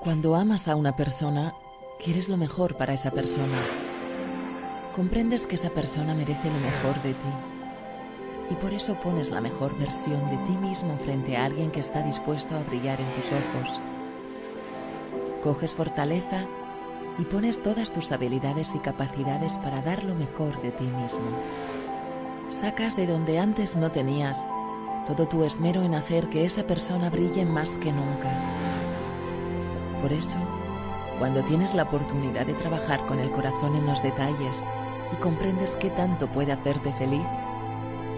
Cuando amas a una persona, quieres lo mejor para esa persona. Comprendes que esa persona merece lo mejor de ti. Y por eso pones la mejor versión de ti mismo frente a alguien que está dispuesto a brillar en tus ojos. Coges fortaleza y pones todas tus habilidades y capacidades para dar lo mejor de ti mismo. Sacas de donde antes no tenías todo tu esmero en hacer que esa persona brille más que nunca. Por eso, cuando tienes la oportunidad de trabajar con el corazón en los detalles y comprendes qué tanto puede hacerte feliz,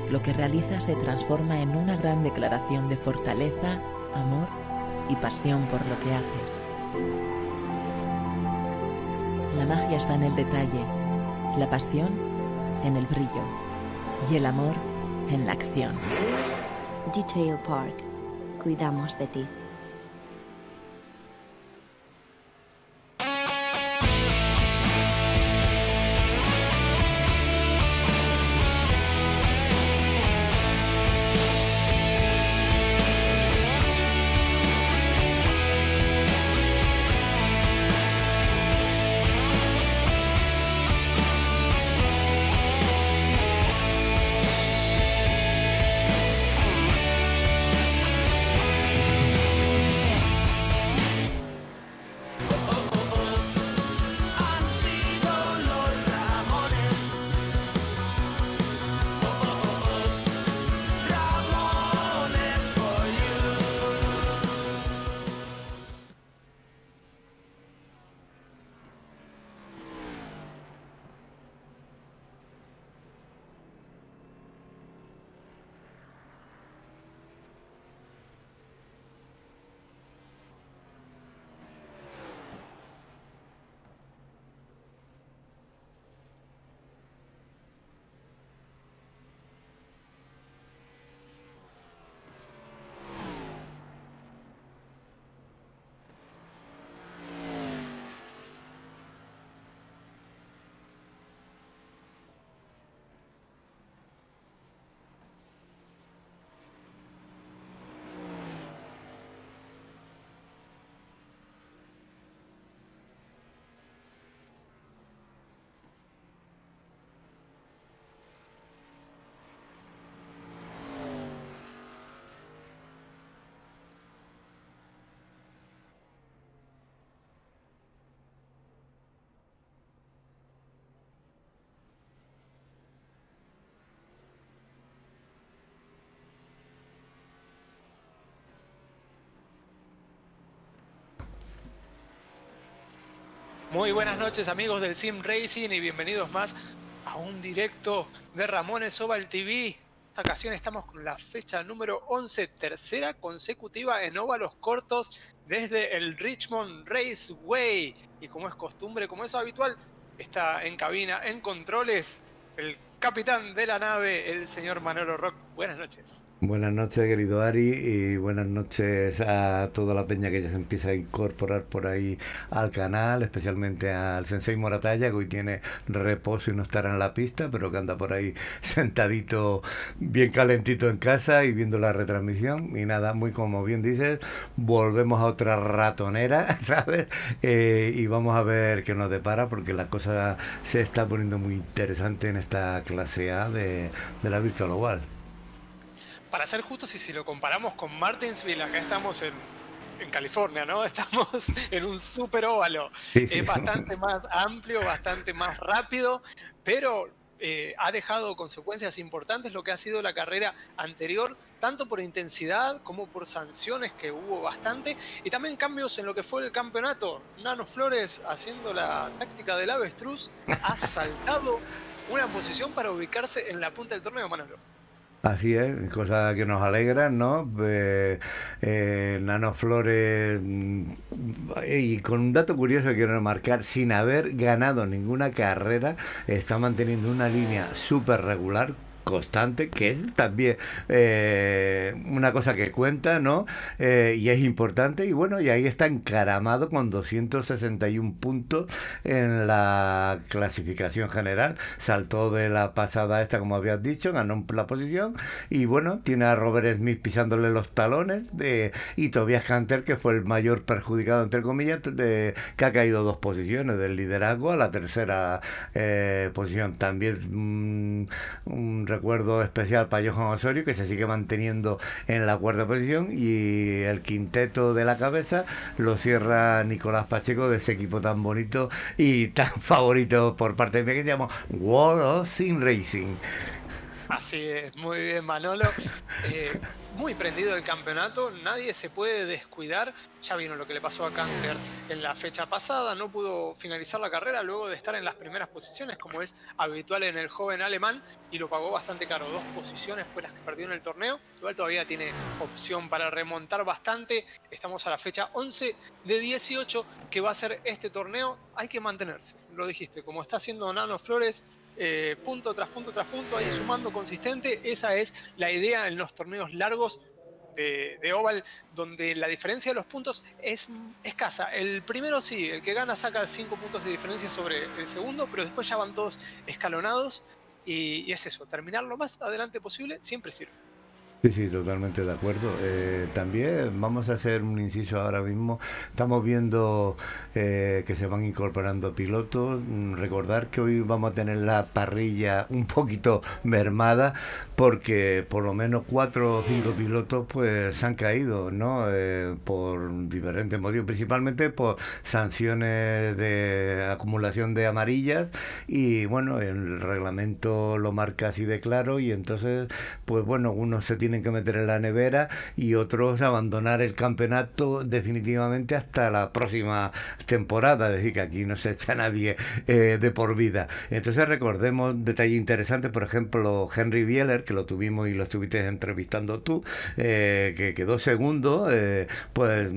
lo que realizas se transforma en una gran declaración de fortaleza, amor y pasión por lo que haces. La magia está en el detalle, la pasión en el brillo y el amor en la acción. Detail Park. Cuidamos de ti. Muy buenas noches amigos del Sim Racing y bienvenidos más a un directo de Ramones Oval TV. Esta ocasión estamos con la fecha número 11, tercera consecutiva en óvalos cortos desde el Richmond Raceway. Y como es costumbre, como es habitual, está en cabina, en controles, el capitán de la nave, el señor Manolo Rock. Buenas noches. Buenas noches, querido Ari, y buenas noches a toda la peña que ya se empieza a incorporar por ahí al canal, especialmente al Sensei Moratalla, que hoy tiene reposo y no estará en la pista, pero que anda por ahí sentadito, bien calentito en casa y viendo la retransmisión. Y nada, muy como bien dices, volvemos a otra ratonera, ¿sabes? Y vamos a ver qué nos depara, porque la cosa se está poniendo muy interesante en esta clase A de la Virtual Oval. Para ser justos, y si lo comparamos con Martinsville, acá estamos en California, ¿no? Estamos en un super óvalo. Sí, sí. Es bastante más amplio, bastante más rápido, pero ha dejado consecuencias importantes lo que ha sido la carrera anterior, tanto por intensidad como por sanciones, que hubo bastante, y también cambios en lo que fue el campeonato. Nano Flores, haciendo la táctica del avestruz, ha saltado una posición para ubicarse en la punta del torneo, Manolo. Así es, cosa que nos alegra, ¿no? Nano Flores, y con un dato curioso que quiero remarcar, sin haber ganado ninguna carrera, está manteniendo una línea súper regular, constante, que es también una cosa que cuenta, ¿no? Y es importante, y bueno, y ahí está encaramado con 261 puntos en la clasificación general. Saltó de la pasada esta, como habías dicho, ganó la posición, y bueno, tiene a Robert Smith pisándole los talones, y Tobias Canter, que fue el mayor perjudicado, entre comillas, que ha caído 2 posiciones del liderazgo a la tercera posición. También un recuerdo especial para Johan Osorio, que se sigue manteniendo en la cuarta posición, y el quinteto de la cabeza lo cierra Nicolás Pacheco, de ese equipo tan bonito y tan favorito por parte de mí, que se llama World of Sim Racing. Así es, muy bien, Manolo. Muy prendido el campeonato, nadie se puede descuidar. Ya vino lo que le pasó a Canter en la fecha pasada, no pudo finalizar la carrera luego de estar en las primeras posiciones, como es habitual en el joven alemán, y lo pagó bastante caro. 2 posiciones fue las que perdió en el torneo. Igual todavía tiene opción para remontar bastante. Estamos a la fecha 11 de 18 que va a ser este torneo. Hay que mantenerse, lo dijiste, como está haciendo Nano Flores. Punto tras punto tras punto, ahí sumando consistente. Esa es la idea en los torneos largos de Oval, donde la diferencia de los puntos es escasa. El primero sí, el que gana saca 5 puntos de diferencia sobre el segundo, pero después ya van todos escalonados, y es eso, terminar lo más adelante posible siempre sirve. Sí, sí, totalmente de acuerdo. También vamos a hacer un inciso ahora mismo. Estamos viendo que se van incorporando pilotos. Recordar que hoy vamos a tener la parrilla un poquito mermada, porque por lo menos 4 o 5 pilotos pues se han caído, ¿no? Por diferentes motivos, principalmente por sanciones de acumulación de amarillas, y bueno, el reglamento lo marca así de claro, y entonces pues bueno, unos se tienen que meter en la nevera y otros abandonar el campeonato definitivamente hasta la próxima temporada. Es decir, que aquí no se echa nadie de por vida. Entonces recordemos detalle interesante, por ejemplo, Henry Bieler, que lo tuvimos y lo estuviste entrevistando tú, que quedó segundo, pues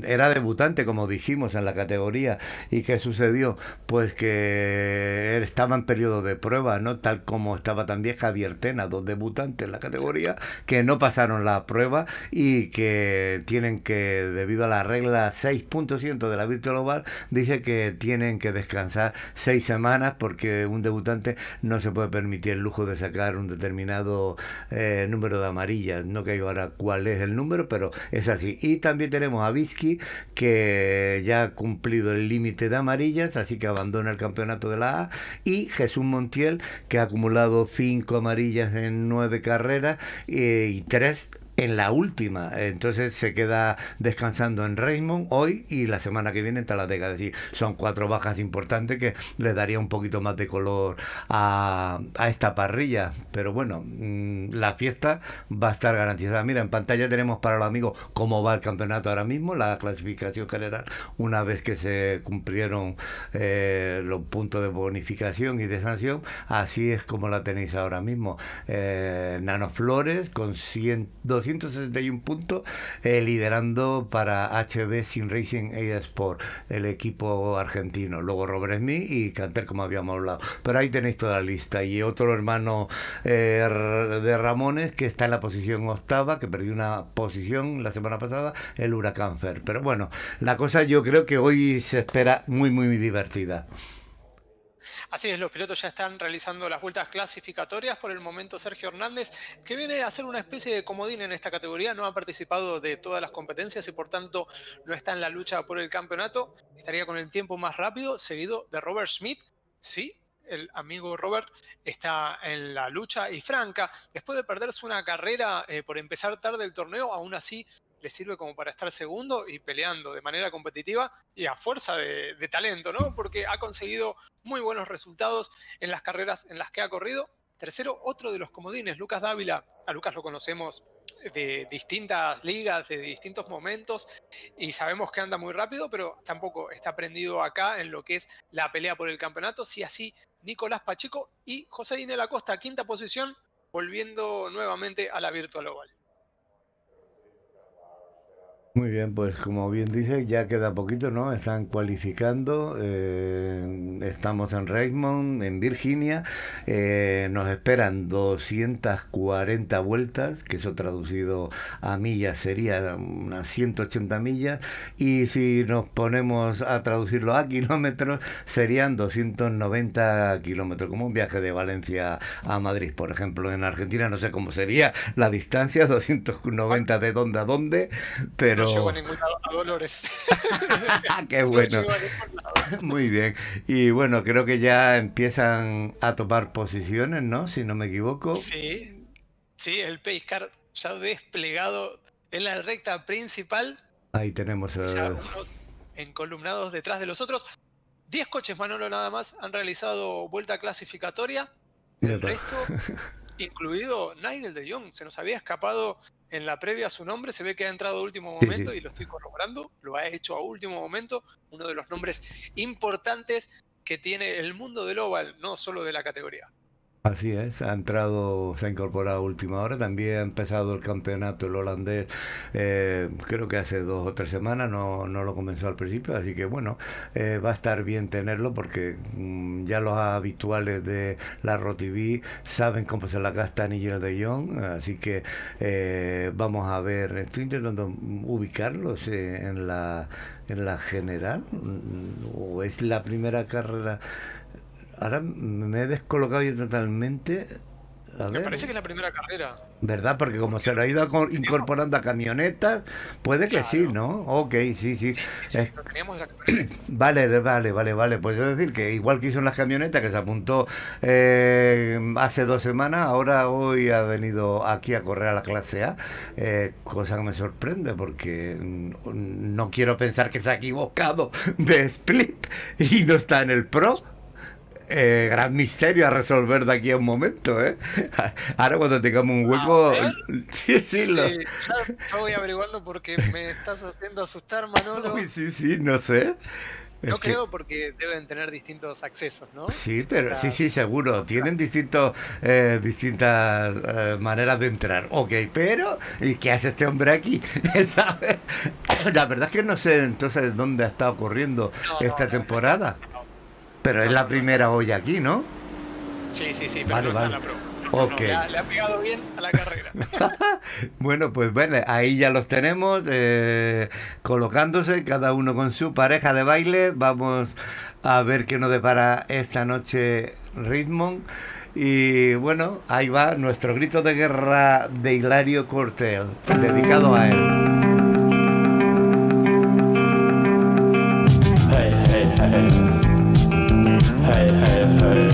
era debutante, como dijimos, en la categoría. ¿Y qué sucedió? Pues que estaba en periodo de prueba, ¿no? Tal como estaba también Javier Tena, 2 debutantes en la categoría, que no pasaron la prueba y que tienen que, debido a la regla 6.100 de la Virtual Oval, dice que tienen que descansar 6 semanas, porque un debutante no se puede permitir el lujo de sacar un determinado número de amarillas. No caigo ahora cuál es el número, pero es así. Y también tenemos a Vizky, que ya ha cumplido el límite de amarillas, así que abandona el campeonato de la A, y Jesús Montiel, que ha acumulado 5 amarillas en 9 carreras, y 3 en la última. Entonces se queda descansando en Raymond hoy, y la semana que viene en Taladega. Es decir, son 4 bajas importantes que le daría un poquito más de color a esta parrilla. Pero bueno, la fiesta va a estar garantizada. Mira, en pantalla tenemos para los amigos cómo va el campeonato ahora mismo, la clasificación general, una vez que se cumplieron los puntos de bonificación y de sanción. Así es como la tenéis ahora mismo. Nano Flores con 261 puntos, liderando para HB Sim Racing Sport, el equipo argentino. Luego Robert Smith y Canter, como habíamos hablado. Pero ahí tenéis toda la lista. Y otro hermano de Ramones, que está en la posición 8ª, que perdió una posición la semana pasada, el Huracán Fer. Pero bueno, la cosa yo creo que hoy se espera muy, muy divertida. Así es, los pilotos ya están realizando las vueltas clasificatorias. Por el momento, Sergio Hernández, que viene a hacer una especie de comodín en esta categoría, no ha participado de todas las competencias y por tanto no está en la lucha por el campeonato. Estaría con el tiempo más rápido, seguido de Robert Smith. Sí, el amigo Robert está en la lucha y franca. Después de perderse una carrera por empezar tarde el torneo, aún así le sirve como para estar segundo y peleando de manera competitiva y a fuerza de talento, ¿no? Porque ha conseguido muy buenos resultados en las carreras en las que ha corrido. Tercero, otro de los comodines, Lucas Dávila. A Lucas lo conocemos de distintas ligas, de distintos momentos, y sabemos que anda muy rápido, pero tampoco está prendido acá en lo que es la pelea por el campeonato. Sí, así Nicolás Pacheco y José Inel Acosta, 5ª posición, volviendo nuevamente a la Virtual Oval. Muy bien, pues como bien dice, ya queda poquito, ¿no? Están cualificando, estamos en Richmond, en Virginia, nos esperan 240 vueltas, que eso traducido a millas sería unas 180 millas, y si nos ponemos a traducirlo a kilómetros, serían 290 kilómetros, como un viaje de Valencia a Madrid, por ejemplo. En Argentina no sé cómo sería la distancia, 290 de dónde a dónde, No llego a pero ningún lado, a Dolores. qué No bueno, llego a ningún lado. muy bien. Y bueno, creo que ya empiezan a tomar posiciones, ¿no? Si no me equivoco. Sí, sí, el Pace Car ya desplegado en la recta principal, Ahí tenemos y ya unos encolumnados detrás de los otros. 10 coches, Manolo, nada más han realizado vuelta clasificatoria. me El pa- resto, incluido Nigel de Jong, se nos había escapado en la previa su nombre, se ve que ha entrado a último Sí, momento sí. y lo estoy corroborando, lo ha hecho a último momento, uno de los nombres importantes que tiene el mundo del oval, no solo de la categoría. Así es, ha entrado, se ha incorporado a última hora, también ha empezado el campeonato el holandés, creo que hace 2 o 3 semanas, no lo comenzó al principio, así que bueno, va a estar bien tenerlo porque ya los habituales de la ROTV saben cómo se la gasta Nigel de Jong, así que vamos a ver, estoy intentando ubicarlos en la general, o es la primera carrera. Ahora me he descolocado yo totalmente. A Me ver, parece que es la primera carrera, ¿verdad? Porque como porque se lo ha ido teníamos, incorporando a camionetas, puede que sí, claro, ¿no? Ok, sí, sí. sí, sí, sí, Es- lo teníamos de las camionetas. vale, vale. Pues es decir, que igual que hizo en las camionetas, que se apuntó hace 2 semanas, ahora hoy ha venido aquí a correr a la clase A, cosa que me sorprende porque no quiero pensar que se ha equivocado de split y no está en el Pro. Gran misterio a resolver de aquí a un momento, ¿eh? Ahora cuando tengamos un A hueco, ver, sí, sí, sí, ya voy averiguando porque me estás haciendo asustar, uy, Manolo. sí, no sé. Es No que creo porque deben tener distintos accesos, ¿no? sí, pero sí, Distintas. sí, seguro. Tienen distintas maneras de entrar. Ok, pero ¿y qué hace este hombre aquí? ¿Sabes? La verdad es que no sé entonces dónde ha estado corriendo No, esta la verdad que temporada, pero es la no está. primera hoy aquí, ¿no? Sí, sí, sí, pero Vale, no está en vale. la Pro. No, Ok. le ha pegado bien a la carrera. Bueno, pues bueno, ahí ya los tenemos colocándose, cada uno con su pareja de baile. Vamos a ver qué nos depara esta noche Richmond. Y bueno, ahí va nuestro grito de guerra de Hilario Cortel, dedicado a él. Hey, hey, hey. Hey, hey, hey.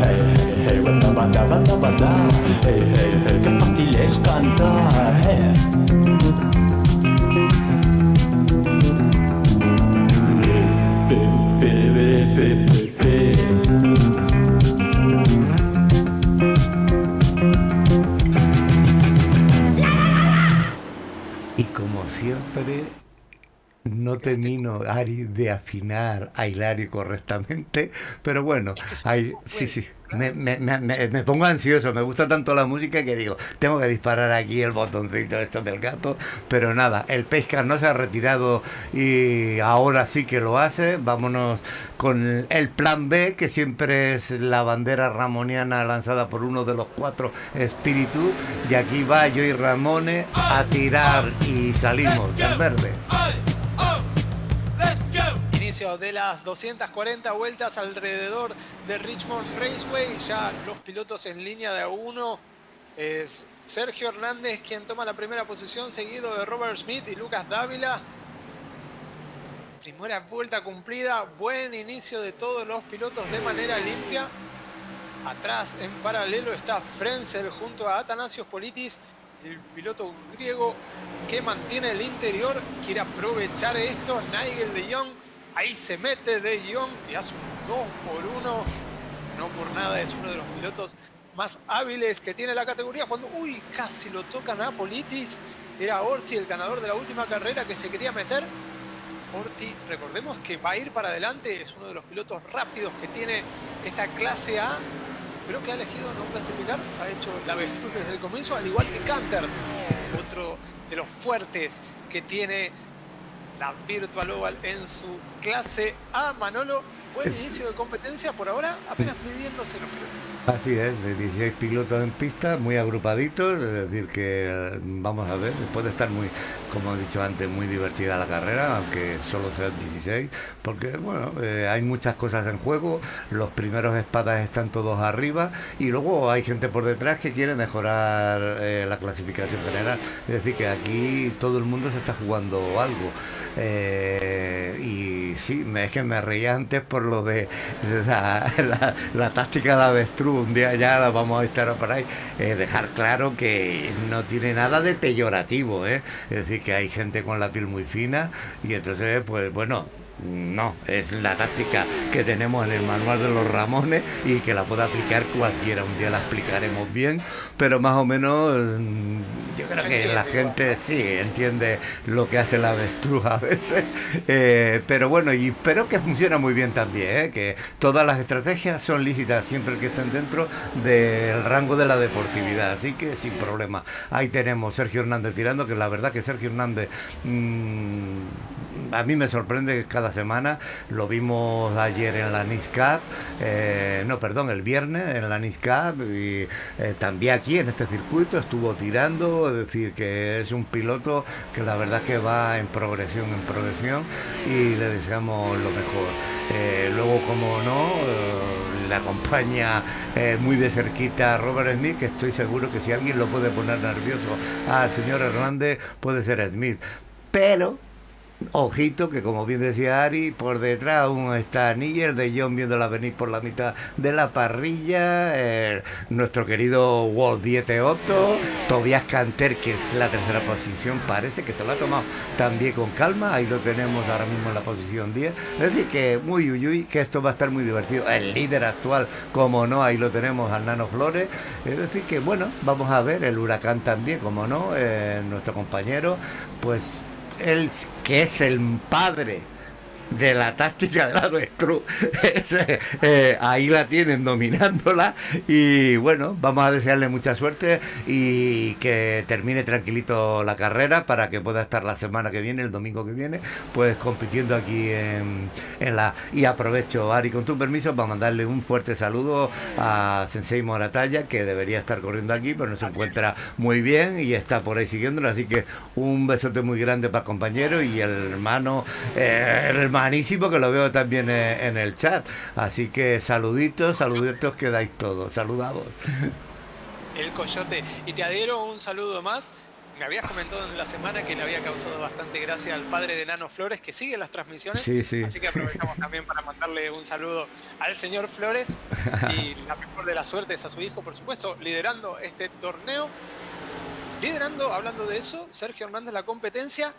Hey, hey, hey, bada, bada, bada, bada. Hey, hey, hey, che facile cantare. Pe, pe, pe, pe, pe. Y como siempre, no termino, Ari, de afinar a Hilario correctamente, pero bueno, Es que son ahí, sí, buenos, sí, claro. me pongo ansioso, me gusta tanto la música que digo, tengo que disparar aquí el botoncito esto del gato, pero nada, el Pescar no se ha retirado y ahora sí que lo hace, vámonos con el plan B, que siempre es la bandera ramoniana lanzada por uno de los 4 espíritus, y aquí va yo y Ramone a tirar y salimos del verde. Inicio de las 240 vueltas alrededor de Richmond Raceway. Ya los pilotos en línea de A1. Es Sergio Hernández quien toma la primera posición, seguido de Robert Smith y Lucas Dávila. Primera vuelta cumplida. Buen inicio de todos los pilotos de manera limpia. Atrás, en paralelo, está Frenzel junto a Atanasios Politis, el piloto griego que mantiene el interior. Quiere aprovechar esto. Nigel de Jong. Ahí se mete de Jong y hace un 2 por 1. No por nada es uno de los pilotos más hábiles que tiene la categoría. Cuando, uy, casi lo tocan a Politis. Era Orti, el ganador de la última carrera, que se quería meter. Orti, recordemos que va a ir para adelante. Es uno de los pilotos rápidos que tiene esta clase A. pero que ha elegido no clasificar, ha hecho la avestruz desde el comienzo, al igual que Canter, otro de los fuertes que tiene la Virtual Oval en su clase A. Manolo, buen inicio de competencia por ahora, apenas midiéndose los pilotos. Así es, de 16 pilotos en pista, muy agrupaditos, es decir que vamos a ver, puede estar muy, como he dicho antes, muy divertida la carrera, aunque solo sean 16, porque bueno, hay muchas cosas en juego, los primeros espadas están todos arriba y luego hay gente por detrás que quiere mejorar la clasificación general, es decir que aquí todo el mundo se está jugando algo. Y sí, es que me reía antes por lo de la táctica de avestruz. Un día ya la vamos a estar por ahí. Dejar claro que no tiene nada de peyorativo, es decir, que hay gente con la piel muy fina y entonces, pues bueno, no, es la táctica que tenemos en el manual de los Ramones y que la puede aplicar cualquiera. Un día la explicaremos bien, pero más o menos yo creo que la gente sí entiende lo que hace la avestruz a veces, pero bueno, y espero que funcione muy bien también, que todas las estrategias son lícitas siempre que estén dentro del rango de la deportividad, así que sin problema. Ahí tenemos Sergio Hernández tirando, que la verdad que Sergio Hernández a mí me sorprende cada semana. Lo vimos ayer en la Nice Cup, el viernes en la Nice Cup, y también aquí en este circuito estuvo tirando, es decir que es un piloto que la verdad que va en progresión y le deseamos lo mejor. Luego, como no, le acompaña muy de cerquita Robert Smith, que estoy seguro que si alguien lo puede poner nervioso al señor Hernández puede ser Smith, pero ojito que, como bien decía Ari, por detrás aún está Níger de John viéndola venir por la mitad de la parrilla, nuestro querido Walt Diete Otto, Tobias Canter, que es la tercera posición, parece que se lo ha tomado también con calma, ahí lo tenemos ahora mismo en la posición 10, es decir que muy uyuy, que esto va a estar muy divertido. El líder actual, como no, ahí lo tenemos al Nano Flores, es decir que bueno, vamos a ver el Huracán también, como no, nuestro compañero, pues él, que es el padre de la táctica de la avestruz, ahí la tienen dominándola y bueno, vamos a desearle mucha suerte y que termine tranquilito la carrera para que pueda estar la semana que viene, el domingo que viene, pues compitiendo aquí en la... Y aprovecho, Ari, con tu permiso, para mandarle un fuerte saludo a Sensei Moratalla, que debería estar corriendo aquí, pero no se encuentra muy bien y está por ahí siguiéndolo, así que un besote muy grande para el compañero y el hermano, hermanísimo, que lo veo también en el chat, así que saluditos quedáis todos, saludados. El Coyote, y te adhiero un saludo más. Me habías comentado en la semana que le había causado bastante gracia al padre de Nano Flores, que sigue las transmisiones, sí. Así que aprovechamos también para mandarle un saludo al señor Flores y la mejor de las suertes a su hijo, por supuesto, liderando este torneo. Liderando, hablando de eso, Sergio Hernández, la competencia.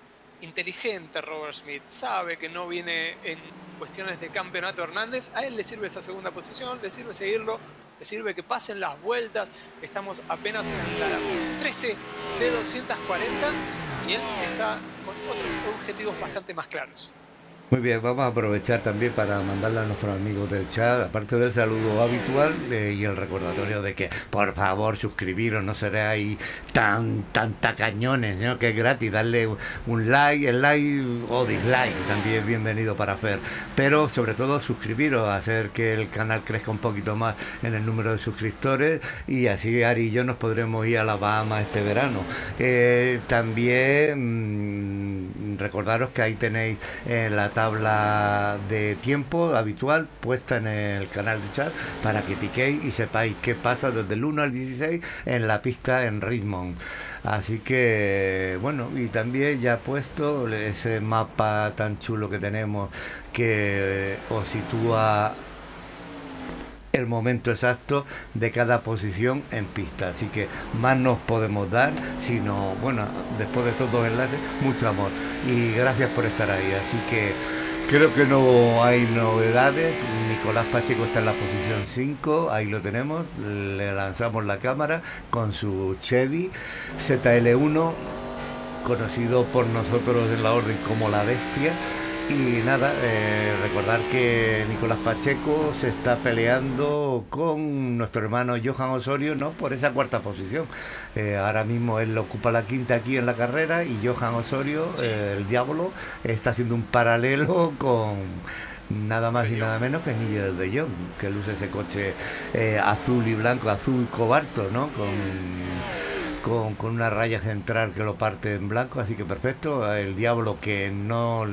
Inteligente Robert Smith, sabe que no viene en cuestiones de campeonato Hernández, a él le sirve esa segunda posición, le sirve seguirlo, le sirve que pasen las vueltas. Estamos apenas en la 13 de 240 y él está con otros objetivos bastante más claros. Muy bien, vamos a aprovechar también para mandarle a nuestros amigos del chat, aparte del saludo habitual y el recordatorio de que por favor suscribiros, no seráis tan tacañones, ¿no? Que es gratis, darle un like, el like o dislike también es bienvenido para hacer, pero sobre todo suscribiros, hacer que el canal crezca un poquito más en el número de suscriptores y así Ari y yo nos podremos ir a la Bahamas este verano. También recordaros que ahí tenéis la tabla de tiempo habitual puesta en el canal de chat para que piquéis y sepáis qué pasa desde el 1 al 16 en la pista en Richmond. Así que bueno, y también ya he puesto ese mapa tan chulo que tenemos que os sitúa el momento exacto de cada posición en pista, así que más nos podemos dar, sino bueno, después de estos dos enlaces, mucho amor y gracias por estar ahí, así que creo que no hay novedades. Nicolás Pacheco está en la posición 5, ahí lo tenemos, le lanzamos la cámara con su Chevy ZL1, conocido por nosotros en la orden como la bestia. Y nada, recordar que Nicolás Pacheco se está peleando con nuestro hermano Johan Osorio, ¿no? Por esa cuarta posición. Ahora mismo él ocupa la quinta aquí en la carrera y Johan Osorio, el Diablo, está haciendo un paralelo con nada más y nada menos que Nigel de Jong, que luce ese coche azul y blanco, azul cobalto, ¿no? Con una raya central que lo parte en blanco, así que perfecto. El Diablo, que no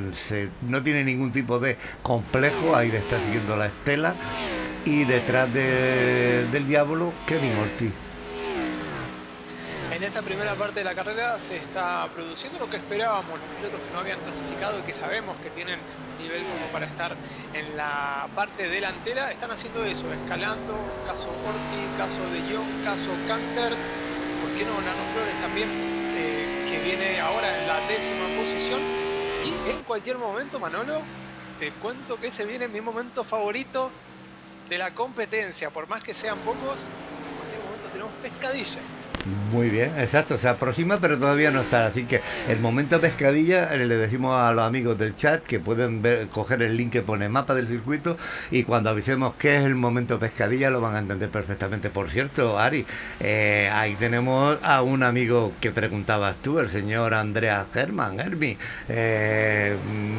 tiene ningún tipo de complejo, ahí le está siguiendo la estela, y detrás del Diablo, Kevin Ortiz. En esta primera parte de la carrera se está produciendo lo que esperábamos, los pilotos que no habían clasificado y que sabemos que tienen nivel como para estar en la parte delantera, están haciendo eso, escalando, caso Ortiz, caso de Jong, caso Cantert, ¿por qué no Nano Flores también, que viene ahora en la 10ª posición? Y en cualquier momento, Manolo, te cuento que ese viene mi momento favorito de la competencia, por más que sean pocos, en cualquier momento tenemos pescadilla. Muy bien, exacto, se aproxima pero todavía no está, así que el momento pescadilla le decimos a los amigos del chat que pueden coger el link que pone mapa del circuito, y cuando avisemos qué es el momento pescadilla lo van a entender perfectamente. Por cierto, Ari, ahí tenemos a un amigo que preguntabas tú, el señor Andreas Hermann, Hermi,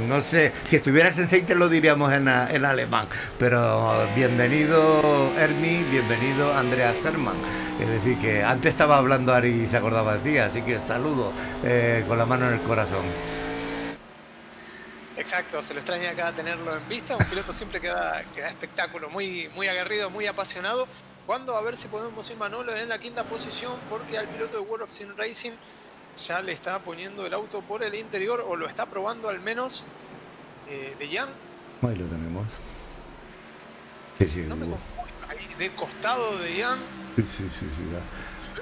no sé, si estuviera el Sensei te lo diríamos en alemán, pero bienvenido Hermi, bienvenido Andreas Hermann. Es decir, que antes estaba hablando Ari y se acordaba de ti, así que saludo con la mano en el corazón. Exacto, se lo extraña acá tenerlo en vista, un piloto siempre que da espectáculo, muy aguerrido, muy apasionado. Cuando a ver si podemos ir, Manolo, en la 5ª posición, porque al piloto de World of Sim Racing ya le está poniendo el auto por el interior, o lo está probando al menos, de Jan. Ahí lo tenemos. Si no me confundo, ahí de costado de Jan. Sí,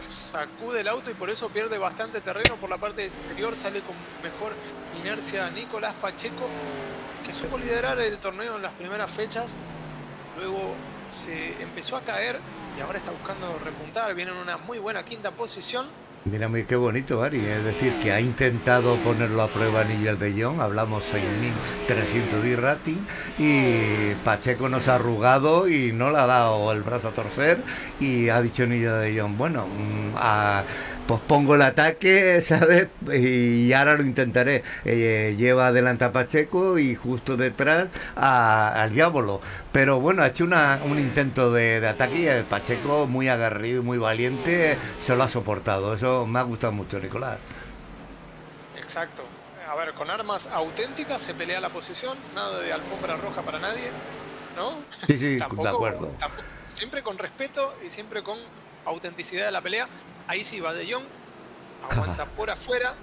Sacude el auto y por eso pierde bastante terreno por la parte exterior, sale con mejor inercia Nicolás Pacheco, que supo liderar el torneo en las primeras fechas, luego se empezó a caer y ahora está buscando repuntar, viene en una muy buena 5ª posición. Mira, qué bonito, Ari, es decir, que ha intentado ponerlo a prueba Nigel de Jong, hablamos 6.300 de rating, y Pacheco nos ha arrugado y no le ha dado el brazo a torcer, y ha dicho Nigel de Jong, bueno, pospongo el ataque, ¿sabes? Y ahora lo intentaré. Lleva adelante a Pacheco y justo detrás al Diablo. Pero bueno, ha hecho un intento de ataque y el Pacheco, muy agarrido y muy valiente, se lo ha soportado. Eso me ha gustado mucho, Nicolás. Exacto. A ver, con armas auténticas se pelea la posición, nada de alfombra roja para nadie, ¿no? Sí, tampoco, de acuerdo. Siempre con respeto y siempre con autenticidad de la pelea. Ahí sí va de Jong, aguanta por afuera.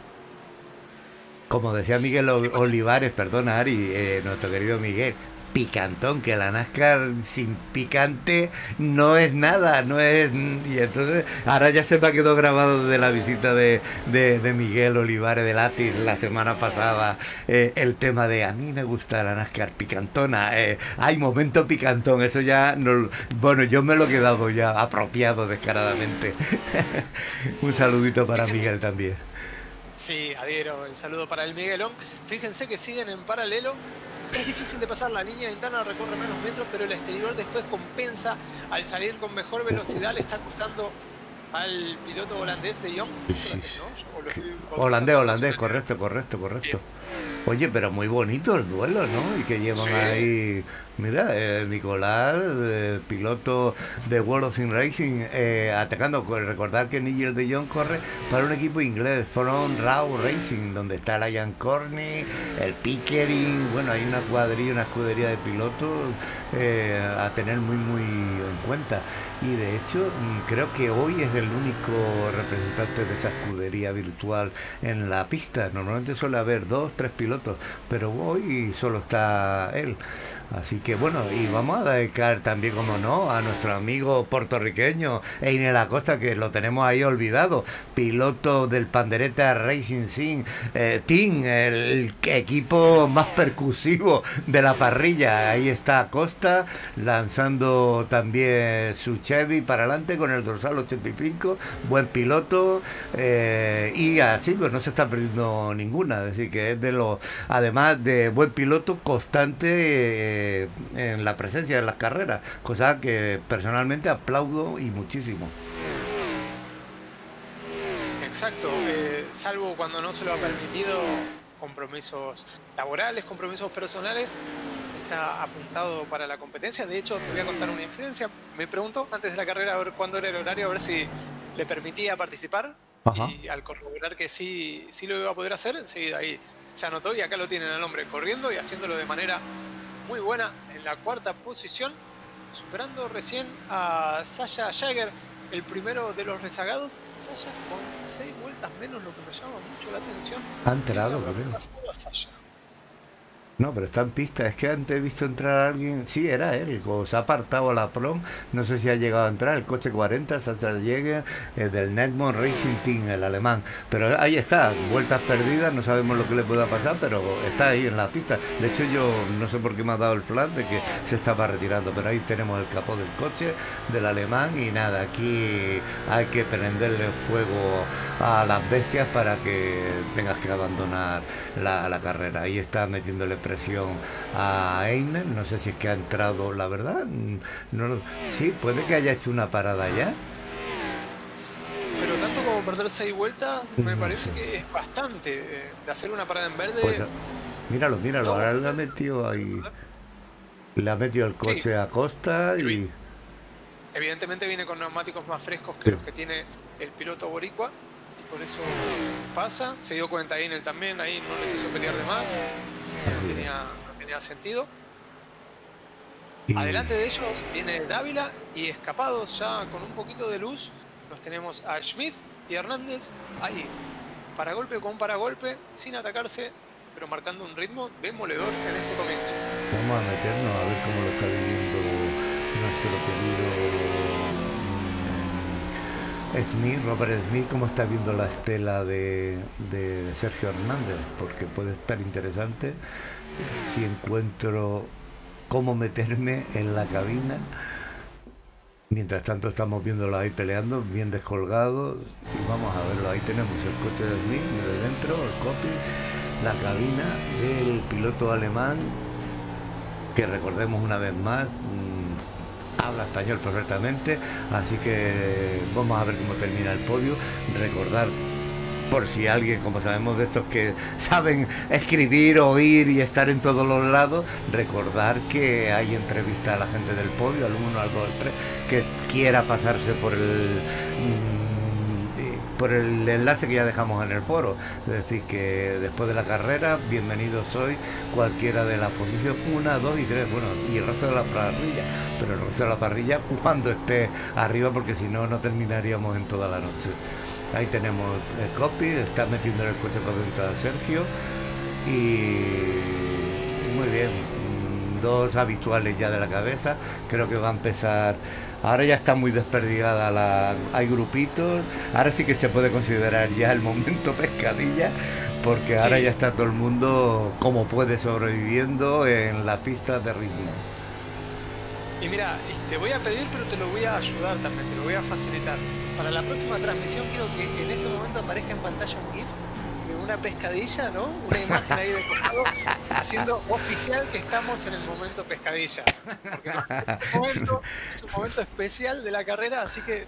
Como decía Miguel Olivares, perdona Ari, nuestro querido Miguel, picantón, que la NASCAR sin picante no es nada, no es... Y entonces ahora ya se me ha quedado grabado de la visita de Miguel Olivares de Latis la semana pasada, el tema de a mí me gusta la NASCAR picantona, hay momento picantón, eso ya no, bueno, yo me lo he quedado ya apropiado descaradamente. Un saludito para Miguel también. Sí, adhiero, el saludo para el Miguelón. Fíjense que siguen en paralelo. Es difícil de pasar, la línea interna recorre menos metros, pero el exterior después compensa al salir con mejor velocidad. Le está costando al piloto holandés de Jong. ¿No? Holandés, correcto. Bien. Oye, pero muy bonito el duelo, ¿no? Y que llevan ahí... Mira, Nicolás, piloto de World of Sim Racing, atacando. Recordar que Nigel de Jong corre para un equipo inglés, Front Row Racing, donde está el Ian Corney, el Pickering. Bueno, hay una escudería de pilotos a tener muy en cuenta. Y de hecho, creo que hoy es el único representante de esa escudería virtual en la pista. Normalmente suele haber 2, 3 pilotos, pero hoy solo está él. Así que bueno, y vamos a dedicar también, como no, a nuestro amigo puertorriqueño Einer Acosta, que lo tenemos ahí olvidado, piloto del Pandereta Racing Team, el equipo más percusivo de la parrilla. Ahí está Acosta lanzando también su Chevy para adelante con el dorsal 85, buen piloto, y así pues no se está perdiendo ninguna, es decir que es de los, además de buen piloto, constante en la presencia de las carreras, cosa que personalmente aplaudo y muchísimo. Exacto, salvo cuando no se lo ha permitido compromisos laborales, compromisos personales, está apuntado para la competencia. De hecho, te voy a contar una infidencia. Me preguntó antes de la carrera a ver cuándo era el horario, a ver si le permitía participar. Ajá. Y al corroborar que sí lo iba a poder hacer, enseguida ahí se anotó y acá lo tienen al hombre corriendo y haciéndolo de manera muy buena en la cuarta posición, superando recién a Sasha Jagger, el primero de los rezagados. Sasha con 6 vueltas menos, lo que me llama mucho la atención. Ha entrado, creo. No, pero está en pista. Es que antes he visto entrar a alguien. Sí, era él. O se ha apartado a la prom. No sé si ha llegado a entrar. El coche 40, Sasha Jäger, del Netmon Racing Team, el alemán. Pero ahí está. Vueltas perdidas. No sabemos lo que le pueda pasar, pero está ahí en la pista. De hecho, yo no sé por qué me ha dado el flash de que se estaba retirando. Pero ahí tenemos el capó del coche del alemán. Y nada, aquí hay que prenderle fuego a las bestias para que tengas que abandonar la carrera. Ahí está metiéndole presión a Einer, no sé si es que ha entrado, la verdad, sí, puede que haya hecho una parada ya. Pero tanto como perder 6 vueltas, me parece que es bastante, de hacer una parada en verde. Pues, míralo, ahora le ha metido ahí, le ha metido el coche, sí, a Costa y... Evidentemente viene con neumáticos más frescos que los que tiene el piloto boricua, y por eso pasa. Se dio cuenta Einer también, ahí no le quiso pelear de más. No tenía sentido. Adelante de ellos viene Dávila y escapados ya con un poquito de luz los tenemos a Schmidt y Hernández ahí, paragolpe con paragolpe, sin atacarse, pero marcando un ritmo demoledor en este comienzo. Vamos a meternos a ver cómo lo está viviendo nuestro querido Smith, Robert Smith, cómo está viendo la estela de Sergio Hernández, porque puede estar interesante si encuentro cómo meterme en la cabina. Mientras tanto estamos viéndolo ahí peleando, bien descolgados, y vamos a verlo. Ahí tenemos el coche de Smith de dentro, el copy, la cabina del piloto alemán, que recordemos una vez más, habla español perfectamente, así que vamos a ver cómo termina el podio. Recordar, por si alguien, como sabemos de estos que saben escribir, oír y estar en todos los lados, recordar que hay entrevista a la gente del podio, al 1, al 2, al 3, que quiera pasarse por el enlace que ya dejamos en el foro. Es decir, que después de la carrera, bienvenidos hoy cualquiera de las posiciones 1, 2 y 3, bueno, y el resto de la parrilla, pero el resto de la parrilla cuando esté arriba, porque si no, no terminaríamos en toda la noche. Ahí tenemos el copy, está metiendo en el coche por dentro a Sergio, y muy bien, dos habituales ya de la cabeza. Creo que va a empezar. Ahora ya está muy desperdigada hay grupitos. Ahora sí que se puede considerar ya el momento pescadilla, porque ahora ya está todo el mundo como puede sobreviviendo en la pista de ritmo. Y mira, te voy a pedir, pero te lo voy a ayudar también, te lo voy a facilitar. Para la próxima transmisión quiero que en este momento aparezca en pantalla un GIF de una pescadilla, ¿no? Una imagen ahí de costado, haciendo oficial que estamos en el momento pescadilla. Porque es un momento especial de la carrera, así que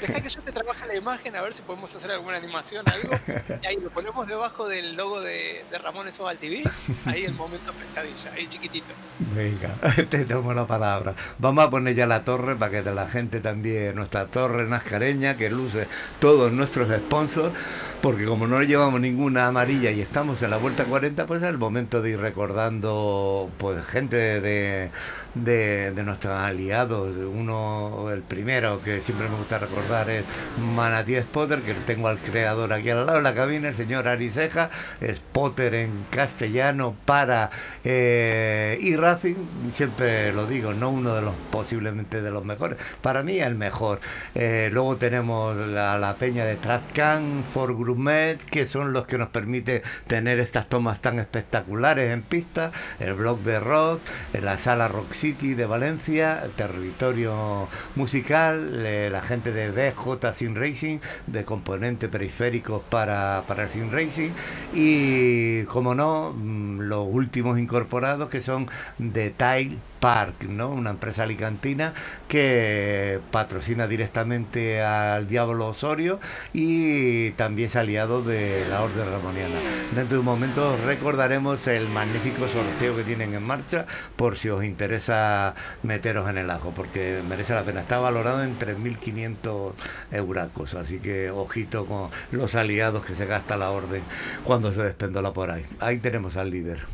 dejá que yo te trabaje la imagen, a ver si podemos hacer alguna animación, algo. Y ahí lo ponemos debajo del logo de Ramones Oval TV, ahí el momento pescadilla, ahí chiquitito. Venga, te tomo la palabra. Vamos a poner ya la torre para que la gente también, nuestra torre nascareña, que luce todos nuestros sponsors, porque como no llevamos ninguna amarilla y estamos en la vuelta 40, pues es el momento de ir recordando pues gente de de nuestros aliados. Uno, el primero que siempre me gusta recordar es Manatí Spotter, que tengo al creador aquí al lado de la cabina, el señor Ari Ceja, Spotter en castellano para e-Racing, siempre lo digo, no uno de los posiblemente de los mejores, para mí el mejor. Luego tenemos la peña de Trazcan, For Gourmet, que son los que nos permite tener estas tomas tan espectaculares en pista, el blog de rock, la sala Rock City de Valencia, territorio musical, la gente de BJ Sim Racing, de componentes periféricos para el Sim Racing, y como no, los últimos incorporados que son de Tile Park, ¿no? Una empresa alicantina que patrocina directamente al Diablo Osorio y también es aliado de la Orden Ramoniana. Dentro de un momento recordaremos el magnífico sorteo que tienen en marcha, por si os interesa meteros en el ajo, porque merece la pena. Está valorado en 3.500 euracos, así que ojito con los aliados que se gasta la Orden cuando se despendola por ahí. Ahí tenemos al líder.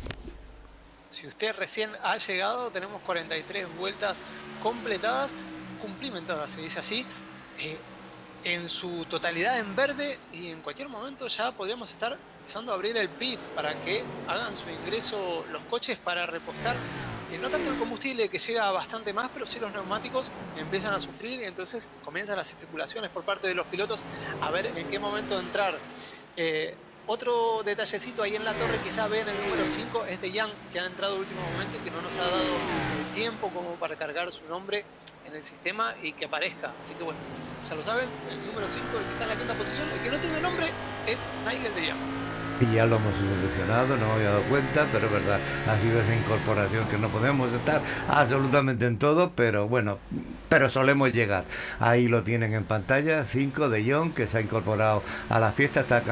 Si usted recién ha llegado, tenemos 43 vueltas completadas, cumplimentadas, se dice así, en su totalidad en verde, y en cualquier momento ya podríamos estar empezando a abrir el pit para que hagan su ingreso los coches para repostar. No tanto el combustible, que llega bastante más, pero sí los neumáticos empiezan a sufrir, y entonces comienzan las especulaciones por parte de los pilotos a ver en qué momento entrar. Otro detallecito ahí en la torre, quizá ven el número 5, es de Jan, que ha entrado en último momento y que no nos ha dado el tiempo como para cargar su nombre en el sistema y que aparezca. Así que bueno, ya lo saben, el número 5, el que está en la quinta posición, el que no tiene nombre es Nigel de Jan. Y ya lo hemos solucionado, no me había dado cuenta, pero es verdad, ha sido esa incorporación que no podemos estar absolutamente en todo, pero bueno, pero solemos llegar. Ahí lo tienen en pantalla, 5 de John, que se ha incorporado a la fiesta, está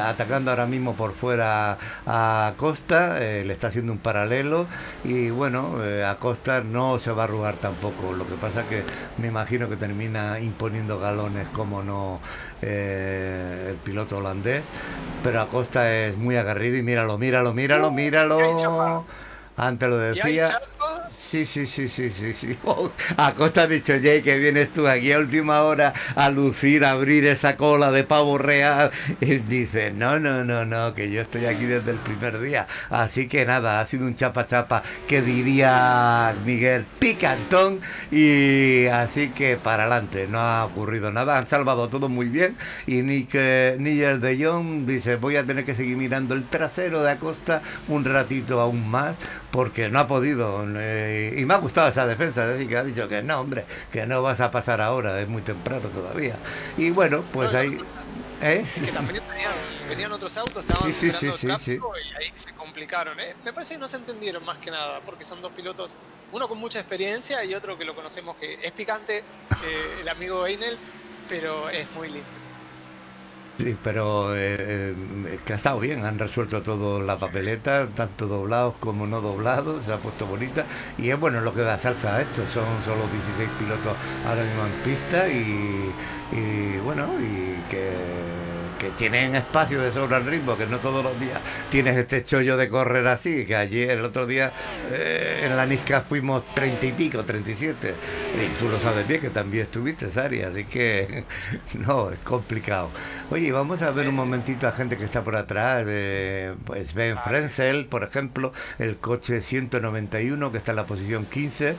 atacando ahora mismo por fuera a Acosta, le está haciendo un paralelo, y bueno, Acosta no se va a arrugar tampoco, lo que pasa que me imagino que termina imponiendo galones, como no, el piloto holandés, pero Acosta es muy agarrido y míralo. Antes lo decía. Sí. Acosta ha dicho, Jay, que vienes tú aquí a última hora a lucir, a abrir esa cola de pavo real. Y dice, no, que yo estoy aquí desde el primer día. Así que nada, ha sido un chapa que diría Miguel, picantón. Y así que para adelante, no ha ocurrido nada. Han salvado todo muy bien. Y Nigel de Jong dice, voy a tener que seguir mirando el trasero de Acosta un ratito aún más, porque no ha podido, y me ha gustado esa defensa, así que ha dicho que no, hombre, que no vas a pasar ahora, es muy temprano todavía. Y bueno, pues ahí... Es que también venían otros autos, estaban superando tráfico. Sí. Y ahí se complicaron. Me parece que no se entendieron más que nada, porque son dos pilotos, uno con mucha experiencia y otro que lo conocemos, que es picante, el amigo Einel, pero es muy limpio. Sí, pero que ha estado bien, han resuelto todo la papeleta, tanto doblados como no doblados, se ha puesto bonita, y es bueno lo que da salsa a esto, son solo 16 pilotos ahora mismo en pista, y bueno, y que tienen espacio de sobra al ritmo, que no todos los días tienes este chollo de correr así, que ayer, el otro día, en la Nisca fuimos 30 y pico, 37, y tú lo sabes bien, que también estuviste, Sari, así que no, es complicado. Oye, vamos a ver un momentito a gente que está por atrás, pues Ben Frenzel, por ejemplo, el coche 191 que está en la posición 15,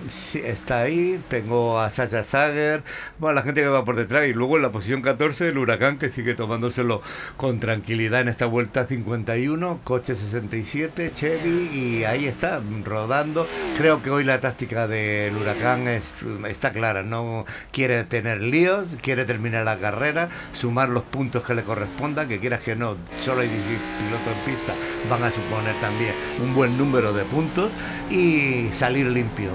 sí, está ahí. Tengo a Sasha Sager, bueno, la gente que va por detrás, y luego en la posición 14 el Huracán, que sigue tomándoselo con tranquilidad en esta vuelta 51, coche 67, Chevy, y ahí está, rodando. Creo que hoy la táctica del Huracán está clara, no quiere tener líos, quiere terminar la carrera, sumar los puntos que le correspondan, que quieras que no, solo hay 16 pilotos en pista, van a suponer también un buen número de puntos, y salir limpio.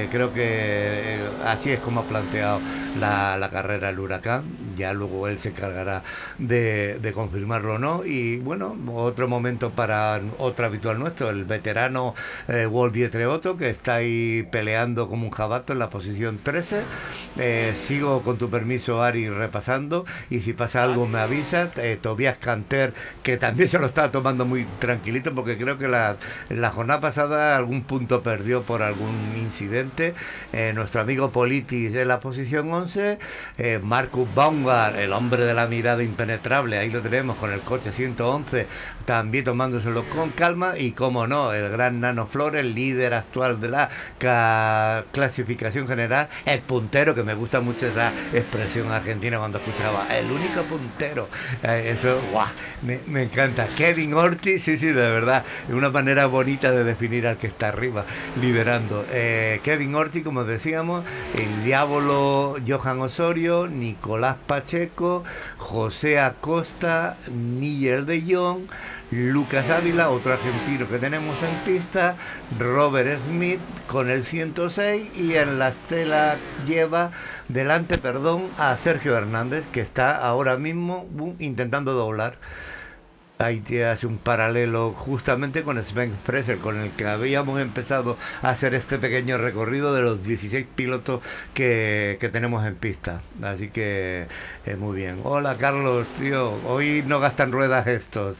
creo que así es como ha planteado la carrera el Huracán. Ya luego él se encargará de confirmarlo o no. Y bueno, otro momento para otro habitual nuestro, el veterano Walt Dietrich, que está ahí peleando como un jabato en la posición 13. Sigo con tu permiso, Ari, repasando, y si pasa algo me avisas. Tobias Canter, que también se lo está tomando muy tranquilito, porque creo que la jornada pasada algún punto perdió por algún incidente. Nuestro amigo Politis en la posición 11. Marcus Baumgart, el hombre de la mirada impenetrable, ahí lo tenemos con el coche 111, también tomándoselo con calma. Y como no, el gran Nano Flores, líder actual de la clasificación general, el puntero, que me gusta mucho esa expresión argentina cuando escuchaba el único puntero. Eso, ¡guau! Me encanta. Kevin Ortiz, sí, de verdad, es una manera bonita de definir al que está arriba liderando. Kevin Ortiz, como decíamos, el Diablo Johan Osorio, Nicolás Pacheco, José Acosta, Níger de Jong, Lucas Ávila, otro argentino que tenemos en pista, Robert Smith con el 106, y en la estela lleva delante, a Sergio Hernández, que está ahora mismo intentando doblar. Ahí te hace un paralelo justamente con Sven Fraser, con el que habíamos empezado a hacer este pequeño recorrido de los 16 pilotos que tenemos en pista. Así que muy bien. Hola Carlos, tío, hoy no gastan ruedas estos.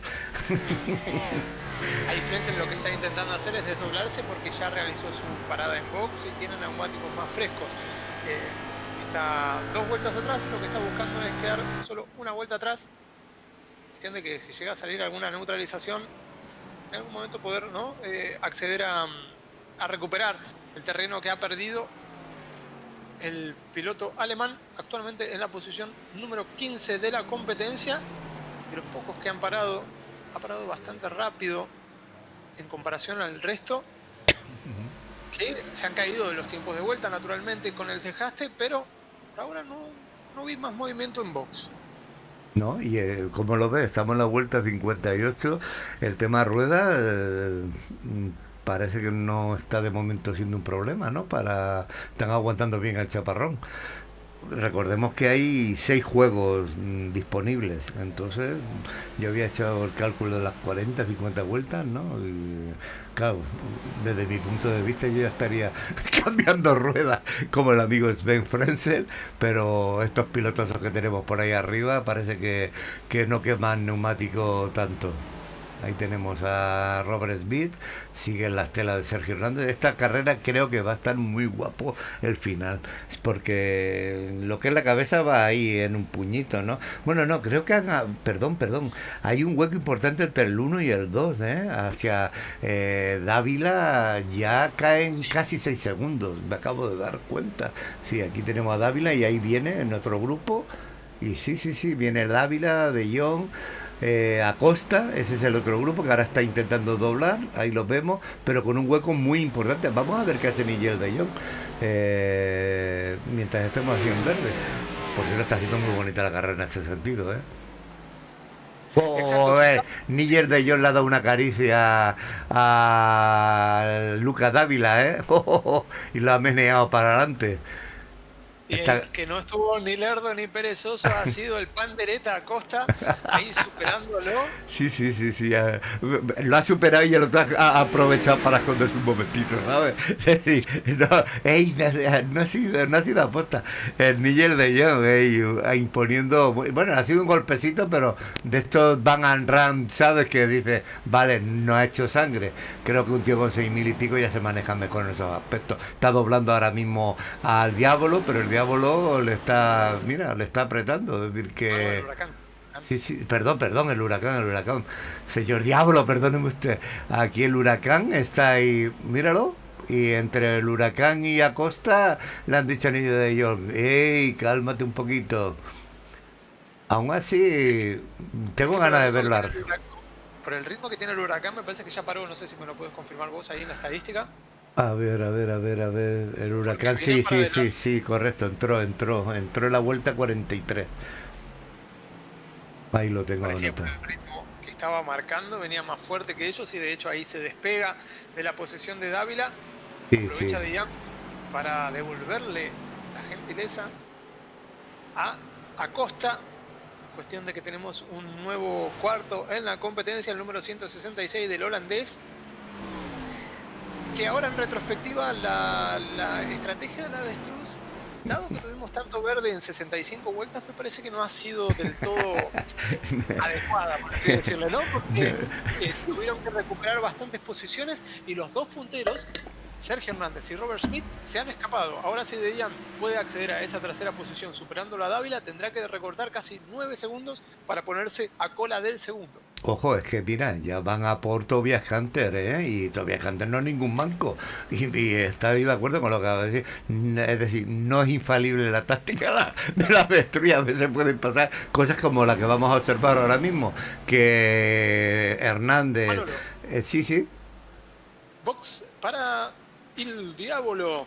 Ahí Fraser lo que está intentando hacer es desdoblarse, porque ya realizó su parada en box y tiene neumáticos más frescos. Está 2 vueltas atrás, y lo que está buscando es quedar solo una vuelta atrás, de que si llega a salir alguna neutralización, en algún momento poder, ¿no?, acceder a recuperar el terreno que ha perdido el piloto alemán, actualmente en la posición número 15 de la competencia. De los pocos que ha parado bastante rápido en comparación al resto, que se han caído de los tiempos de vuelta naturalmente con el desgaste, pero por ahora no vi más movimiento en box. ¿No? Y como lo ves, estamos en la vuelta 58. El tema rueda parece que no está de momento siendo un problema, ¿no? Están aguantando bien el chaparrón. Recordemos que hay 6 juegos disponibles, entonces yo había hecho el cálculo de las 40, 50 vueltas, ¿no? Y, claro, desde mi punto de vista yo ya estaría cambiando ruedas como el amigo Sven Frenzel, pero estos pilotos que tenemos por ahí arriba parece que no queman neumático tanto. Ahí tenemos a Robert Smith, sigue en la estela de Sergio Hernández. Esta carrera creo que va a estar muy guapo el final, porque lo que es la cabeza va ahí en un puñito, ¿no? Bueno, no, creo que perdón, hay un hueco importante entre el 1 y el 2, hacia Dávila ya caen casi 6 segundos, me acabo de dar cuenta. Sí, aquí tenemos a Dávila y ahí viene en otro grupo, y sí, viene Dávila, De Jong, Acosta, ese es el otro grupo que ahora está intentando doblar, ahí lo vemos, pero con un hueco muy importante. Vamos a ver qué hace Níger de Jong mientras estemos así en verde, porque no está haciendo muy bonita la carrera en este sentido, Níger de Jong le ha dado una caricia a Lucas Dávila, y lo ha meneado para adelante. Y el que no estuvo ni lerdo ni perezoso ha sido el Pandereta Acosta, ahí superándolo. Sí. Lo ha superado y el otro ha aprovechado para esconderse un momentito, ¿sabes? Es decir, no ha sido aposta. El Níger de Jong imponiendo. Bueno, ha sido un golpecito, pero de estos Van and Run, ¿sabes? Que dice, vale, no ha hecho sangre. Creo que un tío con 6.000 y pico ya se maneja mejor en esos aspectos. Está doblando ahora mismo al Diablo, pero el Diablo le está apretando, es decir que... El Huracán. Sí, perdón, el huracán. Señor Diablo, perdóneme usted. Aquí el Huracán está ahí, míralo. Y entre el Huracán y Acosta le han dicho a Níger de Jong, ¡ey, cálmate un poquito! Aún así, tengo ganas de verlo. Por el ritmo que tiene el Huracán, me parece que ya paró. No sé si me lo puedes confirmar vos ahí en la estadística. A ver, el Huracán, sí, correcto, entró en la vuelta 43. Ahí lo tengo anotado. Por el ritmo que estaba marcando, venía más fuerte que ellos, y de hecho ahí se despega de la posesión de Dávila, aprovecha de Ian para devolverle la gentileza a Acosta. Cuestión de que tenemos un nuevo cuarto en la competencia, el número 166 del holandés. Que ahora en retrospectiva la estrategia de la avestruz, dado que tuvimos tanto verde en 65 vueltas, me parece que no ha sido del todo adecuada, por así decirlo, ¿no? Porque tuvieron que recuperar bastantes posiciones y los dos punteros, Sergio Hernández y Robert Smith, se han escapado. Ahora si Dejan puede acceder a esa tercera posición superando a Dávila, tendrá que recortar casi 9 segundos para ponerse a cola del segundo. Ojo, es que mira, ya van a por Tobias Hunter, ¿eh? Y Tobias Hunter no es ningún manco. Y está ahí de acuerdo con lo que acaba de decir. Es decir, no es infalible la táctica de la avestruz. A veces pueden pasar cosas como la que vamos a observar ahora mismo. Que Hernández... Manolo. Sí. Box para Il Diavolo.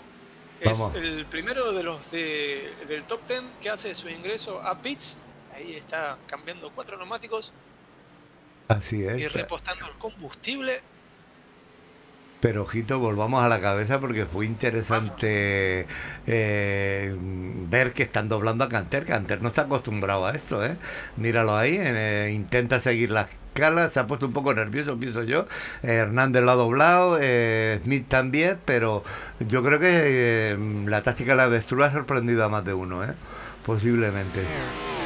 Es Vamos. el primero de los del top 10 que hace su ingreso a pits. Ahí está cambiando 4 neumáticos Así es. y repostando el combustible. Pero ojito, volvamos a la cabeza porque fue interesante ver que están doblando a Canter. Canter no está acostumbrado a esto, ¿eh? Míralo ahí, intenta seguir las escala, se ha puesto un poco nervioso, pienso yo. Hernández lo ha doblado, Smith también, pero yo creo que la táctica de la avestruz ha sorprendido a más de uno, posiblemente.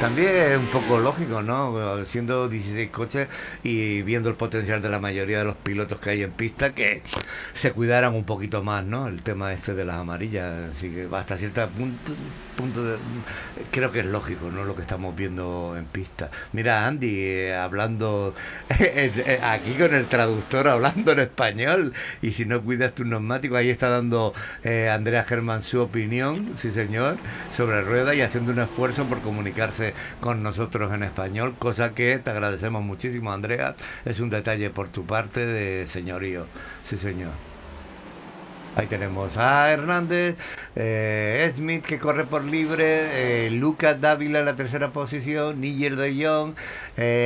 También es un poco lógico, ¿no? Siendo 16 coches y viendo el potencial de la mayoría de los pilotos que hay en pista, que se cuidaran un poquito más, ¿no? El tema este de las amarillas, así que hasta cierto punto creo que es lógico, ¿no? Lo que estamos viendo en pista. Mira, Andy, hablando aquí con el traductor, hablando en español, y si no cuidas tus neumáticos, ahí está dando Andrea Germán su opinión, sí señor, sobre rueda y haciendo un esfuerzo por comunicarse con nosotros en español, cosa que te agradecemos muchísimo, Andrea. Es un detalle por tu parte de señorío, sí señor. Ahí tenemos a Hernández, Smith que corre por libre, Lucas Dávila en la tercera posición, Nigel de Jong,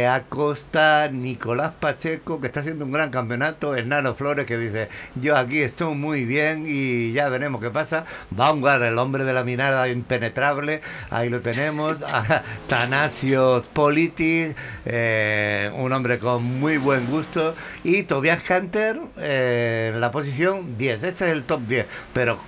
Acosta, Nicolás Pacheco que está haciendo un gran campeonato, Hernando Flores que dice yo aquí estoy muy bien y ya veremos qué pasa. Baumgart, el hombre de la mirada impenetrable, ahí lo tenemos, a Tanasios Politis, un hombre con muy buen gusto, y Tobias Hunter en la posición 10. Este es el top 10, pero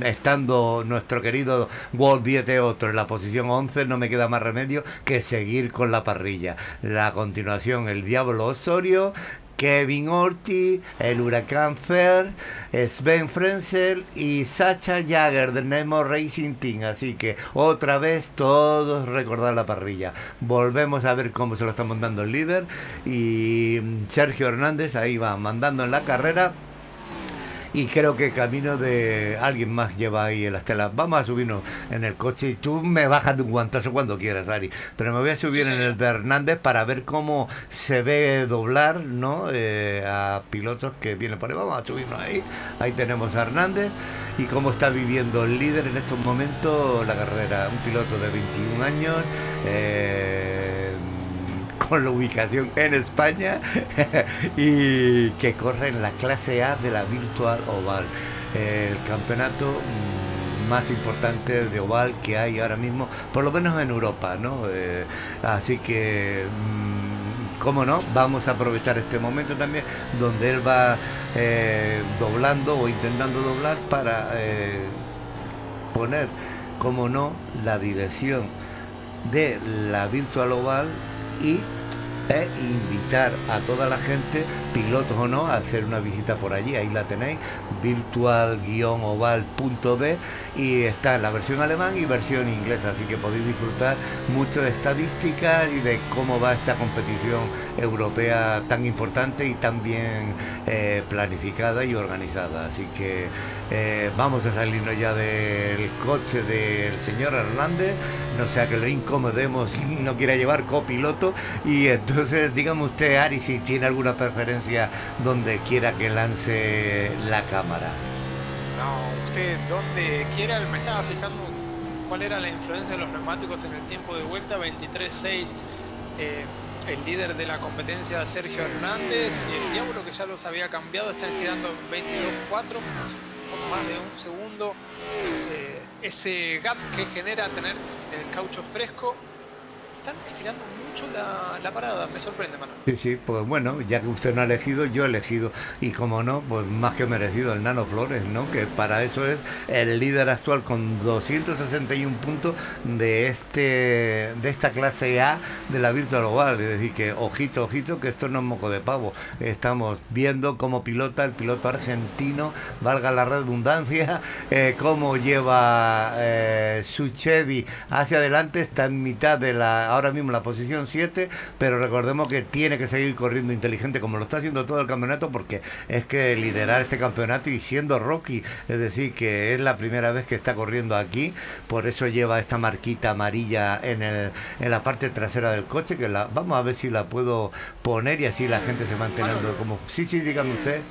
estando nuestro querido Walt Diete otro en la posición 11, no me queda más remedio que seguir con la parrilla. A continuación, el Diablo Osorio, Kevin Ortiz, el Huracán Fer, Sven Frenzel y Sacha Jagger del Nemo Racing Team. Así que otra vez todos recordar la parrilla. Volvemos a ver cómo se lo está montando el líder, y Sergio Hernández ahí va mandando en la carrera. Y creo que camino de alguien más lleva ahí en la estela. Vamos a subirnos en el coche y tú me bajas de un guantazo cuando quieras, Ari. Pero me voy a subir en el de Hernández para ver cómo se ve doblar, ¿no? A pilotos que vienen por ahí. Vamos a subirnos ahí. Ahí tenemos a Hernández y cómo está viviendo el líder en estos momentos la carrera. Un piloto de 21 años. Con la ubicación en España y que corre en la clase A de la Virtual Oval, el campeonato más importante de oval que hay ahora mismo, por lo menos en Europa, ¿no? Así que cómo no, vamos a aprovechar este momento también donde él va doblando o intentando doblar para poner, cómo no, la dirección de la Virtual Oval y invitar a toda la gente, pilotos o no, a hacer una visita por allí. Ahí la tenéis, virtual-oval.de, y está en la versión alemán y versión inglesa, así que podéis disfrutar mucho de estadísticas y de cómo va esta competición europea tan importante y tan bien planificada y organizada. Así que vamos a salirnos ya del coche del señor Hernández, no sea que lo incomodemos y no quiera llevar copiloto. Y entonces dígame usted, Ari, si tiene alguna preferencia donde quiera que lance la cámara. No, usted donde quiera. Me estaba fijando cuál era la influencia de los neumáticos en el tiempo de vuelta. 23.6 el líder de la competencia, Sergio Hernández, y el Diablo, que ya los había cambiado, están girando 22.4, un poco más de un segundo. Ese gap que genera tener el caucho fresco. Están estirando mucho la parada, me sorprende, Manuel. Sí, sí, pues bueno, ya que usted no ha elegido, yo he elegido. Y como no, pues más que merecido el Nano Flores, ¿no? Que para eso es el líder actual con 261 puntos de esta clase A de la Virtual Oval. Es decir, que ojito, ojito, que esto no es moco de pavo. Estamos viendo cómo pilota el piloto argentino, valga la redundancia, cómo lleva su Chevy hacia adelante, está en mitad de ahora mismo la posición 7, pero recordemos que tiene que seguir corriendo inteligente como lo está haciendo todo el campeonato, porque es que liderar este campeonato y siendo Rocky, es decir, que es la primera vez que está corriendo aquí, por eso lleva esta marquita amarilla en la parte trasera del coche, que vamos a ver si la puedo poner y así la gente se va enterando como... Sí, dígame usted.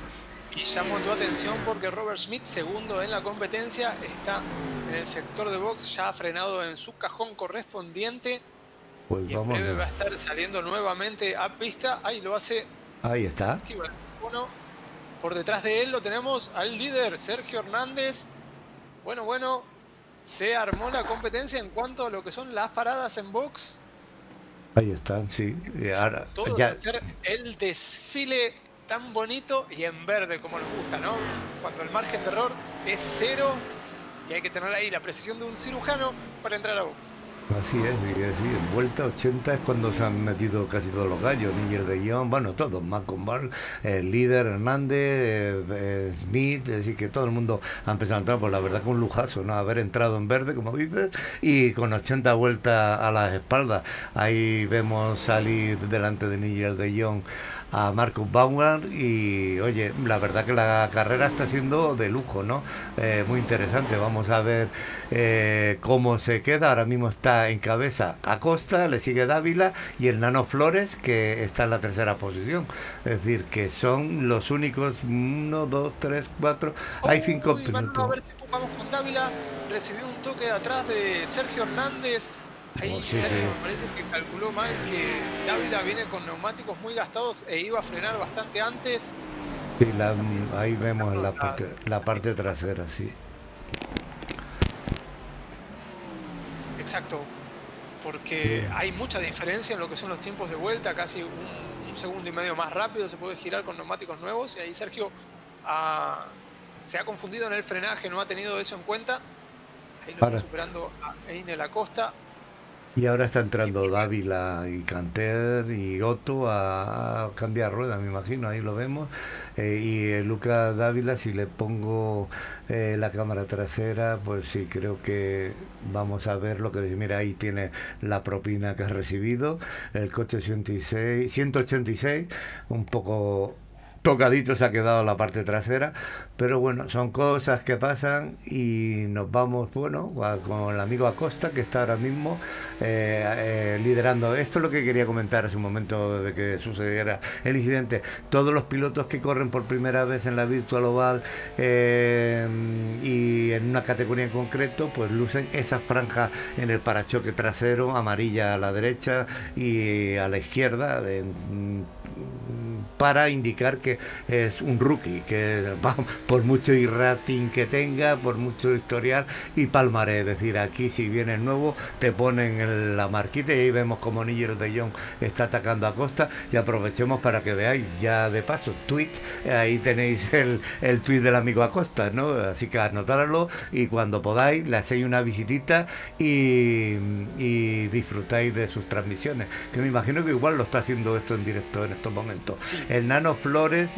Y llamo tu atención porque Robert Smith, segundo en la competencia, está en el sector de box, ya ha frenado en su cajón correspondiente. Pues y en breve va a estar saliendo nuevamente a pista. Ahí lo hace. Ahí está. Aquí, bueno, por detrás de él lo tenemos al líder, Sergio Hernández. Bueno, se armó la competencia en cuanto a lo que son las paradas en box. Ahí están, sí. Y ahora, todo ya... hacer el desfile tan bonito y en verde como nos gusta, ¿no? Cuando el margen de error es 0 y hay que tener ahí la precisión de un cirujano para entrar a box. Así es, y así, en vuelta 80 es cuando se han metido casi todos los gallos, Nigel de Jong, bueno, todos, Malcolm Ball, el líder Hernández, Smith, es decir, que todo el mundo ha empezado a entrar, pues la verdad que un lujazo, ¿no? Haber entrado en verde, como dices, y con 80 vueltas a las espaldas. Ahí vemos salir delante de Nigel de Jong a Marcus Bauer y oye, la verdad que la carrera está siendo de lujo, ¿no? Muy interesante, vamos a ver cómo se queda. Ahora mismo está en cabeza Acosta, le sigue Dávila y el Nano Flores, que está en la tercera posición, es decir, que son los únicos 1, 2, 3, 4, hay 5 pilotos. A ver si jugamos con Dávila, recibió un toque de atrás de Sergio Hernández. Ahí Sergio me parece que calculó mal que Dávila viene con neumáticos muy gastados e iba a frenar bastante antes. Sí, ahí vemos la parte trasera, sí. Exacto, porque hay mucha diferencia en lo que son los tiempos de vuelta, casi un segundo y medio más rápido se puede girar con neumáticos nuevos y ahí Sergio se ha confundido en el frenaje, no ha tenido eso en cuenta. Ahí lo está superando a Einel Acosta. Y ahora está entrando Dávila y Canter y Otto a cambiar ruedas, me imagino, ahí lo vemos. Y Lucas Dávila, si le pongo la cámara trasera, pues sí, creo que vamos a ver lo que dice. Mira, ahí tiene la propina que ha recibido, el coche 186, un poco... tocadito se ha quedado la parte trasera, pero bueno, son cosas que pasan y nos vamos, bueno, con el amigo Acosta, que está ahora mismo liderando. Esto es lo que quería comentar hace un momento de que sucediera el incidente. Todos los pilotos que corren por primera vez en la Virtual Oval y en una categoría en concreto, pues lucen esa franja en el parachoque trasero, amarilla a la derecha y a la izquierda, para indicar que es un rookie, que por mucho rating que tenga, por mucho historial y palmarés, es decir, aquí si vienes nuevo te ponen la marquita y ahí vemos como Nigel de Jong está atacando a Acosta. Y aprovechemos para que veáis ya de paso tweet, ahí tenéis el tweet del amigo Acosta, ¿no? Así que anotáralo y cuando podáis le hacéis una visitita y disfrutáis de sus transmisiones, que me imagino que igual lo está haciendo esto en directo en estos momentos. Sí. El Nano Flores,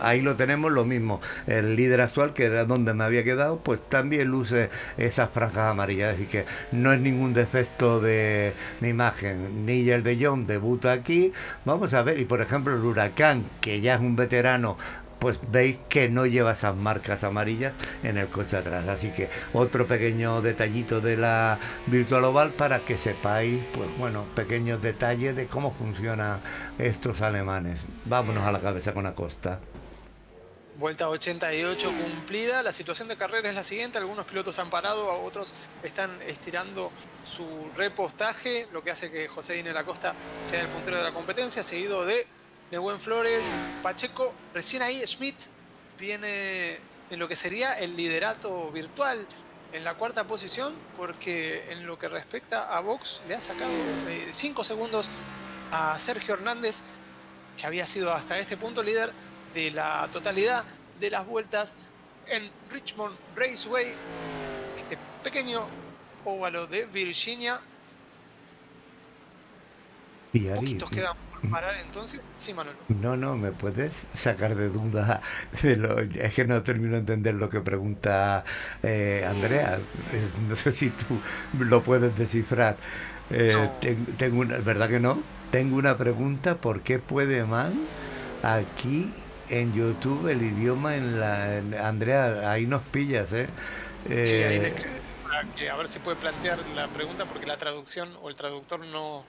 ahí lo tenemos, lo mismo, el líder actual, que era donde me había quedado, pues también luce esas franjas amarillas, es decir que no es ningún defecto de imagen. Nigel de Jong debuta aquí, vamos a ver, y por ejemplo el Huracán, que ya es un veterano, pues veis que no lleva esas marcas amarillas en el coche atrás. Así que otro pequeño detallito de la Virtual Oval para que sepáis, pues bueno, pequeños detalles de cómo funcionan estos alemanes. Vámonos a la cabeza con Acosta. Vuelta 88 cumplida. La situación de carrera es la siguiente. Algunos pilotos han parado, otros están estirando su repostaje, lo que hace que José Einel Acosta sea el puntero de la competencia, seguido de Nehuen Flores, Pacheco. Recién ahí Schmidt viene en lo que sería el liderato virtual en la cuarta posición, porque en lo que respecta a Box le ha sacado 5 segundos a Sergio Hernández, que había sido hasta este punto líder de la totalidad de las vueltas en Richmond Raceway, este pequeño óvalo de Virginia. Y Ari, Poquitos quedan por parar entonces. Sí, Manuel. no, ¿me puedes sacar de duda es que no termino de entender lo que pregunta Andrea? No sé si tú lo puedes descifrar. No. Tengo una, ¿verdad que no? Tengo una pregunta, ¿por qué puede mal aquí en YouTube el idioma Andrea, ahí nos pillas, ¿eh? Sí, ahí le Eh, escribo para que a ver si puede plantear la pregunta, porque la traducción o el traductor no,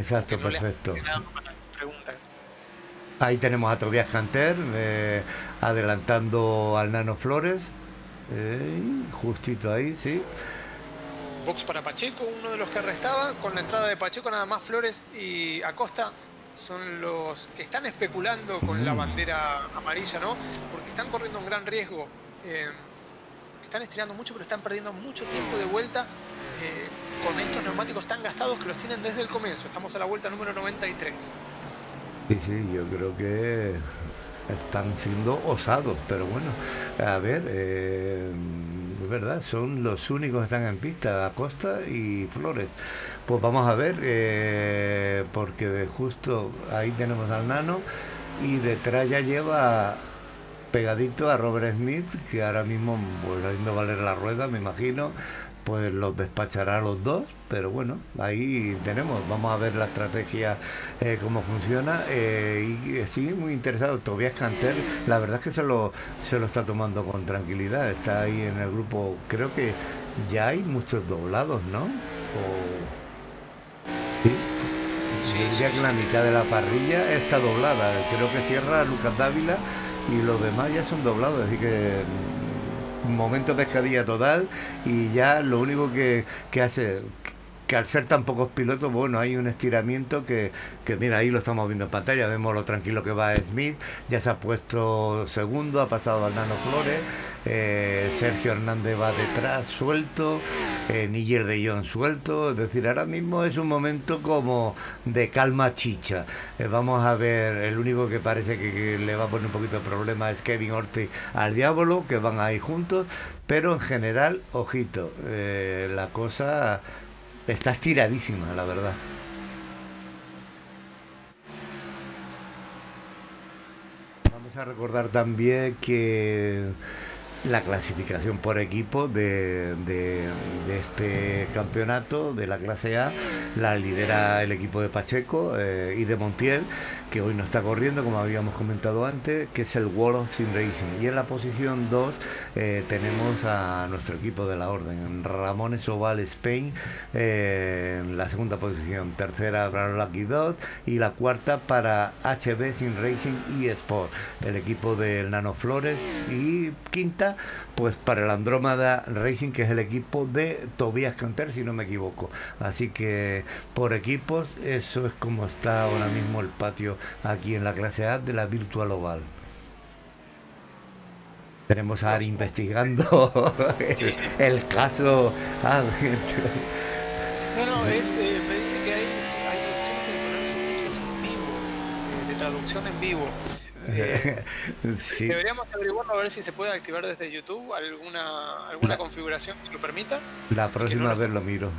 como que exacto, no le hace perfecto. nada para la pregunta. Ahí tenemos a Tobias Canter adelantando al Nano Flores. Justito ahí, sí. Box para Pacheco, uno de los que restaba. Con la entrada de Pacheco, nada más Flores y Acosta son los que están especulando con la bandera amarilla, ¿no? Porque están corriendo un gran riesgo. Están estirando mucho, pero están perdiendo mucho tiempo de vuelta con estos neumáticos tan gastados que los tienen desde el comienzo. Estamos a la vuelta número 93. Sí, yo creo que están siendo osados, pero bueno, a ver, es verdad, son los únicos que están en pista, Acosta y Flores. Pues vamos a ver, porque justo ahí tenemos al Nano y detrás ya lleva pegadito a Robert Smith, que ahora mismo, pues haciendo valer la rueda, me imagino, pues los despachará a los dos, pero bueno, ahí tenemos, vamos a ver la estrategia, cómo funciona, y sí, muy interesado. Tobias Canter, la verdad es que se lo está tomando con tranquilidad, está ahí en el grupo, creo que ya hay muchos doblados, ¿no? Sí, Sí, yo sí, diría que sí. la mitad de la parrilla está doblada, creo que cierra Lucas Dávila y los demás ya son doblados, así que momento pescadilla total y ya lo único que hace que al ser tan pocos pilotos, bueno, hay un estiramiento que mira, ahí lo estamos viendo en pantalla, vemos lo tranquilo que va Smith, ya se ha puesto segundo, ha pasado al Nano Flores, Sergio Hernández va detrás, suelto, Níger de Jong suelto, es decir, ahora mismo es un momento como de calma chicha. Vamos a ver, el único que parece que le va a poner un poquito de problema es Kevin Ortiz al Diablo, que van ahí juntos, pero en general, ojito, la cosa está estiradísima, la verdad. Vamos a recordar también que la clasificación por equipo de este campeonato de la clase A la lidera el equipo de Pacheco y de Montiel, que hoy no está corriendo, como habíamos comentado antes, que es el World of Sim Racing. Y en la posición 2 tenemos a nuestro equipo de la orden, Ramones Oval Spain, en la segunda posición, tercera Brown Lucky Dot y la cuarta para HB Sim Racing y Sport, el equipo del Nano Flores, y quinta pues para el Andrómeda Racing, que es el equipo de Tobias Canter, si no me equivoco. Así que por equipos eso es como está ahora mismo el patio aquí en la clase A de la Virtual Oval. Tenemos a Ari investigando Sí. el caso. No, me dice que hay opciones de poner subtítulos en vivo, de traducción en vivo. Sí, Deberíamos averiguarlo a ver si se puede activar desde YouTube alguna la, configuración que lo permita, la que no próxima lo vez está. lo miro.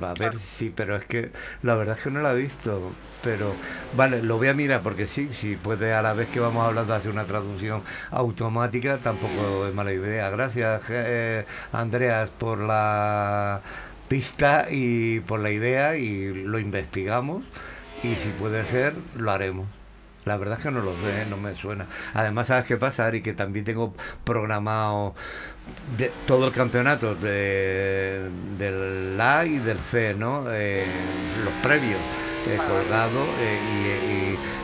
A ver, Claro. sí, pero es que la verdad es que no la he visto. Pero vale, lo voy a mirar porque sí, si puede a la vez que vamos hablando hacer una traducción automática, tampoco es mala idea. Gracias, Andreas, por la pista y por la idea, y lo investigamos y si puede ser, lo haremos. La verdad es que no lo sé, no me suena. Además, ¿sabes qué pasa, Ari? Que también tengo programado todo el campeonato del A y del C, ¿no? Los previos Vale, vale. colgados,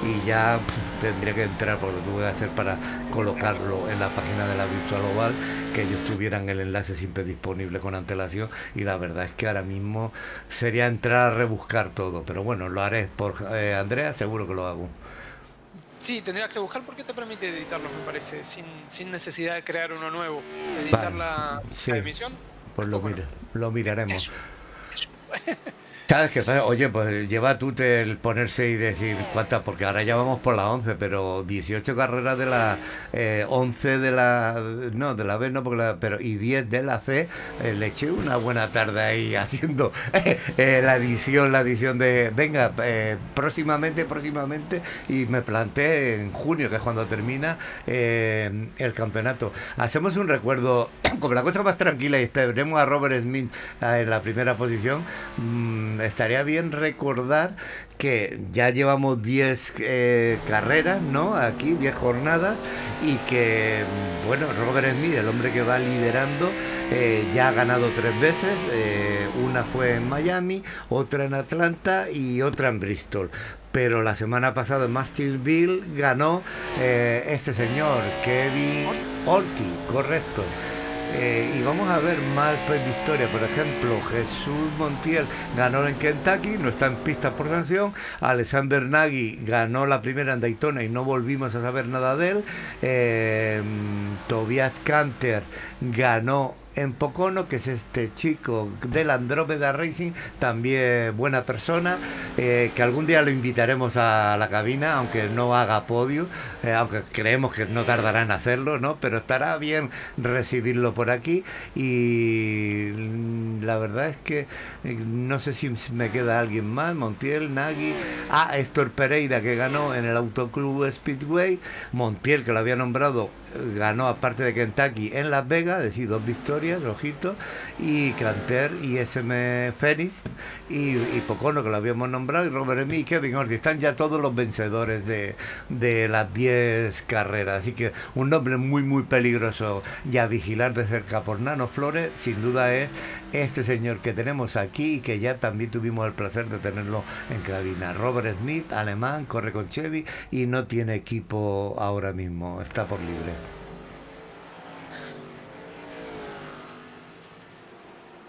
y ya tendría que entrar porque lo tuve que hacer para colocarlo en la página de la Virtual Oval, que ellos tuvieran el enlace siempre disponible con antelación, y la verdad es que ahora mismo sería entrar a rebuscar todo, pero bueno, lo haré por Andrea, seguro que lo hago. Sí, tendrías que buscar porque te permite editarlos, me parece, sin necesidad de crear uno nuevo. Editar Vale, la sí, emisión. pues Después, bueno, lo miraremos. eso. ¿Sabes qué pasa? Oye, pues lleva tú el ponerse y decir cuántas, porque ahora ya vamos por la 11, pero 18 carreras de la 11 de la, no, de la B, no, porque pero y 10 de la C, le eché una buena tarde ahí haciendo la edición de, venga, próximamente, y me planteé en junio, que es cuando termina el campeonato. Hacemos un recuerdo, como la cosa más tranquila y tenemos a Robert Smith en la primera posición. Estaría bien recordar que ya llevamos 10 carreras, ¿no? Aquí, 10 jornadas, y que, bueno, Robert Smith, el hombre que va liderando, ya ha ganado 3 veces. Una fue en Miami, otra en Atlanta y otra en Bristol. Pero la semana pasada en Martinsville ganó este señor, Kevin Orti, correcto. Y vamos a ver más victorias. Por ejemplo, Jesús Montiel ganó en Kentucky, no está en pistas por sanción. Alexander Nagy ganó la primera en Daytona y no volvimos a saber nada de él. Tobias Canter ganó en Pocono, que es este chico del Andrómeda Racing, también buena persona, que algún día lo invitaremos a la cabina, aunque no haga podio, aunque creemos que no tardará en hacerlo, ¿no? Pero estará bien recibirlo por aquí. Y la verdad es que no sé si me queda alguien más. Montiel, Nagy, Héctor Pereira, que ganó en el Autoclub Speedway. Montiel, que lo había nombrado, ganó aparte de Kentucky en Las Vegas, es decir, 2 victorias, ojito. Y Canter y SM Phoenix y Pocono, que lo habíamos nombrado, y Robert Smith y Kevin Ortiz, están ya todos los vencedores de las 10 carreras. Así que un nombre muy peligroso y a vigilar de cerca por Nano Flores, sin duda, es este señor que tenemos aquí y que ya también tuvimos el placer de tenerlo en cabina. Robert Smith, alemán, corre con Chevy y no tiene equipo ahora mismo, está por libre.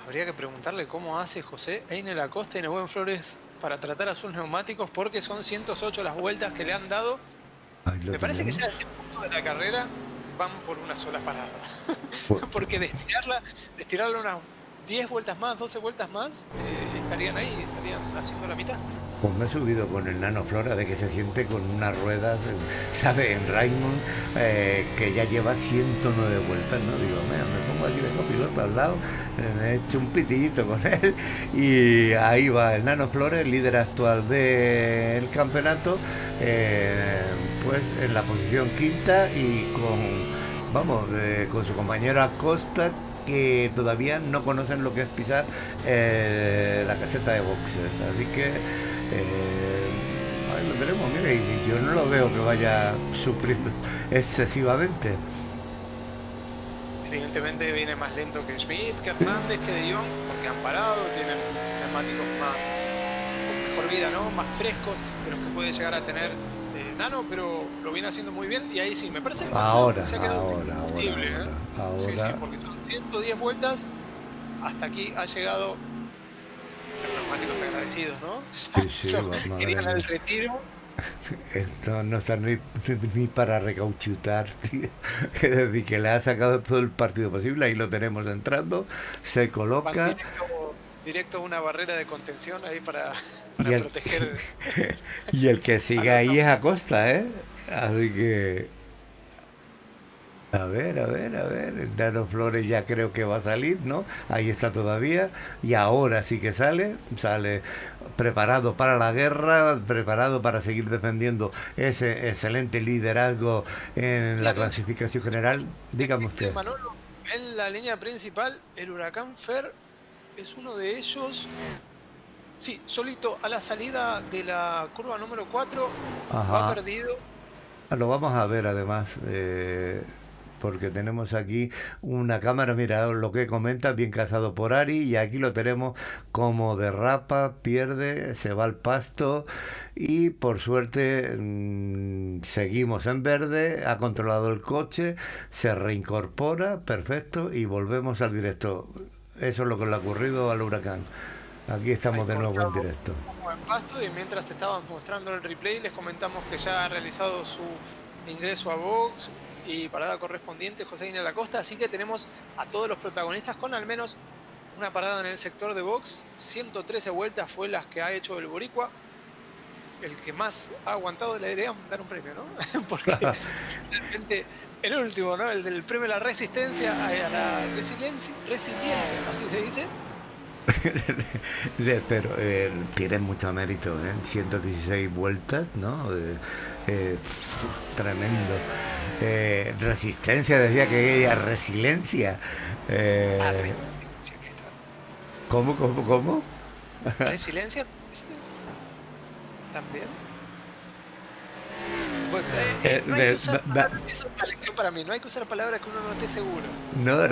Habría que preguntarle cómo hace José Einer Acosta y Nebuen Flores para tratar a sus neumáticos, porque son 108 las vueltas que le han dado. Me parece que sea el punto de la carrera, van por una sola parada. Porque de estirarla unas 10 vueltas más, 12 vueltas más, estarían haciendo la mitad. Pues me he subido con el Nano Flora de que se siente con unas ruedas, ¿sabe? En Raymond, que ya lleva 109 vueltas, ¿no? Digo, me pongo aquí de copiloto al lado, me he hecho un pitillito con él y ahí va el Nano Flores, líder actual del campeonato, pues en la posición quinta y con su compañero Acosta, que todavía no conocen lo que es pisar la caseta de boxes, así que ahí lo tenemos. Mira, y yo no lo veo que vaya sufriendo excesivamente. Evidentemente viene más lento que Schmidt, que Hernández, que De Jong, porque han parado, tienen neumáticos con mejor vida, ¿no? Más frescos de los que puede llegar a tener Nano, pero lo viene haciendo muy bien. Y ahí sí, me parece que se ha quedado sin combustible. Ahora. Sí, porque son 110 vueltas. Hasta aquí ha llegado los neumáticos agradecidos, ¿no? Sí, querían el retiro. Esto no está ni para recauchutar, tío. Es decir, que le ha sacado todo el partido posible. Ahí lo tenemos entrando, se coloca directo a una barrera de contención ahí para proteger. Y el que sigue ahí es Acosta, ¿eh? Así que a ver, el Nano Flores ya creo que va a salir, ¿no? Ahí está todavía, y ahora sí que sale preparado para la guerra, preparado para seguir defendiendo ese excelente liderazgo en la clasificación general. Dígame usted. Manolo, en la línea principal, el Huracán Fer es uno de ellos. Sí, solito a la salida de la curva número 4, va perdido. Lo vamos a ver además, porque tenemos aquí una cámara, mira lo que comenta, bien casado por Ari, y aquí lo tenemos como derrapa, pierde, se va al pasto y por suerte seguimos en verde, ha controlado el coche, se reincorpora, perfecto, y volvemos al directo. Eso es lo que le ha ocurrido al Huracán. Aquí estamos Ahí de nuevo en cortamos directo. un buen pasto y mientras estábamos mostrando el replay les comentamos que ya ha realizado su ingreso a box y parada correspondiente José Inés Acosta, así que tenemos a todos los protagonistas con al menos una parada en el sector de box. 113 vueltas fue las que ha hecho el boricua, el que más ha aguantado. Le deberían dar un premio, ¿no? Porque realmente el último, ¿no? El del premio a la resistencia, a la resiliencia, así se dice. Pero tiene mucho mérito, ¿eh? 116 vueltas, ¿no? Tremendo. Resistencia, decía que ella, resiliencia. ¿Cómo? Resiliencia también. Bueno, no hay que usar palabras, eso es una lección para mí. No hay que usar palabras que uno no esté seguro. No,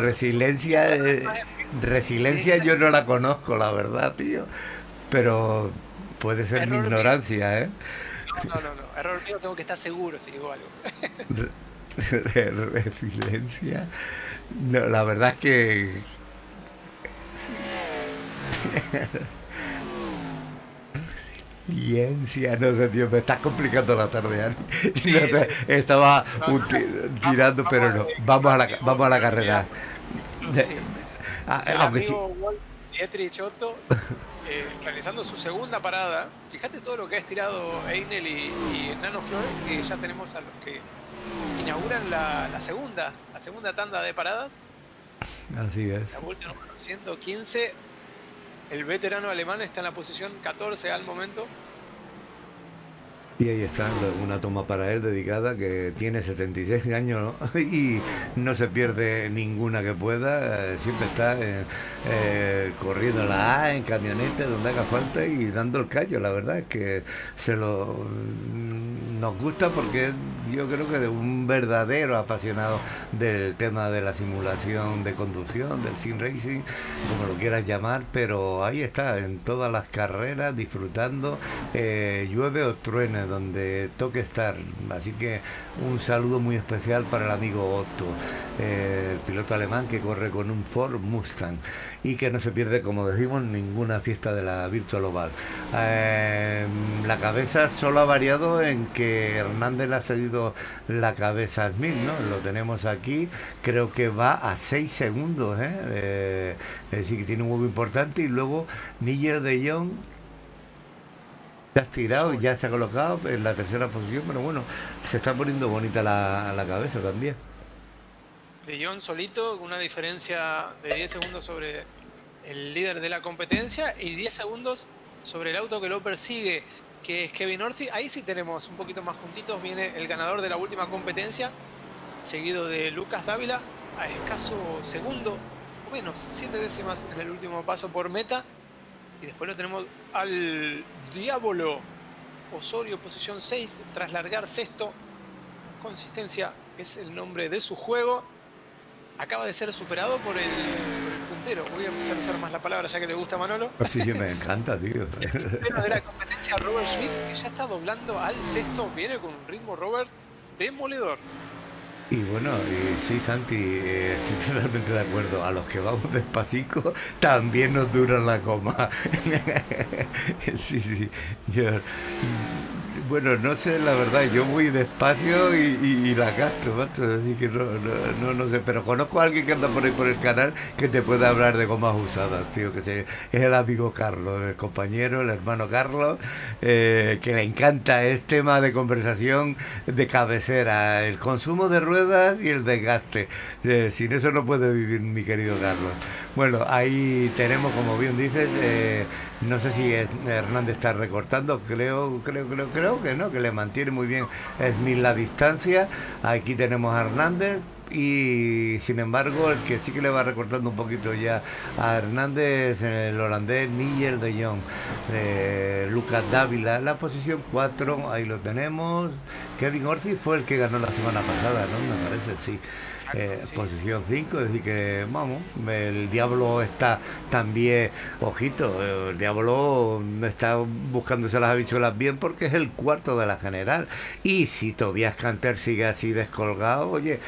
resiliencia yo no la conozco, la verdad, tío. Pero puede ser mi Error mío. ignorancia, ¿eh? No. Error mío, tengo que estar seguro si digo algo. Resiliencia. No, la verdad es que Ciencia, no sé, tío, me estás complicando la tarde, Ani. Sí, No sé, sí. estaba tirando, Vamos pero no. Vamos a la carrera. Sí. El Aunque sí, amigo Wolf Dietrich Otto realizando su segunda parada. Fíjate todo lo que ha estirado Einel y Nano Flores, que ya tenemos a los que inauguran la segunda tanda de paradas. así es. La vuelta número 115. El veterano alemán está en la posición 14 al momento. Y ahí está, una toma para él dedicada, que tiene 76 años, ¿no? Y no se pierde ninguna que pueda, siempre está corriendo en la A, en camioneta, donde haga falta y dando el callo. La verdad es que nos gusta porque yo creo que es un verdadero apasionado del tema de la simulación de conducción, del sim racing, como lo quieras llamar, pero ahí está, en todas las carreras, disfrutando, llueve o truene, donde toque estar. Así que un saludo muy especial para el amigo Otto, el piloto alemán que corre con un Ford Mustang y que no se pierde, como decimos, ninguna fiesta de la Virtual Oval. La cabeza solo ha variado en que Hernández le ha cedido la cabeza a Smith, ¿no? Lo tenemos aquí, creo que va a 6 segundos, es decir, que tiene un huevo importante. Y luego Nigel de Jong se ha estirado y ya se ha colocado en la tercera posición, pero bueno, se está poniendo bonita la cabeza también. De Jong solito, con una diferencia de 10 segundos sobre el líder de la competencia y 10 segundos sobre el auto que lo persigue, que es Kevin Orsi. Ahí sí tenemos un poquito más juntitos. Viene el ganador de la última competencia, seguido de Lucas Dávila, a escaso segundo, o menos 7 décimas en el último paso por meta. Y después lo tenemos al Diablo Osorio, posición 6, tras largar sexto. Consistencia es el nombre de su juego. Acaba de ser superado por el puntero. Voy a empezar a usar más la palabra ya que le gusta a Manolo. Sí, me encanta, tío. El puntero de la competencia, Robert Schmidt, que ya está doblando al sexto. Viene con un ritmo, Robert, demoledor. Y bueno, sí, Santi, estoy totalmente de acuerdo. A los que vamos despacito también nos dura la coma. Sí. Bueno, no sé, la verdad, yo voy despacio y la gasto, macho, así que no sé, pero conozco a alguien que anda por ahí por el canal que te puede hablar de gomas usadas, tío, es el amigo Carlos, el compañero, el hermano Carlos, que le encanta, es tema de conversación de cabecera, el consumo de ruedas y el desgaste. Sin eso no puede vivir mi querido Carlos. Bueno, ahí tenemos, como bien dices, no sé si Hernández está recortando, creo que no, que le mantiene muy bien Smith la distancia. Aquí tenemos a Hernández y sin embargo el que sí que le va recortando un poquito ya a Hernández, el holandés Nigel de Jong, Lucas Dávila, la posición 4, ahí lo tenemos. Kevin Orsi fue el que ganó la semana pasada, ¿no? Me parece, sí. sí. posición 5, es decir que, vamos, el Diablo está también, ojito, el Diablo está buscándose las habichuelas bien porque es el cuarto de la general, y si Tobias Canter sigue así descolgado, oye,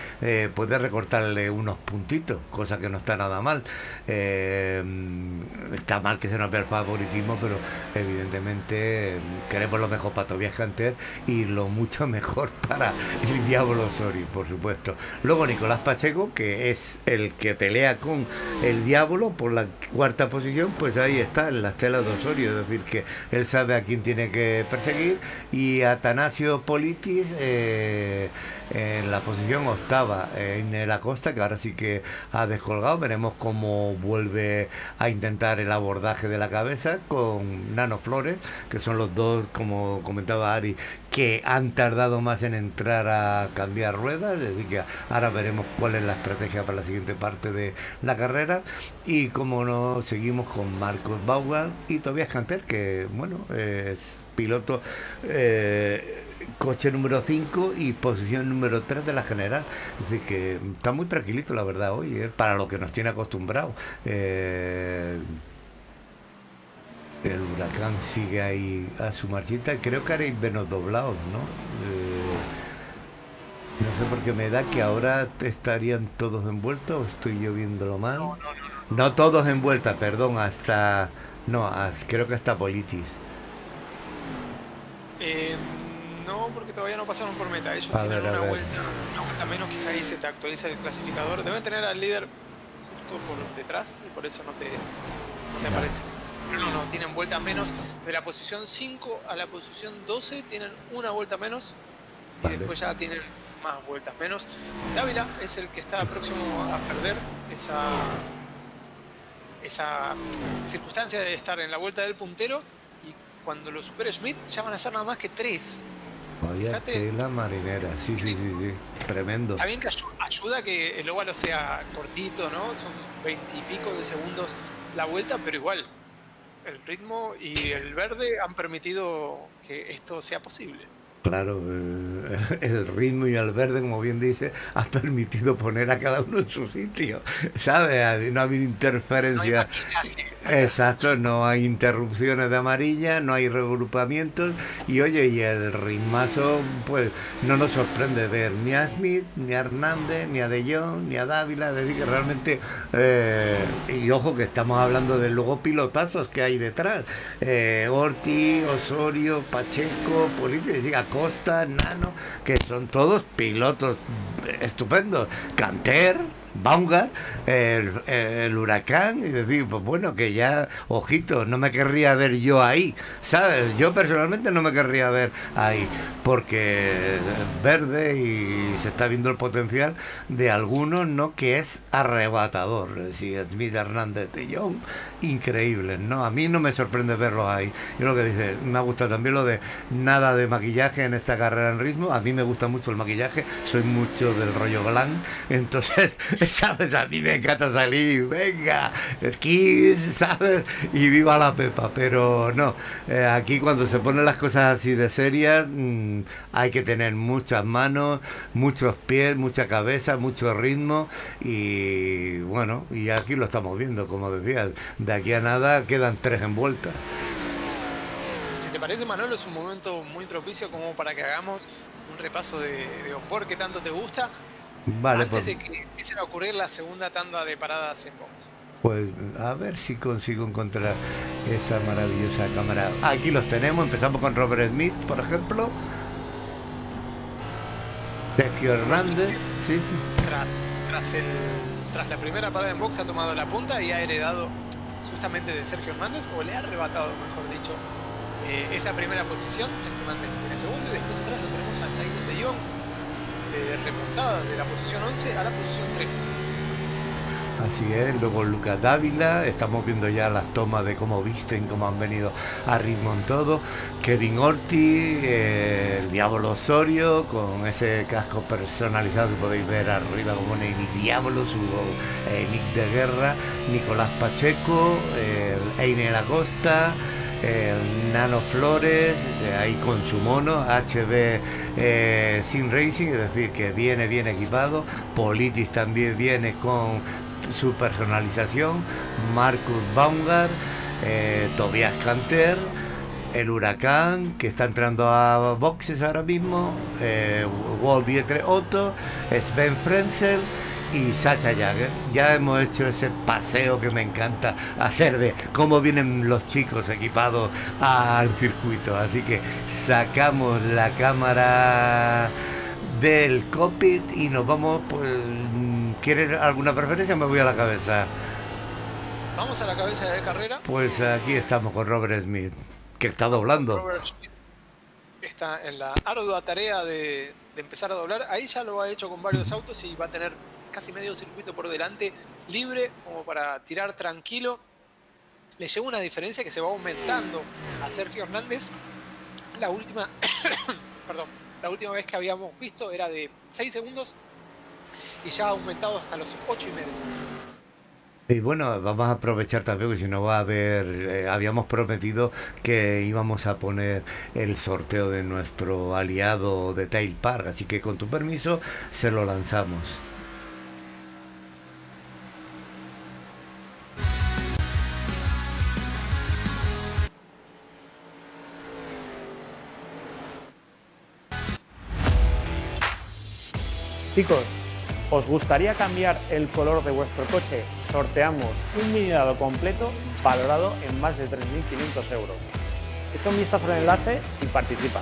puede recortarle unos puntitos, cosa que no está nada mal. Está mal que se nos vea el favoritismo, pero evidentemente queremos lo mejor para Tobias Canter y lo mucho mejor para el Diablo Osorio, por supuesto. Luego Nicolás Pacheco, que es el que pelea con el Diablo por la cuarta posición, pues ahí está, en las telas de Osorio, es decir, que él sabe a quién tiene que perseguir. Y Atanasio Politis en la posición octava, en la costa, que ahora sí que ha descolgado. Veremos cómo vuelve a intentar el abordaje de la cabeza con Nano Flores, que son los dos, como comentaba Ari, que han tardado más en entrar a cambiar ruedas, es decir que ahora veremos cuál es la estrategia para la siguiente parte de la carrera. Y como no, seguimos con Marcos Vaughan y Tobias Canter, que bueno, es piloto, coche número 5 y posición número 3 de la general. Es decir que está muy tranquilito, la verdad, hoy, para lo que nos tiene acostumbrado. El Huracán sigue ahí a su marchita. Creo que haréis menos doblados, ¿no? No sé por qué me da que ahora estarían todos envueltos, o estoy yo viéndolo mal. No todos envueltas, perdón, hasta... No, creo que hasta Politis. No, porque todavía no pasaron por meta. Ellos A tienen ver, a ver. una vuelta menos, quizá ahí se te actualiza el clasificador. Deben tener al líder justo por detrás y por eso no te aparece. Pero no, tienen vuelta menos. De la posición 5 a la posición 12 tienen una vuelta menos. Y Vale. después ya tienen más vueltas menos. Dávila es el que está próximo a perder esa circunstancia de estar en la vuelta del puntero. Y cuando lo supere Schmidt ya van a ser nada más que 3. Vaya Fíjate. tela marinera, sí, tremendo. Está bien que ayuda que el óvalo sea cortito, ¿no? Son 20 y pico de segundos la vuelta, pero igual el ritmo y el verde han permitido que esto sea posible. Claro, el ritmo y el verde, como bien dice, ha permitido poner a cada uno en su sitio, ¿sabes? No ha habido interferencia. No hay maquillaje. Exacto, no hay interrupciones de amarilla, no hay regrupamientos, y oye, y el ritmazo, pues no nos sorprende ver ni a Smith, ni a Hernández, ni a De Jong, ni a Dávila. Es decir, que realmente, y ojo que estamos hablando de luego pilotazos que hay detrás, Ortiz, Osorio, Pacheco, Politis, es decir, Acosta, Nano, que son todos pilotos estupendos. Canter, Baumgart, el Huracán, y decir, pues bueno, que ya, ojito, no me querría ver yo ahí, ¿sabes? Yo personalmente no me querría ver ahí, porque verde y se está viendo el potencial de algunos, ¿no? Que es arrebatador, es decir, Smith, Hernández, De Jong, increíbles, ¿no? A mí no me sorprende verlos ahí. Yo lo que dice, me ha gustado también lo de nada de maquillaje en esta carrera en ritmo. A mí me gusta mucho el maquillaje, soy mucho del rollo glam, entonces, ¿sabes? A mí me encanta salir, venga, Kiss, ¿sabes? Y viva la Pepa, pero no, aquí cuando se ponen las cosas así de serias, hay que tener muchas manos, muchos pies, mucha cabeza, mucho ritmo, y bueno, y aquí lo estamos viendo, como decía, de aquí a nada quedan 3 envueltas. Si te parece, Manuel, es un momento muy propicio como para que hagamos un repaso de onboard que tanto te gusta. Vale, antes pues, de que empiecen a ocurrir la segunda tanda de paradas en box. pues a ver si consigo encontrar esa maravillosa cámara. Aquí los tenemos, empezamos con Robert Smith, por ejemplo. Sergio Hernández, sí. Tras la primera parada en box ha tomado la punta y ha heredado justamente de Sergio Hernández, o le ha arrebatado, mejor dicho, esa primera posición. Sergio Hernández en el segundo, y después atrás lo tenemos a Nigel De Jong, remontada de la posición 11 a la posición 3. Así es, luego Lucas Dávila, estamos viendo ya las tomas de cómo visten, cómo han venido a ritmo en todo. Kevin Ortiz, el Diablo Osorio, con ese casco personalizado que podéis ver arriba como pone Diablo, su nick de guerra. Nicolás Pacheco, Eine Acosta, Nano Flores, ahí con su mono, HB Sim Racing, es decir, que viene bien equipado. Politis también viene con su personalización. Marcus Baumgart, Tobias Canter, el Huracán, que está entrando a boxes ahora mismo, Walt Dieter Otto, Sven Frenzel y Sasha Jagger. Ya hemos hecho ese paseo que me encanta hacer de cómo vienen los chicos equipados al circuito. Así que sacamos la cámara del cockpit y nos vamos. Pues, ¿quieres alguna preferencia? Me voy a la cabeza. Vamos a la cabeza de carrera. Pues aquí estamos con Robert Smith, que está doblando. Robert Smith está en la ardua tarea de empezar a doblar. Ahí ya lo ha hecho con varios autos y va a tener casi medio circuito por delante libre como para tirar tranquilo. Le lleva una diferencia que se va aumentando a Sergio Hernández. La última perdón, la última vez que habíamos visto era de 6 segundos y ya ha aumentado hasta los 8,5. Y bueno, vamos a aprovechar también, que si no va a haber, habíamos prometido que íbamos a poner el sorteo de nuestro aliado de Tail Park, así que con tu permiso se lo lanzamos. Chicos, ¿os gustaría cambiar el color de vuestro coche? Sorteamos un mini dado completo valorado en más de 3.500 euros. Echa un vistazo al enlace y participa.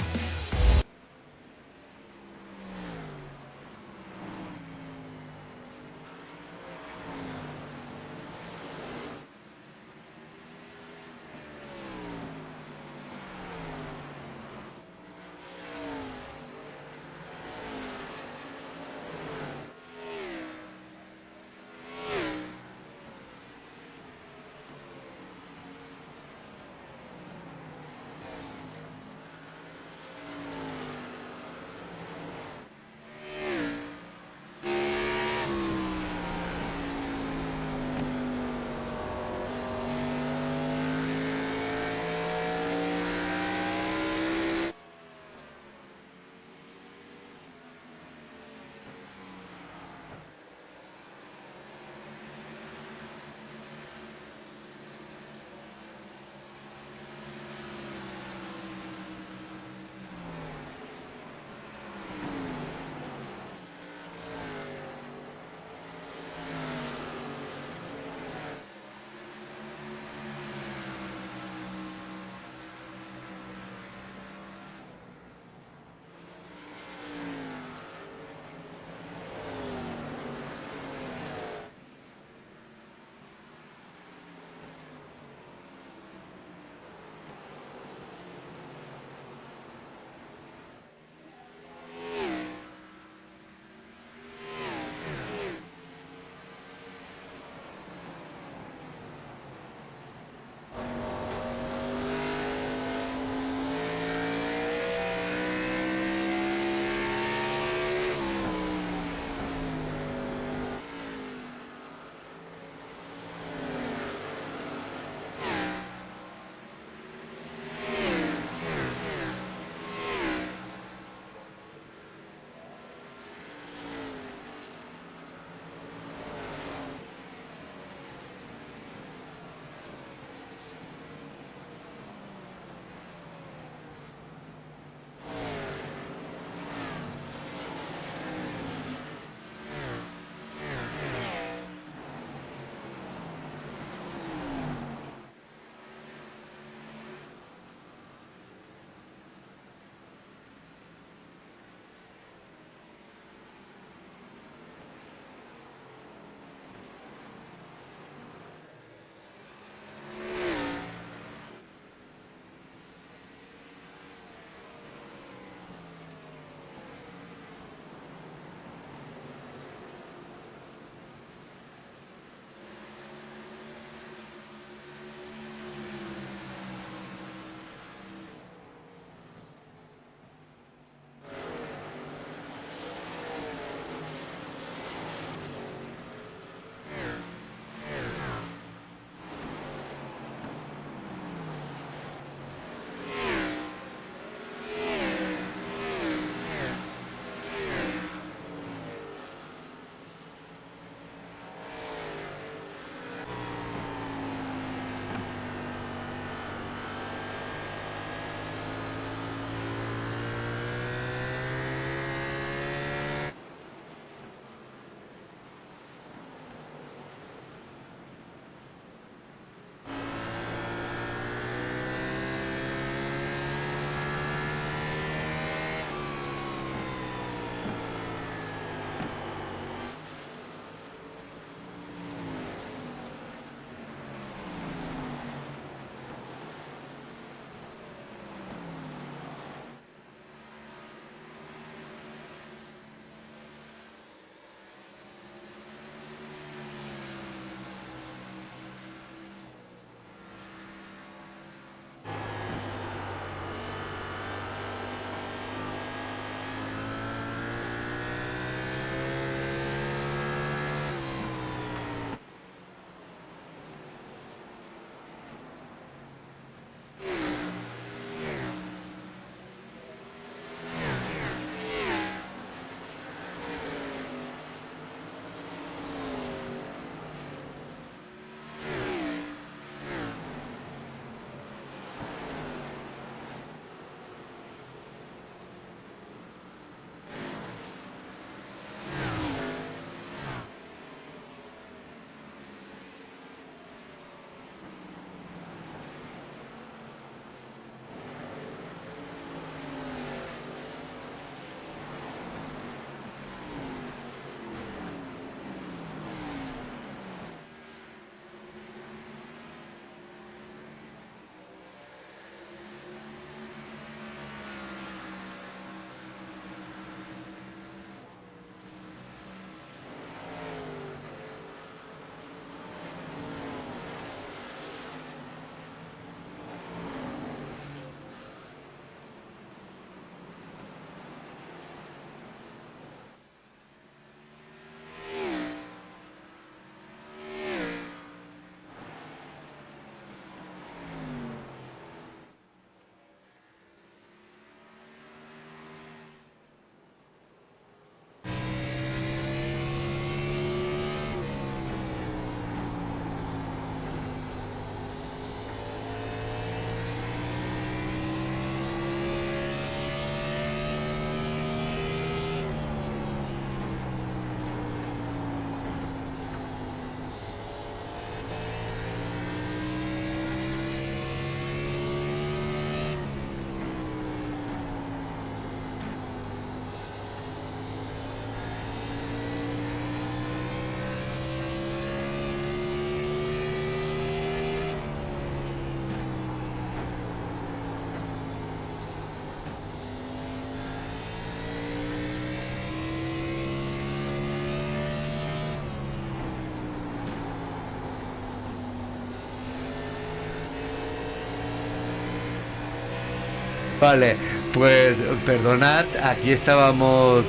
Vale, pues perdonad, aquí estábamos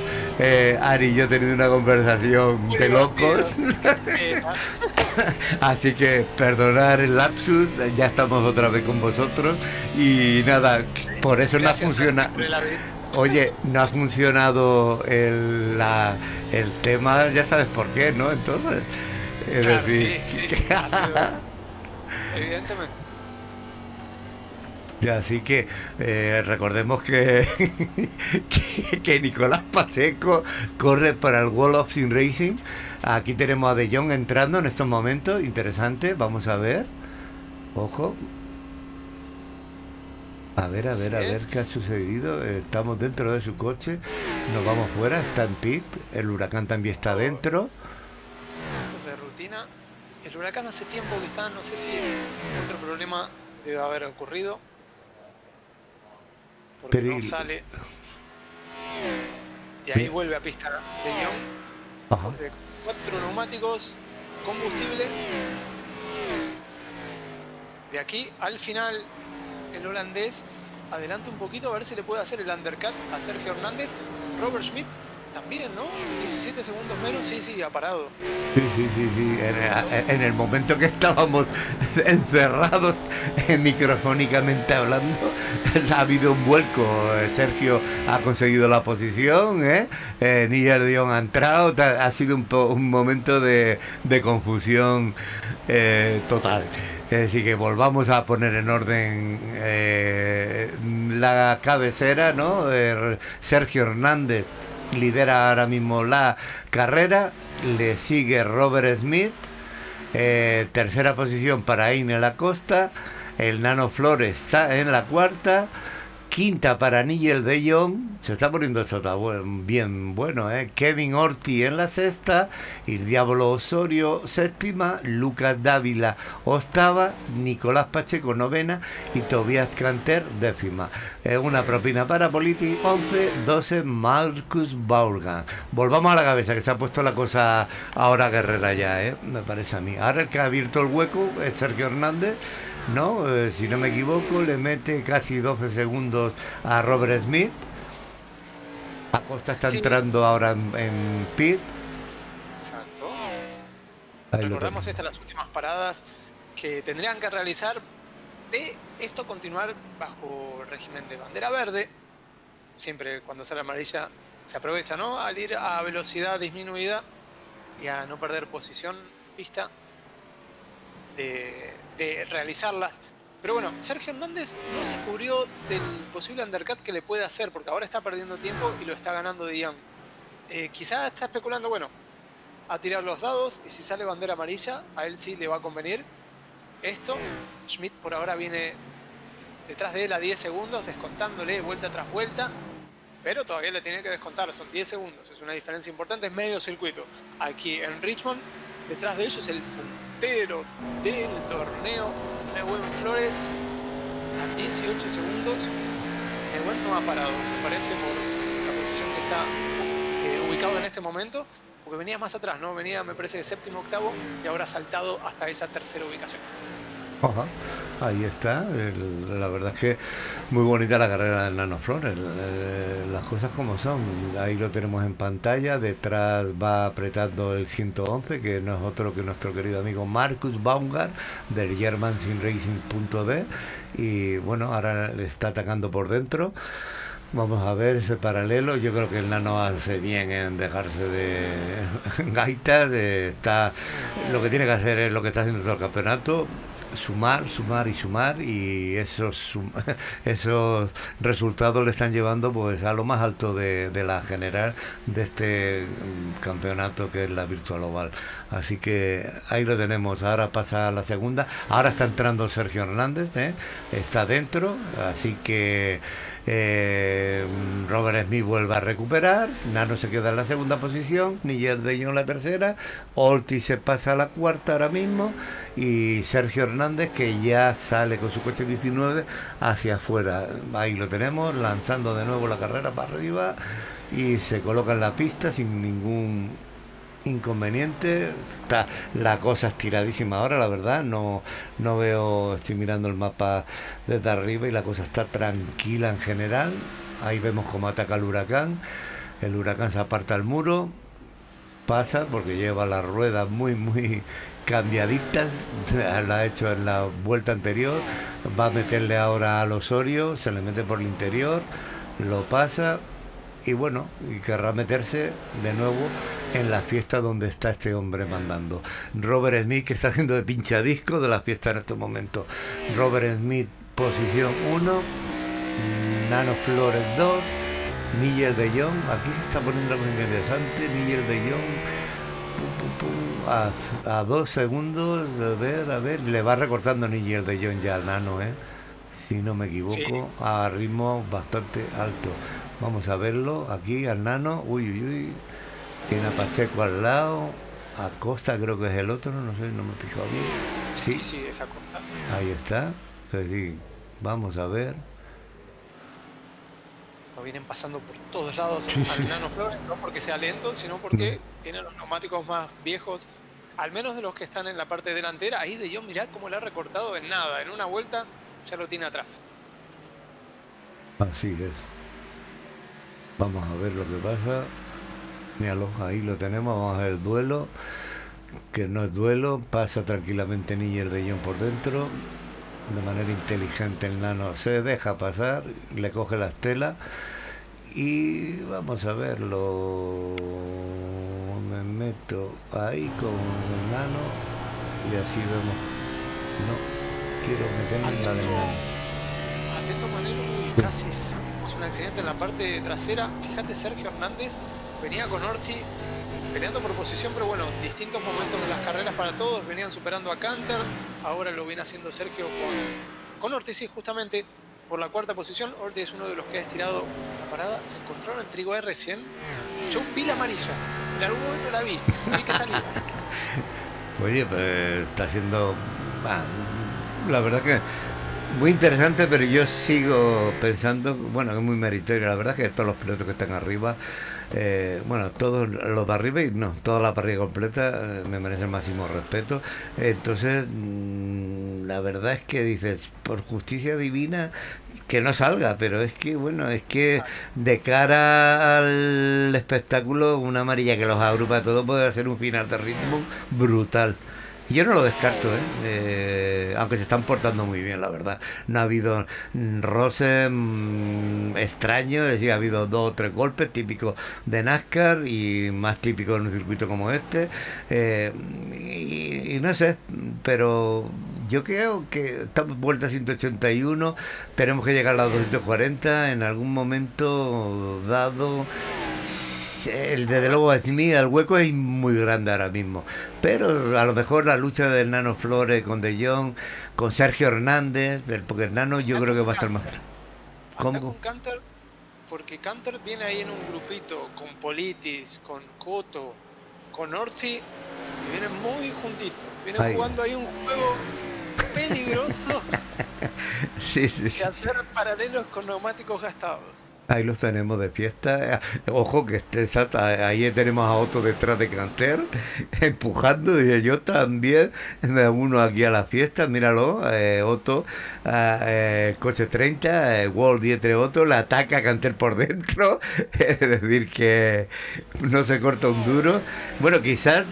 Ari y yo teniendo una conversación Muy de locos, divertido. así que perdonad el lapsus, ya estamos otra vez con vosotros y nada, por eso no ha Gracias, funcionado. Santi, por el aviso. Oye, no ha funcionado el tema, ya sabes por qué, ¿no? Entonces, es Claro, decir, sí, ha sido- evidentemente. ya, así que recordemos que Nicolás Pacheco corre para el Wall of Sim Racing. Aquí tenemos a De Jong entrando en estos momentos, interesante, vamos a ver, ojo. A ver Así es. qué ha sucedido. Estamos dentro de su coche, nos vamos fuera, está en pit, el huracán también está dentro. Esto es de rutina. El huracán hace tiempo que está, no sé si otro problema debe haber ocurrido. Porque Pero no sale. Y ahí vuelve a pista de Jong. Ajá. Después de 4 neumáticos, combustible. De aquí al final, el holandés adelanta un poquito a ver si le puede hacer el undercut a Sergio Hernández. Robert Schmidt también, ¿no? 17 segundos menos, sí, ha parado. Sí. En el momento que estábamos encerrados, microfónicamente hablando, ha habido un vuelco. Sergio ha conseguido la posición, Níger de Jong ha entrado. Ha sido un momento de confusión total. Es decir, que volvamos a poner en orden la cabecera, ¿no? Sergio Hernández lidera ahora mismo la carrera, le sigue Robert Smith, tercera posición para Eine Lacosta, el Nano Flores está en la cuarta, quinta para Nigel de Jong, se está poniendo esto bien bueno, Kevin Orti en la sexta, el Diablo Osorio séptima, Lucas Dávila octava, Nicolás Pacheco novena y Tobias Canter décima. Una propina para Politi 11, 12 Marcus Vaughan. Volvamos a la cabeza, que se ha puesto la cosa ahora guerrera ya, me parece a mí. Ahora el que ha abierto el hueco es Sergio Hernández, ¿no? Si no me equivoco, le mete casi 12 segundos a Robert Smith. Acosta está Sí. entrando ahora en pit. Exacto. Ahí lo Recordamos tenemos. estas las últimas paradas que tendrían que realizar de esto continuar bajo el régimen de bandera verde. Siempre cuando sale amarilla se aprovecha, ¿no? Al ir a velocidad disminuida y a no perder posición pista de realizarlas. Pero bueno, Sergio Hernández no se cubrió del posible undercut que le puede hacer, porque ahora está perdiendo tiempo y lo está ganando de Young. Quizás está especulando, bueno, a tirar los dados, y si sale bandera amarilla, a él sí le va a convenir esto. Schmidt por ahora viene detrás de él a 10 segundos, descontándole vuelta tras vuelta, pero todavía le tiene que descontar, son 10 segundos, es una diferencia importante, es medio circuito. Aquí en Richmond, detrás de ellos el puntero del torneo, Nehuen Flores, a 18 segundos. Nehuen no ha parado, me parece, por la posición que está ubicado en este momento, porque venía más atrás, ¿no? Venía, me parece, de séptimo, octavo, y ahora ha saltado hasta esa tercera ubicación. Ajá, ahí está. La verdad es que muy bonita la carrera del Nano Flores. Las cosas como son. Ahí lo tenemos en pantalla. Detrás va apretando el 111, que no es otro que nuestro querido amigo Marcus Baumgart del GermanSimRacing.de. Y bueno, ahora le está atacando por dentro. Vamos a ver ese paralelo. Yo creo que el Nano hace bien en dejarse de gaitas. Está, lo que tiene que hacer es lo que está haciendo todo el campeonato: sumar y esos resultados le están llevando pues a lo más alto de la general de este campeonato, que es la Virtual Oval. Así que ahí lo tenemos. Ahora pasa a la segunda, ahora está entrando Sergio Hernández, está dentro, así que Robert Smith vuelve a recuperar, Nano se queda en la segunda posición, Níger de Jong en la tercera, Ortiz se pasa a la cuarta ahora mismo, y Sergio Hernández, que ya sale con su coche 19 hacia afuera. Ahí lo tenemos, lanzando de nuevo la carrera para arriba, y se coloca en la pista sin ningún inconvenientes. Está la cosa estiradísima ahora, la verdad. No veo, estoy mirando el mapa desde arriba y la cosa está tranquila en general. Ahí vemos cómo ataca el huracán. El huracán se aparta al muro, pasa porque lleva las ruedas muy cambiaditas, la ha hecho en la vuelta anterior, va a meterle ahora al Osorio, se le mete por el interior, lo pasa y bueno, y querrá meterse de nuevo en la fiesta donde está este hombre mandando. Robert Smith, que está haciendo de pinchadisco de la fiesta en estos momentos. Robert Smith, posición 1, Nano Flores 2, Nigel de Jong, aquí se está poniendo algo interesante. Nigel de Jong a 2 segundos, a ver, le va recortando Nigel de Jong ya al Nano, si no me equivoco, Sí. a ritmo bastante alto. Vamos a verlo aquí al Nano. Uy, tiene a Pacheco al lado, a Costa creo que es el otro, no sé, no me he fijado bien. Sí, esa cosa. Ahí está. Es decir, vamos a ver. Lo vienen pasando por todos lados al Nano Flores, no porque sea lento, sino porque tiene los neumáticos más viejos, al menos de los que están en la parte delantera. Ahí De Jong, mirá cómo le ha recortado en nada, en una vuelta ya lo tiene atrás. Así es. Vamos a ver lo que pasa. Míralo, ahí lo tenemos. Vamos a ver el duelo, que no es duelo. Pasa tranquilamente Nigel de Jong por dentro. De manera inteligente el Nano se deja pasar, le coge la estela y vamos a verlo. Me meto ahí con el Nano y así vemos. No quiero meterme en la del Nano. Atento Manelo, uy, casi tenemos un accidente en la parte trasera. Fíjate, Sergio Hernández venía con Orti peleando por posición, pero bueno, distintos momentos de las carreras para todos. Venían superando a Canter, ahora lo viene haciendo Sergio con Orti, sí, justamente por la cuarta posición. Orti es uno de los que ha estirado la parada. Se encontraron en Trigo recién. Yo vi la amarilla, en algún momento la vi que salía. Oye, pues está siendo, la verdad que muy interesante, pero yo sigo pensando, bueno, que es muy meritorio. La verdad que todos los pilotos que están arriba, bueno, todos los de arriba y no, toda la parrilla completa me merece el máximo respeto. Entonces, la verdad es que dices, por justicia divina, que no salga, pero es que, bueno, es que de cara al espectáculo, una amarilla que los agrupa a todos puede ser un final de ritmo brutal. Yo no lo descarto, aunque se están portando muy bien, la verdad. No ha habido roces extraños, es decir, ha habido 2 o 3 golpes típicos de NASCAR y más típicos en un circuito como este. Y no sé, pero yo creo que estamos vuelta a 181, tenemos que llegar a las 240 en algún momento dado. Desde luego Smith, el hueco es muy grande ahora mismo, pero a lo mejor la lucha del Nano Flores con De Jong, con Sergio Hernández, porque el Nano yo creo que va a estar más. ¿Cómo? Con Canter, porque Canter viene ahí en un grupito con Politis, con Coto, con Orsi, y vienen muy juntitos, vienen jugando ahí un juego peligroso sí. de hacer paralelos con neumáticos gastados. Ahí los tenemos de fiesta. Ojo que ahí tenemos a Otto detrás de Canter, empujando. Y yo también me uno aquí a la fiesta. Míralo, Otto, el coche 30, World y entre Otto, le ataca a Canter por dentro. Es decir, que no se corta un duro. Bueno, quizás,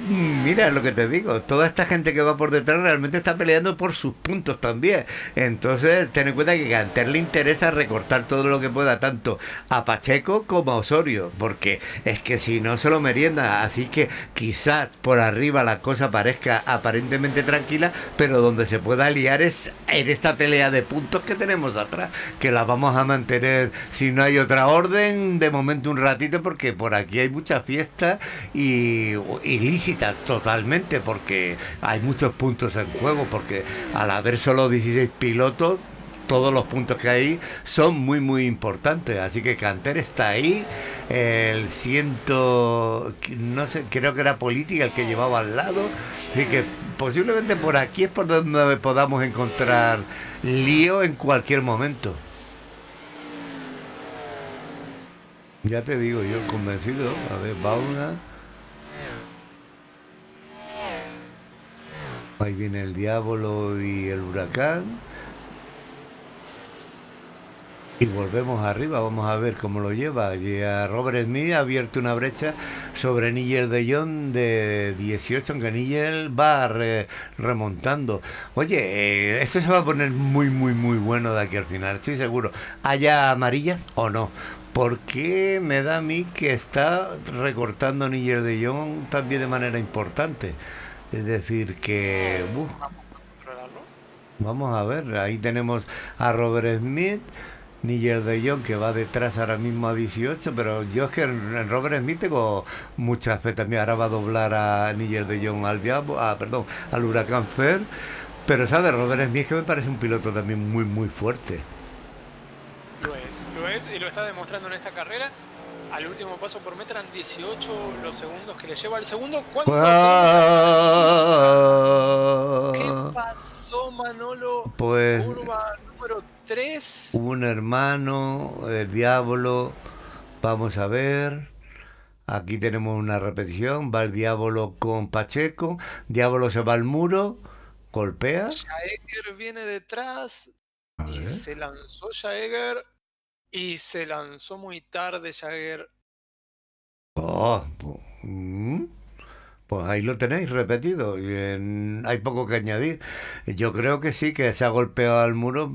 mira lo que te digo, toda esta gente que va por detrás realmente está peleando por sus puntos también. Entonces, ten en cuenta que a Canter le interesa recortar todo lo que pueda, tanto a Pacheco como a Osorio, porque es que si no se lo merienda. Así que quizás por arriba la cosa parezca aparentemente tranquila, pero donde se pueda liar es en esta pelea de puntos que tenemos atrás, que la vamos a mantener si no hay otra orden de momento un ratito, porque por aquí hay mucha fiesta y ilícita totalmente, porque hay muchos puntos en juego, porque al haber solo 16 pilotos, todos los puntos que hay son muy importantes. Así que Canter está ahí, el no sé, creo que era Política el que llevaba al lado, así que posiblemente por aquí es por donde podamos encontrar lío en cualquier momento. Ya te digo, yo convencido. A ver, Bauna, Ahí viene el Diablo y el Huracán. Y volvemos arriba, vamos a ver cómo lo lleva. Y a Robert Smith ha abierto una brecha sobre Nigel de Jong de 18, aunque Nigel va remontando. Oye, esto se va a poner muy, muy, muy bueno de aquí al final, estoy seguro. ¿Haya amarillas o no? Porque me da a mí que está recortando Nigel de Jong también de manera importante. Es decir, que... Vamos a controlarlo. vamos a ver, ahí tenemos a Robert Smith. Nigel de Jong que va detrás ahora mismo a 18, pero yo es que en Robert Smith tengo mucha fe también. Ahora va a doblar a Nigel de Jong al Diablo, perdón, al Huracán Fer. Pero sabes, Robert Smith que me parece un piloto también muy muy fuerte. Lo es y lo está demostrando en esta carrera. Al último paso por meta eran 18 los segundos que le lleva al segundo. ¿Cuánto ¿Qué pasó, Manolo? Pues Curva número 3. un hermano, el Diablo, vamos a ver. Aquí tenemos una repetición, va el Diablo con Pacheco, Diablo se va al muro, golpea. Jaeger viene detrás A y ver. se lanzó Jaeger y se lanzó muy tarde Jaeger. Pues ahí lo tenéis repetido. Hay poco que añadir. Yo creo que sí, que se ha golpeado al muro.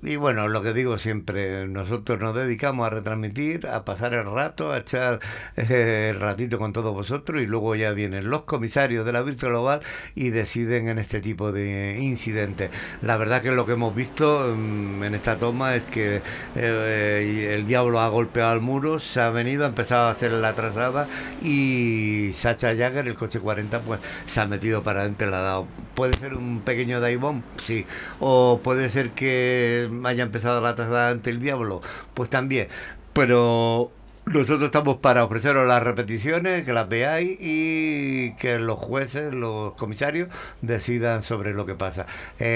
Y bueno, lo que digo siempre, nosotros nos dedicamos a retransmitir, a pasar el rato, a echar el ratito con todos vosotros y luego ya vienen los comisarios de la Virtual Global y deciden en este tipo de incidentes. La verdad que lo que hemos visto en esta toma es que el Diablo ha golpeado al muro, se ha venido, ha empezado a hacer la trazada y Sacha Jagger, el coche 40, pues se ha metido para adentro, le ha dado. ¿Puede ser un pequeño dive bomb? Sí. O puede ser que haya empezado la trazada ante el Diablo, pues también. Pero nosotros estamos para ofreceros las repeticiones, que las veáis y que los jueces, los comisarios, decidan sobre lo que pasa.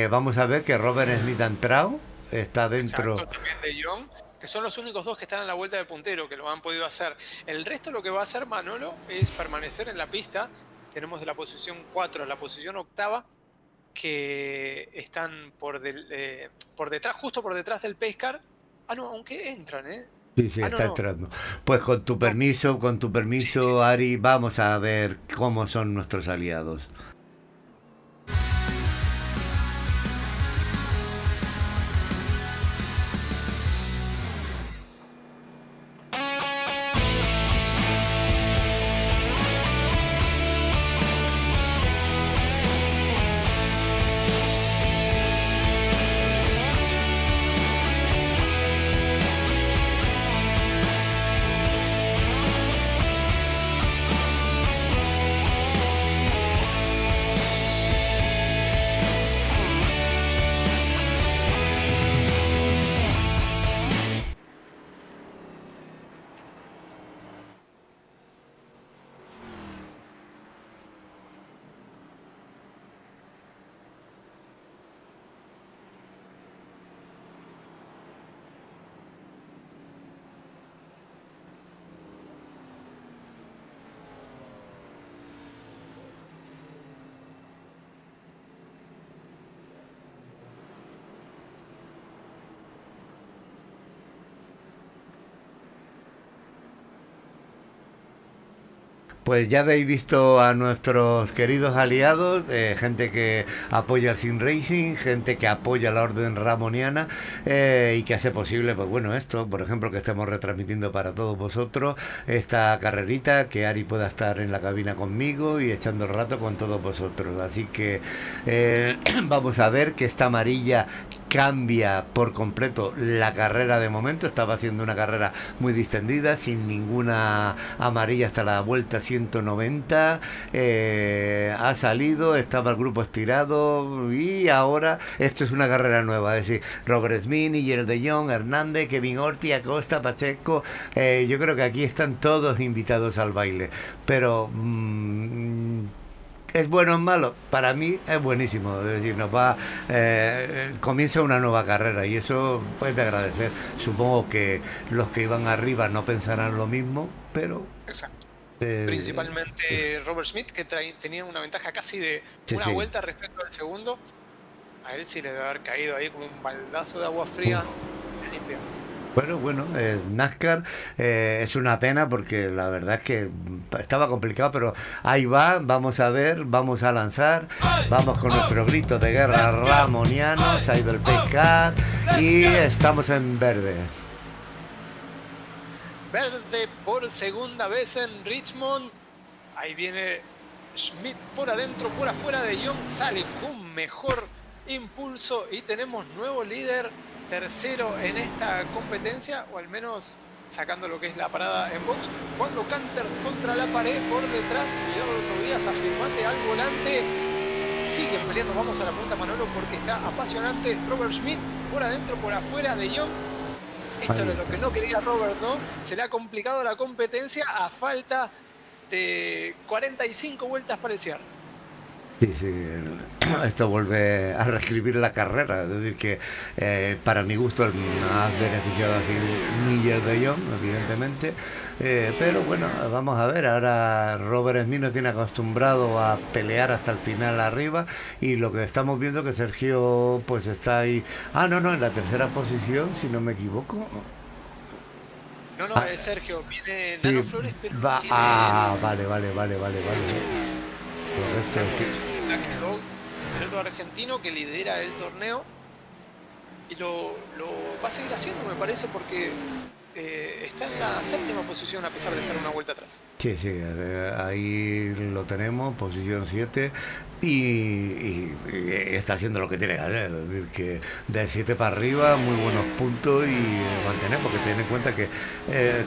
Vamos a ver que Robert Smith ha entrado, está dentro. Exacto, también de Jong, que son los únicos dos que están en la vuelta de puntero, que lo han podido hacer. El resto lo que va a hacer Manolo es permanecer en la pista. Tenemos de la posición 4 a la posición 8ª, que están por detrás, justo por detrás del pace car. Ah, no, aunque entran, ¿eh? Sí, sí, está entrando. Pues con tu permiso, Sí. Ari, vamos a ver cómo son nuestros aliados. Pues ya habéis visto a nuestros queridos aliados, gente que apoya el Sim Racing, gente que apoya la Orden Ramoniana y que hace posible, pues bueno, esto, por ejemplo, que estemos retransmitiendo para todos vosotros esta carrerita, que Ari pueda estar en la cabina conmigo y echando el rato con todos vosotros. Así que vamos a ver que esta amarilla cambia por completo la carrera de momento. Estaba haciendo una carrera muy distendida, sin ninguna amarilla hasta la vuelta 190. Ha salido, estaba el grupo estirado y ahora esto es una carrera nueva. Es decir, Robert Smith, Nigel de Jong, Hernández, Kevin Ortiz, Acosta, Pacheco. Yo creo que aquí están todos invitados al baile. Pero... ¿es bueno o es malo? Para mí es buenísimo. Es decir, comienza una nueva carrera y eso pues de agradecer. Supongo que los que iban arriba no pensarán lo mismo, pero Exacto. Principalmente Robert Smith, que tenía una ventaja casi de Sí, una sí. vuelta respecto al segundo. A él sí le debe haber caído ahí como un baldazo de agua fría limpia. Bueno, NASCAR es una pena porque la verdad es que estaba complicado, pero ahí va, vamos a ver, vamos a lanzar, vamos con nuestro grito de guerra ramoniano, se ha ido el pescar y estamos en verde. Verde por segunda vez en Richmond. Ahí viene Schmidt por adentro, por afuera de Young. Sale con mejor impulso y tenemos nuevo líder, tercero en esta competencia, o al menos sacando lo que es la parada en box. Cuando Canter contra la pared por detrás, cuidado Tobías, afirmate al volante. Siguen peleando, vamos a la pregunta Manolo porque está apasionante. Robert Schmidt por adentro, por afuera de Young. Esto era lo que no quería Robert, ¿no? Se le ha complicado la competencia a falta de 45 vueltas para el cierre. Sí, esto vuelve a reescribir la carrera, es decir que para mi gusto el más beneficiado ha sido Nigel de Jong, evidentemente, pero bueno, vamos a ver, ahora Robert Smith nos tiene acostumbrado a pelear hasta el final arriba y lo que estamos viendo que Sergio pues está ahí, no, en la tercera posición, si no me equivoco. No, es Sergio, viene Sí, Nano Flores, pero va, tiene... vale. Correcto, es que- el piloto argentino que lidera el torneo y lo va a seguir haciendo, me parece, porque está en la séptima posición a pesar de estar una vuelta atrás. Sí, ahí lo tenemos, posición 7, y está haciendo lo que tiene que hacer, es decir, que del 7 para arriba, muy buenos puntos y mantener, porque ten en cuenta que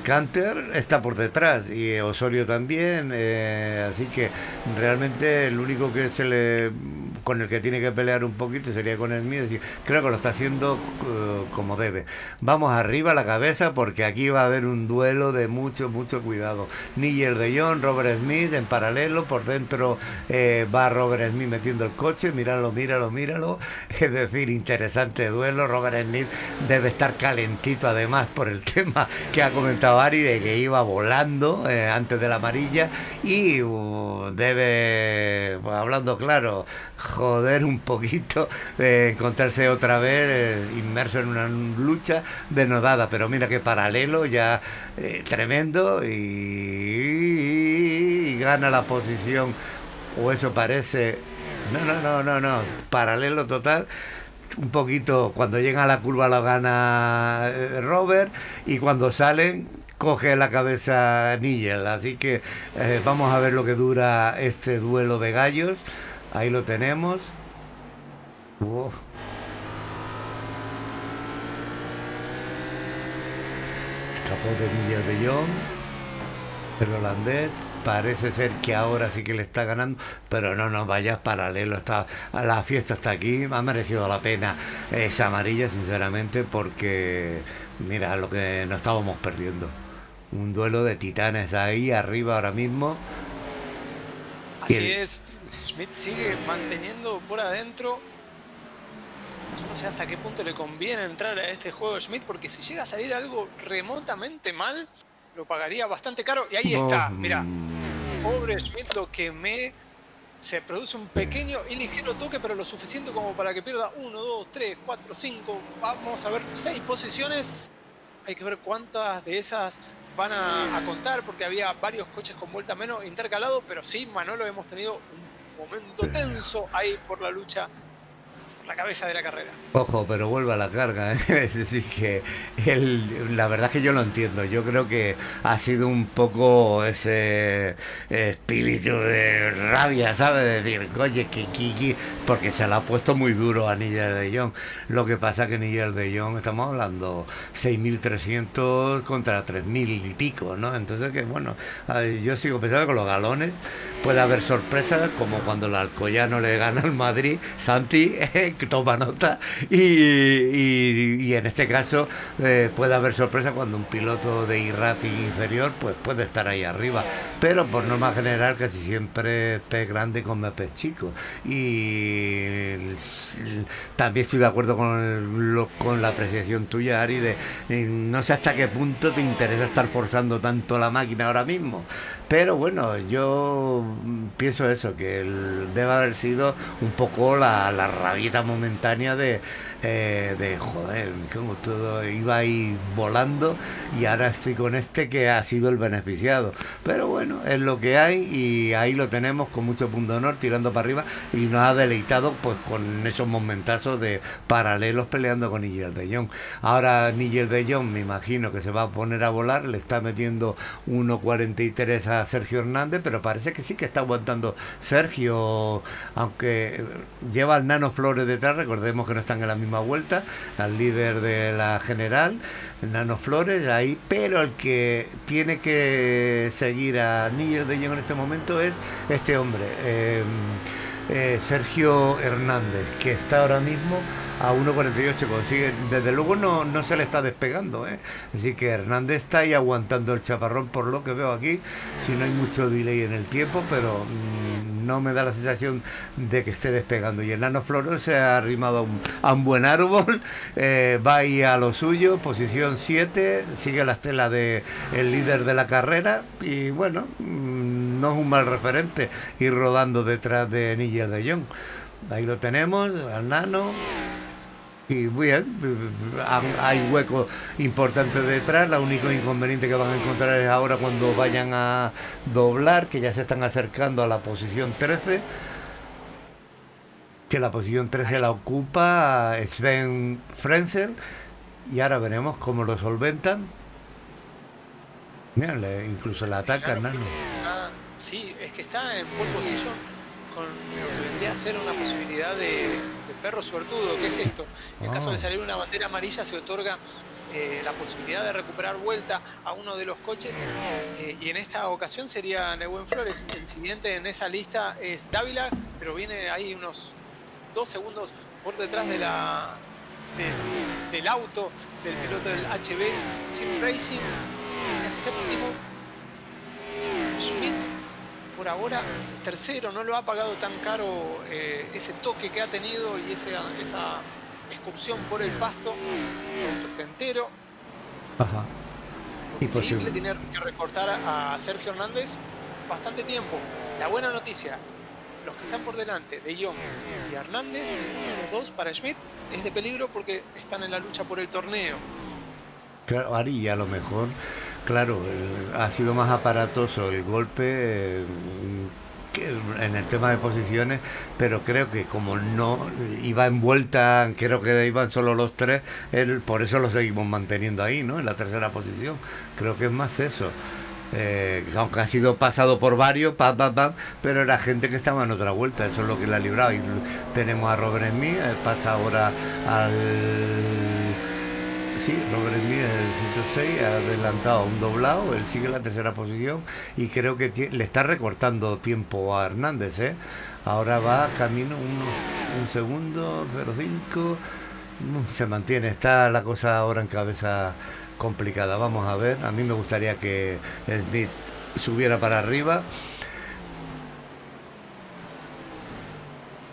Canter está por detrás y Osorio también, así que realmente el único que con el que tiene que pelear un poquito sería con Smith, es decir, creo que lo está haciendo como debe. Vamos arriba a la cabeza porque aquí va a haber un duelo de mucho cuidado. Nigel de Jong, Robert Smith en paralelo, por dentro va Robert Smith metiendo el coche, míralo, es decir, interesante duelo. Robert Smith debe estar calentito además por el tema que ha comentado Ari de que iba volando antes de la amarilla y debe, pues, hablando claro, joder un poquito encontrarse otra vez inmerso en una lucha denodada, pero mira que paralelo ya tremendo y gana la posición, o eso parece. No, paralelo total. Un poquito, cuando llega a la curva lo gana Robert y cuando salen coge la cabeza Nigel, así que vamos a ver lo que dura este duelo de gallos. Ahí lo tenemos. Escapó de Nigel de Jong, el holandés. Parece ser que ahora sí que le está ganando, pero no, vaya paralelo, la fiesta está aquí, ha merecido la pena esa amarilla, sinceramente, porque mira lo que nos estábamos perdiendo. Un duelo de titanes ahí arriba ahora mismo. Así es, Schmidt sigue manteniendo por adentro. Yo no sé hasta qué punto le conviene entrar a este juego Schmidt, porque si llega a salir algo remotamente mal, lo pagaría bastante caro. Y ahí está, mira, pobre Schmidt, lo quemé. Se produce un pequeño y ligero toque, pero lo suficiente como para que pierda 1, 2, 3, 4, 5. Vamos a ver 6 posiciones. Hay que ver cuántas de esas van a contar, porque había varios coches con vuelta menos intercalados, pero sí, Manolo, hemos tenido un momento tenso ahí por la lucha, por la cabeza de la carrera. Ojo, pero vuelve a la carga, ¿eh? Es decir, que la verdad es que yo lo entiendo. Yo creo que ha sido un poco ese espíritu de rabia, ¿sabes? De decir, oye, porque se la ha puesto muy duro a Nigel de Jong. Lo que pasa que Nigel de Jong, estamos hablando 6.300 contra 3.000 y pico, ¿no? Entonces, que bueno, yo sigo pensando que con los galones puede haber sorpresas, como cuando el Alcoyano le gana al Madrid, Santi, que toma nota. Y en este caso puede haber sorpresa cuando un piloto de rating inferior pues puede estar ahí arriba, pero por norma general casi siempre pez grande come pez chico. Y también estoy de acuerdo con la apreciación tuya, Ari, de no sé hasta qué punto te interesa estar forzando tanto la máquina ahora mismo, Pero bueno, yo pienso eso, que debe haber sido un poco la rabieta momentánea de joder, como todo iba ahí volando y ahora estoy con este que ha sido el beneficiado. Pero bueno, es lo que hay y ahí lo tenemos con mucho punto de honor tirando para arriba y nos ha deleitado pues con esos momentazos de paralelos peleando con Nigel de Jong. Ahora Nigel de Jong me imagino que se va a poner a volar, le está metiendo 1.43 a Sergio Hernández, pero parece que sí que está aguantando Sergio, aunque lleva al Nano Flores detrás, recordemos que no están en la misma vuelta, al líder de la general, Nano Flores ahí, pero el que tiene que seguir a Nigel de Jong en este momento es este hombre, Sergio Hernández, que está ahora mismo a 1.48, consigue, desde luego no se le está despegando, ¿eh? Así que Hernández está ahí aguantando el chaparrón por lo que veo aquí, si no hay mucho delay en el tiempo, pero no me da la sensación de que esté despegando. Y el Nano Floro se ha arrimado a un buen árbol, va ahí a lo suyo, posición 7, sigue la estela de el líder de la carrera y bueno, no es un mal referente ir rodando detrás de Nigel de Jong. Ahí lo tenemos, al Nano. Y bien, hay huecos importantes detrás. El único inconveniente que van a encontrar es ahora cuando vayan a doblar, que ya se están acercando a la posición 13, que la posición 13 la ocupa Sven Frenzel, y ahora veremos cómo lo solventan. Mira, incluso la atacan, ¿no? Sí, es que está en pole position con lo que vendría a ser una posibilidad de perro suertudo. ¿Qué es esto? En caso de salir una bandera amarilla se otorga la posibilidad de recuperar vuelta a uno de los coches, y en esta ocasión sería Nehuen Flores. El siguiente en esa lista es Dávila, pero viene ahí unos 2 segundos por detrás de del auto del piloto del HB Sim Racing. Es séptimo. Schmidt por ahora tercero, no lo ha pagado tan caro ese toque que ha tenido y esa excursión por el pasto. Su auto está entero. Ajá. Y posible tiene que recortar a Sergio Hernández bastante tiempo. La buena noticia, los que están por delante de Jong y Hernández, los dos para Schmidt es de peligro porque están en la lucha por el torneo. Claro, Ari, y a lo mejor, claro, ha sido más aparatoso el golpe que en el tema de posiciones, pero creo que como no iba envuelta, creo que iban solo los tres, por eso lo seguimos manteniendo ahí, ¿no? En la tercera posición. Creo que es más eso. Aunque ha sido pasado por varios, pero era gente que estaba en otra vuelta, eso es lo que la ha librado. Y tenemos a Robert Smith, pasa ahora al... Sí, Robert Smith es el 106, ha adelantado a un doblado, él sigue en la tercera posición y creo que le está recortando tiempo a Hernández, ¿eh? Ahora va camino un segundo, 0.5, se mantiene, está la cosa ahora en cabeza complicada. Vamos a ver, a mí me gustaría que Smith subiera para arriba.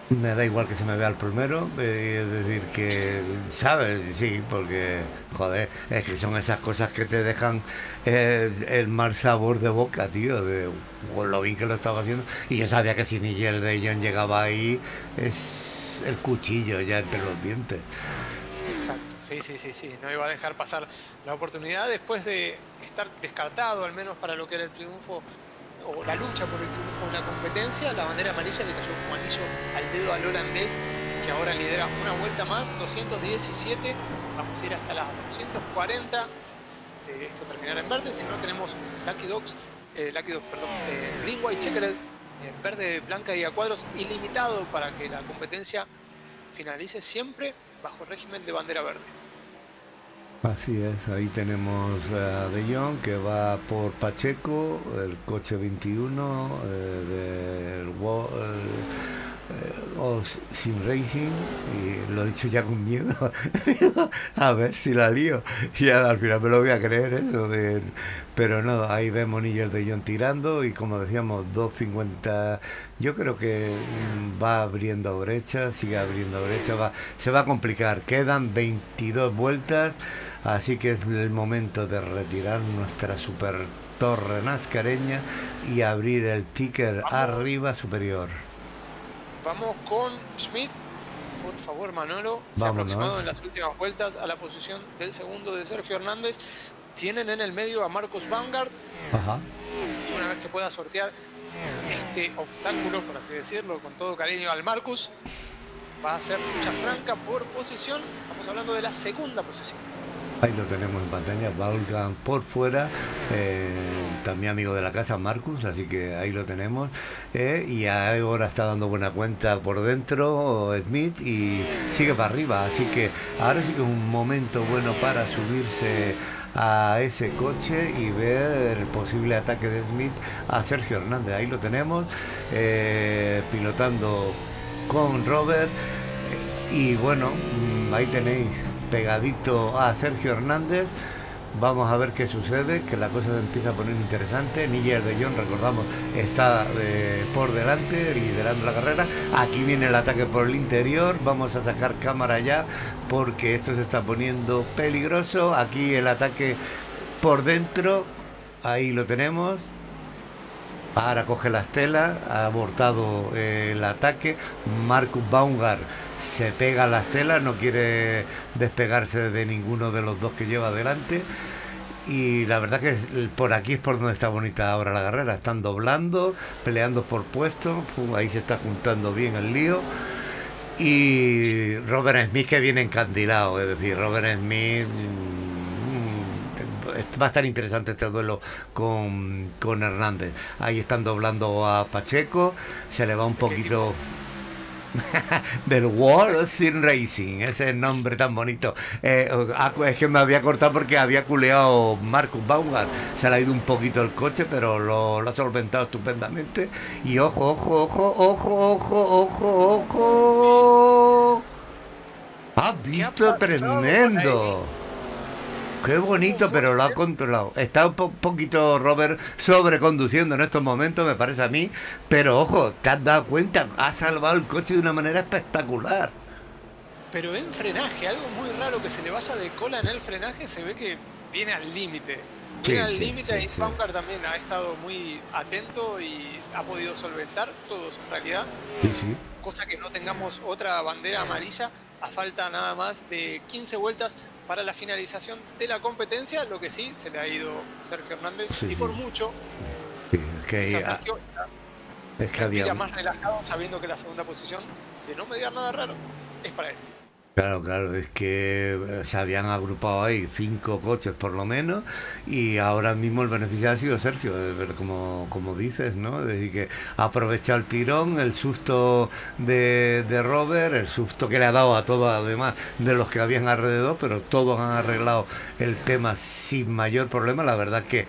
Me da igual que se me vea el primero, es decir, que, ¿sabes? Sí, porque, joder, es que son esas cosas que te dejan el mal sabor de boca, tío, de con lo bien que lo estaba haciendo. Y yo sabía que si Nigel de Jong llegaba ahí, es el cuchillo ya entre los dientes. Exacto, sí, no iba a dejar pasar la oportunidad después de estar descartado, al menos para lo que era el triunfo o la lucha por el triunfo de una competencia. La bandera amarilla le cayó como anillo al dedo al holandés, que ahora lidera una vuelta más, 217, vamos a ir hasta las 240, esto terminará en verde, si no tenemos Green White Checkered, verde, blanca y a cuadros, ilimitado para que la competencia finalice siempre bajo el régimen de bandera verde. Así es, ahí tenemos a De Jong que va por Pacheco, el coche 21 del Sim Racing, y lo he dicho ya con miedo, a ver si la lío, y al final me lo voy a creer eso, pero no, ahí vemos Nigel de Jong tirando y como decíamos 2.50, yo creo que va abriendo brecha, sigue abriendo brecha, se va a complicar, quedan 22 vueltas. Así que es el momento de retirar nuestra super torre nascareña y abrir el ticker arriba superior. Vamos con Schmidt. Por favor, Manolo, se ha Vámonos. aproximado en las últimas vueltas a la posición del segundo de Sergio Hernández. Tienen en el medio a Marcus Baumgart. Ajá. Y una vez que pueda sortear este obstáculo, por así decirlo, con todo cariño al Marcus, va a ser lucha franca por posición. Estamos hablando de la segunda posición. Ahí lo tenemos en pantalla, Vaulgan por fuera, también amigo de la casa, Marcus, así que ahí lo tenemos. Y ahora está dando buena cuenta por dentro Smith y sigue para arriba, así que ahora sí que es un momento bueno para subirse a ese coche y ver el posible ataque de Smith a Sergio Hernández. Ahí lo tenemos, pilotando con Robert. Y bueno, ahí tenéis pegadito a Sergio Hernández. Vamos a ver qué sucede, que la cosa se empieza a poner interesante. Nigel de Jong, recordamos, está por delante, liderando la carrera. Aquí viene el ataque por el interior. Vamos a sacar cámara ya, porque esto se está poniendo peligroso. Aquí el ataque por dentro, ahí lo tenemos. Ahora coge la estela, ha abortado el ataque. Marcus Baumgart se pega a la estela, no quiere despegarse de ninguno de los dos que lleva adelante. Y la verdad que por aquí es por donde está bonita ahora la carrera. Están doblando, peleando por puestos. Ahí se está juntando bien el lío. Y Robert Smith, que viene encandilado, es decir, Robert Smith... va a estar interesante este duelo con Hernández. Ahí están doblando a Pacheco, se le va un poquito del World Sim Racing, ese nombre tan bonito. Es que me había cortado porque había culeado Marcus Baumgart, se le ha ido un poquito el coche, pero lo ha solventado estupendamente. Y ojo, ojo, ojo, ojo, ojo, ojo, ojo. ¿Has visto? Tremendo. Qué bonito, pero lo ha controlado. Está un poquito Robert sobreconduciendo en estos momentos, me parece a mí. Pero ojo, te has dado cuenta, ha salvado el coche de una manera espectacular. Pero en frenaje, algo muy raro, que se le vaya de cola en el frenaje, se ve que viene al límite. Viene al límite, y Baumgart también ha estado muy atento y ha podido solventar todos en realidad. Sí. Cosa que no tengamos otra bandera amarilla a falta nada más de 15 vueltas para la finalización de la competencia. Lo que sí, se le ha ido Sergio Hernández, y por mucho. Sí, Sergio es que había más relajado, sabiendo que la segunda posición, de no mediar nada raro, es para él. Claro, es que se habían agrupado ahí 5 coches por lo menos, y ahora mismo el beneficiado ha sido Sergio, como dices, ¿no? Es decir, que ha aprovechado el tirón, el susto de Robert, el susto que le ha dado a todos, además de los que habían alrededor, pero todos han arreglado el tema sin mayor problema. La verdad que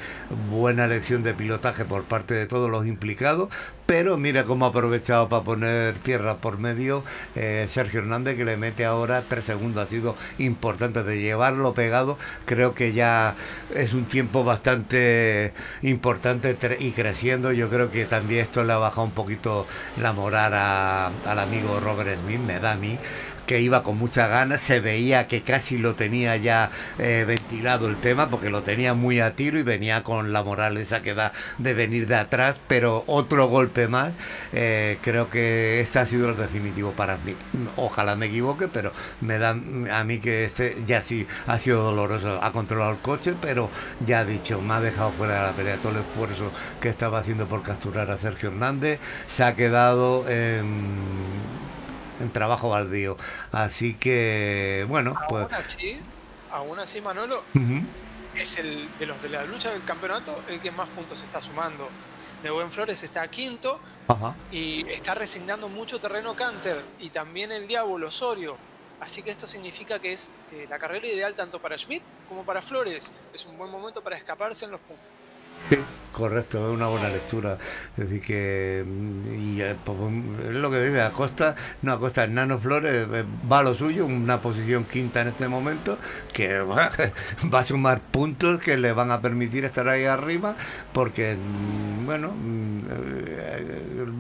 buena elección de pilotaje por parte de todos los implicados. Pero mira cómo ha aprovechado para poner tierra por medio Sergio Hernández, que le mete ahora 3 segundos. Ha sido importante de llevarlo pegado. Creo que ya es un tiempo bastante importante y creciendo. Yo creo que también esto le ha bajado un poquito la moral al amigo Robert Smith, me da a mí, que iba con muchas ganas. Se veía que casi lo tenía ya ventilado el tema, porque lo tenía muy a tiro y venía con la moral esa que da de venir de atrás, pero otro golpe más. Creo que este ha sido el definitivo para mí. Ojalá me equivoque, pero me da a mí que este ya sí ha sido doloroso. Ha controlado el coche, pero ya ha dicho, me ha dejado fuera de la pelea. Todo el esfuerzo que estaba haciendo por capturar a Sergio Hernández se ha quedado en trabajo baldío. Así que bueno, pues aún así Manolo, es el de los de la lucha del campeonato el que más puntos está sumando. De Buen Flores está quinto. Y está resignando mucho terreno Canter y también el Diablo Osorio. Así que esto significa que es la carrera ideal tanto para Schmidt como para Flores. Es un buen momento para escaparse en los puntos. Sí, correcto, es una buena lectura. Es decir, que pues, es lo que dice Acosta, no Acosta, el Nano Flores va a lo suyo, una posición quinta en este momento, que va a sumar puntos que le van a permitir estar ahí arriba, porque, bueno,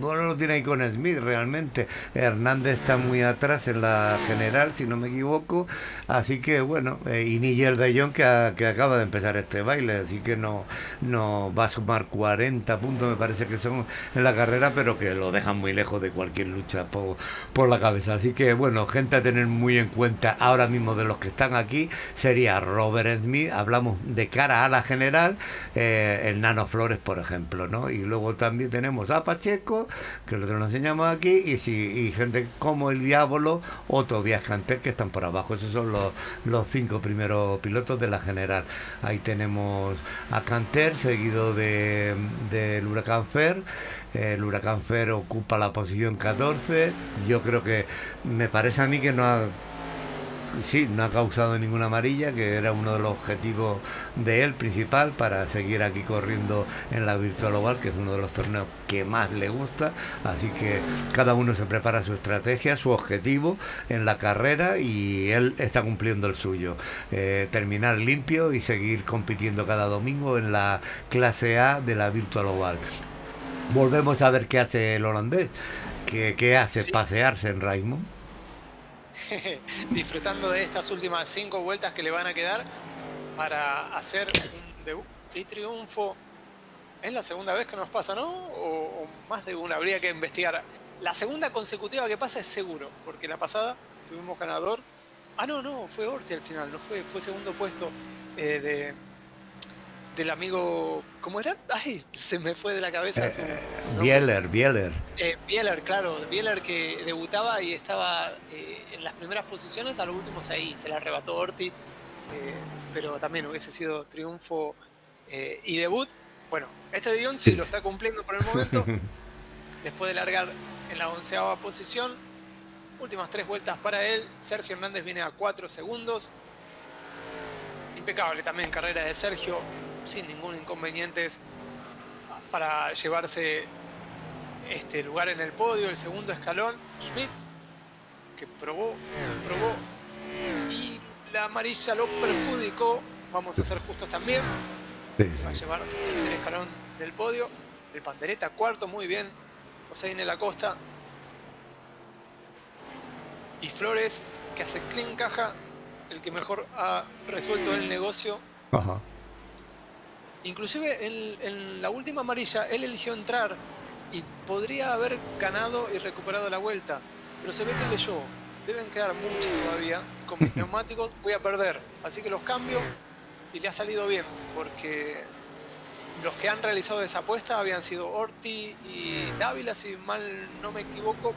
lo tiene ahí con Smith realmente. Hernández está muy atrás en la general, si no me equivoco, así que bueno, y Nigel de Jong que acaba de empezar este baile, así que no va a sumar 40 puntos, me parece que son en la carrera, pero que lo dejan muy lejos de cualquier lucha por la cabeza. Así que bueno, gente a tener muy en cuenta ahora mismo de los que están aquí sería Robert Smith, hablamos de cara a la general, el Nano Flores, por ejemplo, ¿no? Y luego también tenemos a Pacheco, que lo enseñamos aquí, y gente como el Diablo o Tobias Canter, que están por abajo. Esos son los 5 primeros pilotos de la general. Ahí tenemos a Canter, seguido del Huracán Fer. El Huracán Fer ocupa la posición 14. Yo creo que, me parece a mí que no ha causado ninguna amarilla, que era uno de los objetivos de él principal para seguir aquí corriendo en la Virtual Oval, que es uno de los torneos que más le gusta. Así que cada uno se prepara su estrategia, su objetivo en la carrera, y él está cumpliendo el suyo, terminar limpio y seguir compitiendo cada domingo en la clase A de la Virtual Oval. Volvemos a ver qué hace el holandés, qué hace, Sí. Pasearse en Raimond. Disfrutando de estas últimas 5 vueltas que le van a quedar para hacer un debut y triunfo. Es la segunda vez que nos pasa, ¿no? O más de una, habría que investigar. La segunda consecutiva que pasa es seguro, porque la pasada tuvimos ganador. No, fue Orti al final, no fue segundo puesto del amigo. ¿Cómo era? Ay, se me fue de la cabeza su nombre. Bieler. Bieler, claro, Bieler, que debutaba y estaba en las primeras posiciones, a los últimos ahí se la arrebató Orti, pero también hubiese sido triunfo y debut. Bueno, este de Jong sí lo está cumpliendo por el momento, después de largar en la 11ª posición. Últimas 3 vueltas para él. Sergio Hernández viene a 4 segundos. Impecable también carrera de Sergio, sin ningún inconveniente para llevarse este lugar en el podio, el segundo escalón. Schmidt, que probó, y la amarilla lo perjudicó. Vamos a ser justos también. Sí. Se va a llevar el tercer escalón del podio. El Pandereta cuarto, muy bien. Joseine Lacosta. Y Flores, que hace clean caja, el que mejor ha resuelto el negocio. Ajá. Inclusive en la última amarilla él eligió entrar y podría haber ganado y recuperado la vuelta, pero se ve que leyó: deben quedar muchos todavía, con mis neumáticos voy a perder, así que los cambio, y le ha salido bien, porque los que han realizado esa apuesta habían sido Orti y Dávila, si mal no me equivoco,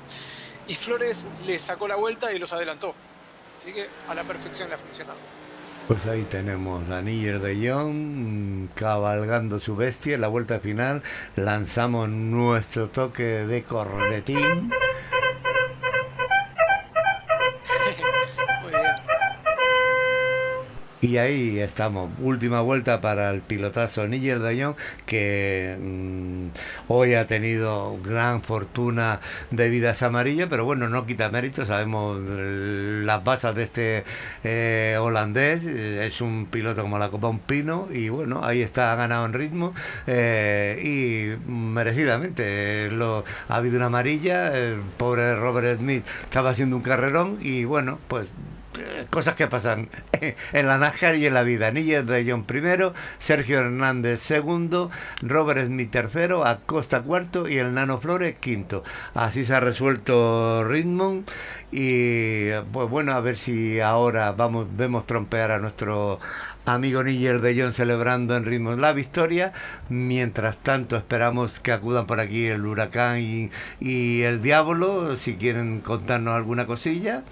y Flores le sacó la vuelta y los adelantó, así que a la perfección le ha funcionado. Pues ahí tenemos a Nigel de Jong cabalgando su bestia en la vuelta final. Lanzamos nuestro toque de cornetín. Muy bien. Y ahí estamos, última vuelta para el pilotazo Nigel de Jong, que hoy ha tenido gran fortuna debido a esa amarilla, pero bueno, no quita mérito. Sabemos las bases de este holandés, es un piloto como la copa un pino, y bueno, ahí está, ha ganado en ritmo, y merecidamente. Ha habido una amarilla, el pobre Robert Smith estaba haciendo un carrerón, y bueno, pues cosas que pasan en la NASCAR y en la vida. Nigel de Jong primero, Sergio Hernández segundo, Robert Smith tercero, Acosta cuarto y el Nano Flores quinto. Así se ha resuelto Richmond, y pues bueno, a ver si ahora vemos trompear a nuestro amigo Nigel de Jong celebrando en Richmond la victoria. Mientras tanto esperamos que acudan por aquí el Huracán y el Diablo, si quieren contarnos alguna cosilla.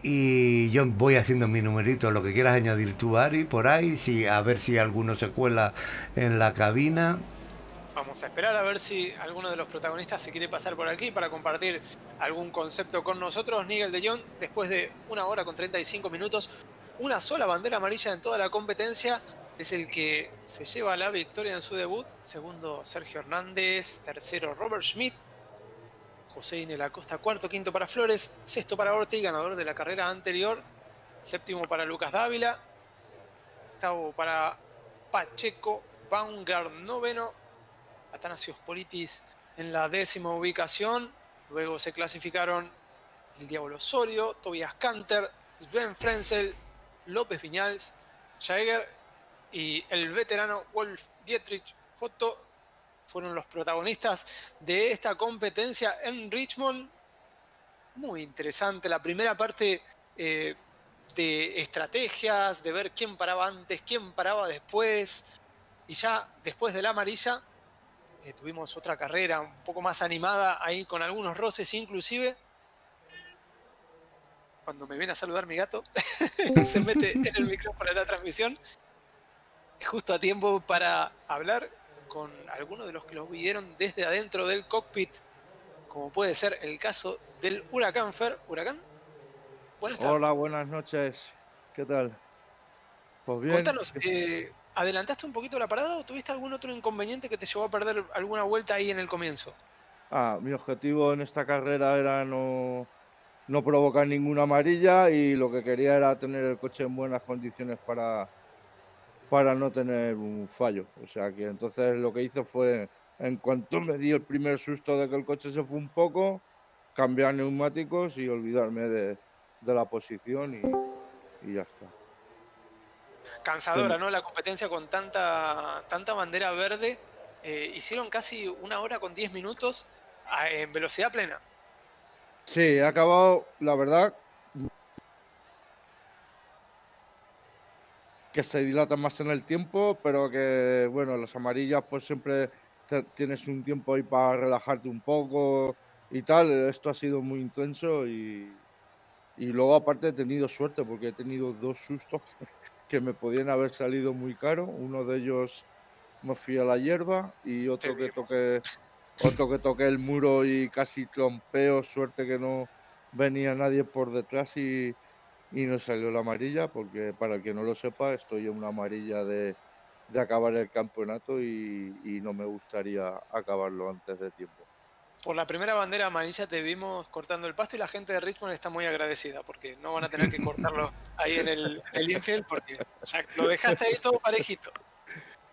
Y yo voy haciendo mi numerito, lo que quieras añadir tú, Ari, por ahí, a ver si alguno se cuela en la cabina. Vamos a esperar a ver si alguno de los protagonistas se quiere pasar por aquí para compartir algún concepto con nosotros. Nigel de Jong, después de 1 hora con 35 minutos, una sola bandera amarilla en toda la competencia, es el que se lleva la victoria en su debut. Segundo, Sergio Hernández. Tercero, Robert Schmidt. José Inel Acosta, cuarto, quinto para Flores. Sexto para Ortiz, ganador de la carrera anterior. Séptimo para Lucas Dávila. Octavo para Pacheco. Baumgart, noveno. Atanasios Politis en la 10ª ubicación. Luego se clasificaron el Diablo Osorio, Tobias Canter, Sven Frenzel, López Viñals, Jaeger y el veterano Wolf Dietrich Otto fueron los protagonistas de esta competencia en Richmond. Muy interesante la primera parte de estrategias, de ver quién paraba antes, quién paraba después. Y ya después de la amarilla tuvimos otra carrera un poco más animada ahí con algunos roces inclusive. Cuando me viene a saludar mi gato, se mete en el micrófono de la transmisión. Justo a tiempo para hablar con algunos de los que los vieron desde adentro del cockpit, como puede ser el caso del Huracán Fer. Huracán, buenas tardes. Hola, buenas noches. ¿Qué tal? Pues bien. Contanos, ¿adelantaste un poquito la parada o tuviste algún otro inconveniente que te llevó a perder alguna vuelta ahí en el comienzo? Mi objetivo en esta carrera era no provocar ninguna amarilla y lo que quería era tener el coche en buenas condiciones para no tener un fallo. O sea que entonces lo que hice fue, en cuanto me di el primer susto de que el coche se fue un poco, cambiar neumáticos y olvidarme de la posición y ya está. Cansadora, ¿no? La competencia con tanta bandera verde. Hicieron casi 1 hora con 10 minutos en velocidad plena. Sí, he acabado, la verdad, que se dilata más en el tiempo, pero que, bueno, las amarillas pues siempre tienes un tiempo ahí para relajarte un poco y tal. Esto ha sido muy intenso y luego aparte he tenido suerte porque he tenido 2 sustos que me podían haber salido muy caro. Uno de ellos me fui a la hierba y otro que toqué el muro y casi trompeo, suerte que no venía nadie por detrás y no salió la amarilla, porque para el que no lo sepa, estoy en una amarilla de acabar el campeonato y no me gustaría acabarlo antes de tiempo. Por la primera bandera amarilla te vimos cortando el pasto y la gente de Richmond está muy agradecida porque no van a tener que cortarlo ahí en el infield porque ya lo dejaste ahí todo parejito.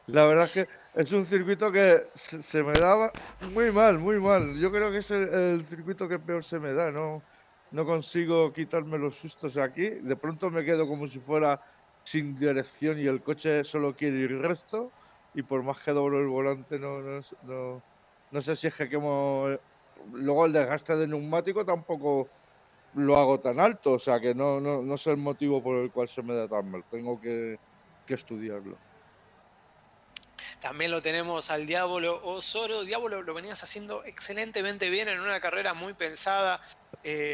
La verdad es que es un circuito que se me daba muy mal, muy mal. Yo creo que es el circuito que peor se me da, no consigo quitarme los sustos aquí. De pronto me quedo como si fuera sin dirección y el coche solo quiere ir recto y por más que doblo el volante no sé si es que luego el desgaste de neumático tampoco lo hago tan alto, o sea que no sé el motivo por el cual se me da tan mal. Tengo que estudiarlo. También lo tenemos al Diablo Osorio. Diablo, lo venías haciendo excelentemente bien en una carrera muy pensada,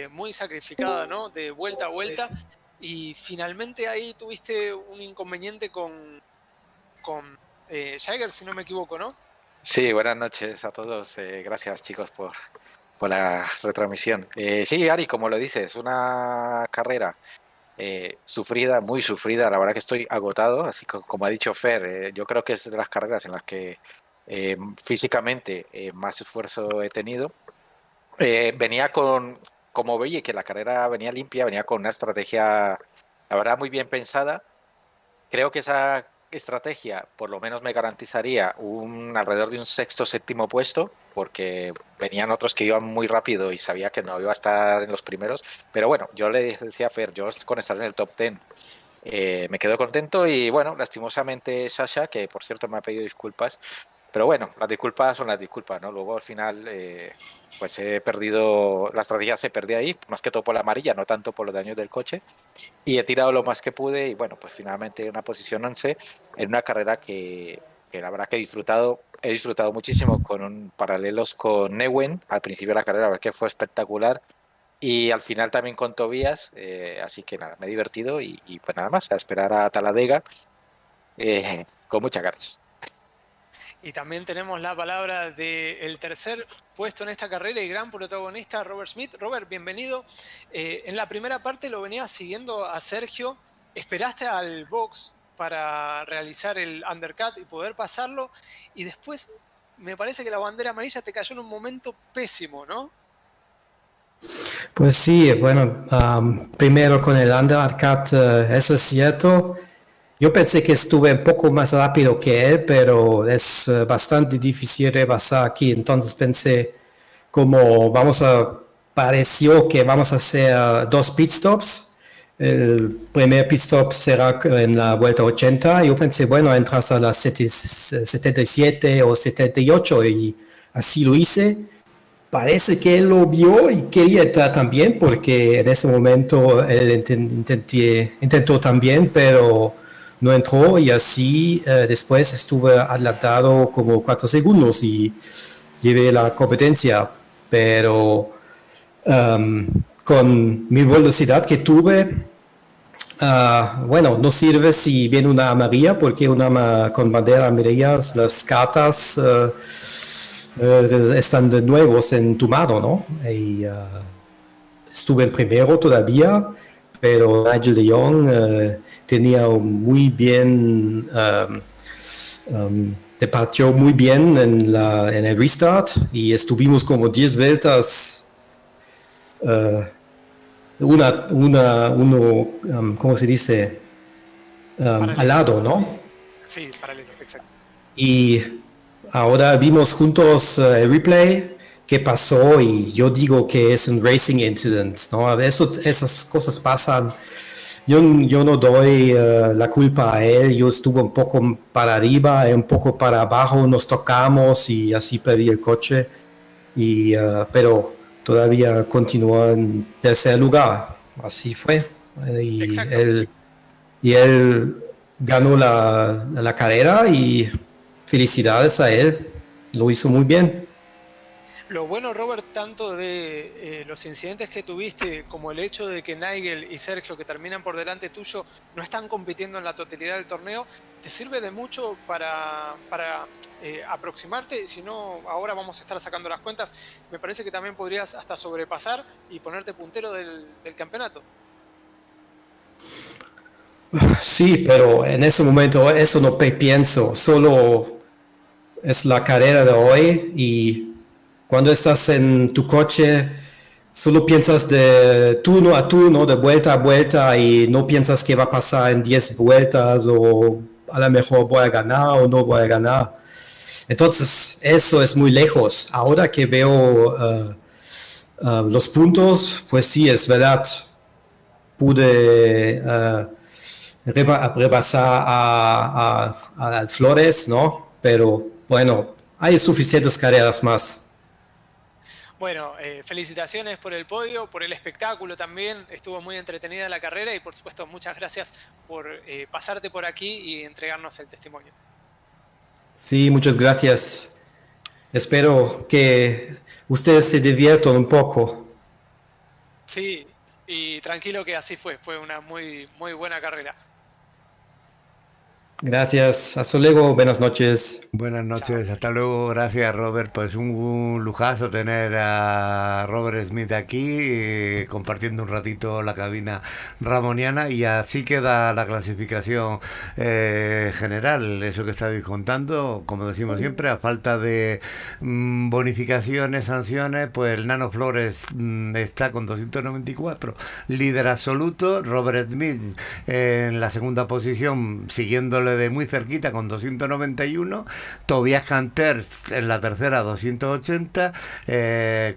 muy sacrificada, ¿no? De vuelta a vuelta. Y finalmente ahí tuviste un inconveniente con Jaeger, si no me equivoco, ¿no? Sí, buenas noches a todos. Gracias, chicos, por la retransmisión. Sí, Ari, como lo dices, una carrera sufrida, muy sufrida. La verdad que estoy agotado, así como ha dicho Fer, yo creo que es de las carreras en las que físicamente más esfuerzo he tenido. Venía como veía que la carrera venía limpia, venía con una estrategia, la verdad, muy bien pensada. Creo que esa estrategia por lo menos me garantizaría alrededor de un 6º, 7º puesto, porque venían otros que iban muy rápido y sabía que no iba a estar en los primeros. Pero bueno, yo le decía a Fer, yo con estar en el top 10 me quedo contento y bueno, lastimosamente Sasha, que por cierto me ha pedido disculpas, pero bueno, las disculpas son las disculpas, ¿no? Luego al final pues he perdido, la estrategia se perdió ahí, más que todo por la amarilla, no tanto por los daños del coche, y he tirado lo más que pude y bueno, pues finalmente una posición 11 en una carrera que la verdad que he disfrutado muchísimo con paralelos con Neuen al principio de la carrera, a ver que fue espectacular, y al final también con Tobías, así que nada, me he divertido y pues nada más, a esperar a Talladega con muchas ganas. Y también tenemos la palabra del tercer puesto en esta carrera y gran protagonista, Robert Schmidt. Robert, bienvenido. En la primera parte lo venía siguiendo a Sergio. Esperaste al box para realizar el undercut y poder pasarlo. Y después me parece que la bandera amarilla te cayó en un momento pésimo, ¿no? Pues sí, bueno, primero con el undercut, eso es cierto. Yo pensé que estuve un poco más rápido que él, pero es bastante difícil rebasar aquí. Entonces pensé, como pareció que vamos a hacer 2 pit stops. El primer pit stop será en la vuelta 80. Yo pensé, bueno, entras a las 77 o 78 y así lo hice. Parece que él lo vio y quería entrar también, porque en ese momento él intentó también, pero no entró, y así después estuve adelantado como 4 segundos y llevé la competencia. Pero con mi velocidad que tuve, bueno, no sirve si viene una amarilla, porque con bandera amarilla las cartas están de nuevos en tu mano, ¿no? Y estuve en primero todavía, pero Nigel de Jong tenía muy bien, partió muy bien en el restart, y estuvimos como 10 vueltas, ¿cómo se dice? Al lado, ¿no? Sí, paralelo, exacto. Y ahora vimos juntos el replay que pasó, y yo digo que es un racing incident, ¿no? Esas cosas pasan. Yo no doy la culpa a él. Yo estuve un poco para arriba y un poco para abajo, nos tocamos y así perdí el coche. Pero todavía continuó en tercer lugar. Así fue. Y él ganó la carrera, y felicidades a él. Lo hizo muy bien. Lo bueno, Robert, tanto de los incidentes que tuviste como el hecho de que Nigel y Sergio, que terminan por delante tuyo, no están compitiendo en la totalidad del torneo, te sirve de mucho para aproximarte. Si no, ahora vamos a estar sacando las cuentas. Me parece que también podrías hasta sobrepasar y ponerte puntero del campeonato. Sí, pero en ese momento eso no pienso, solo es la carrera de hoy, y cuando estás en tu coche solo piensas de turno a turno, de vuelta a vuelta, y no piensas qué va a pasar en 10 vueltas, o a lo mejor voy a ganar o no voy a ganar. Entonces eso es muy lejos. Ahora que veo los puntos, pues sí, es verdad, pude rebasar a Flores, ¿no? Pero bueno, hay suficientes carreras más. Bueno, felicitaciones por el podio, por el espectáculo también. Estuvo muy entretenida la carrera y por supuesto muchas gracias por pasarte por aquí y entregarnos el testimonio. Sí, muchas gracias. Espero que ustedes se diviertan un poco. Sí, y tranquilo que así fue. Fue una muy, muy buena carrera. Gracias, hasta luego, buenas noches. Buenas noches, hasta luego, gracias Robert. Pues un lujazo tener a Robert Smith aquí compartiendo un ratito la cabina ramoniana, y así queda la clasificación general, eso que estáis contando. Como decimos siempre, a falta de bonificaciones, sanciones, pues el Nano Flores está con 294, líder absoluto. Robert Smith en la segunda posición, siguiéndole de muy cerquita con 291. Tobias Canter en la tercera, 280.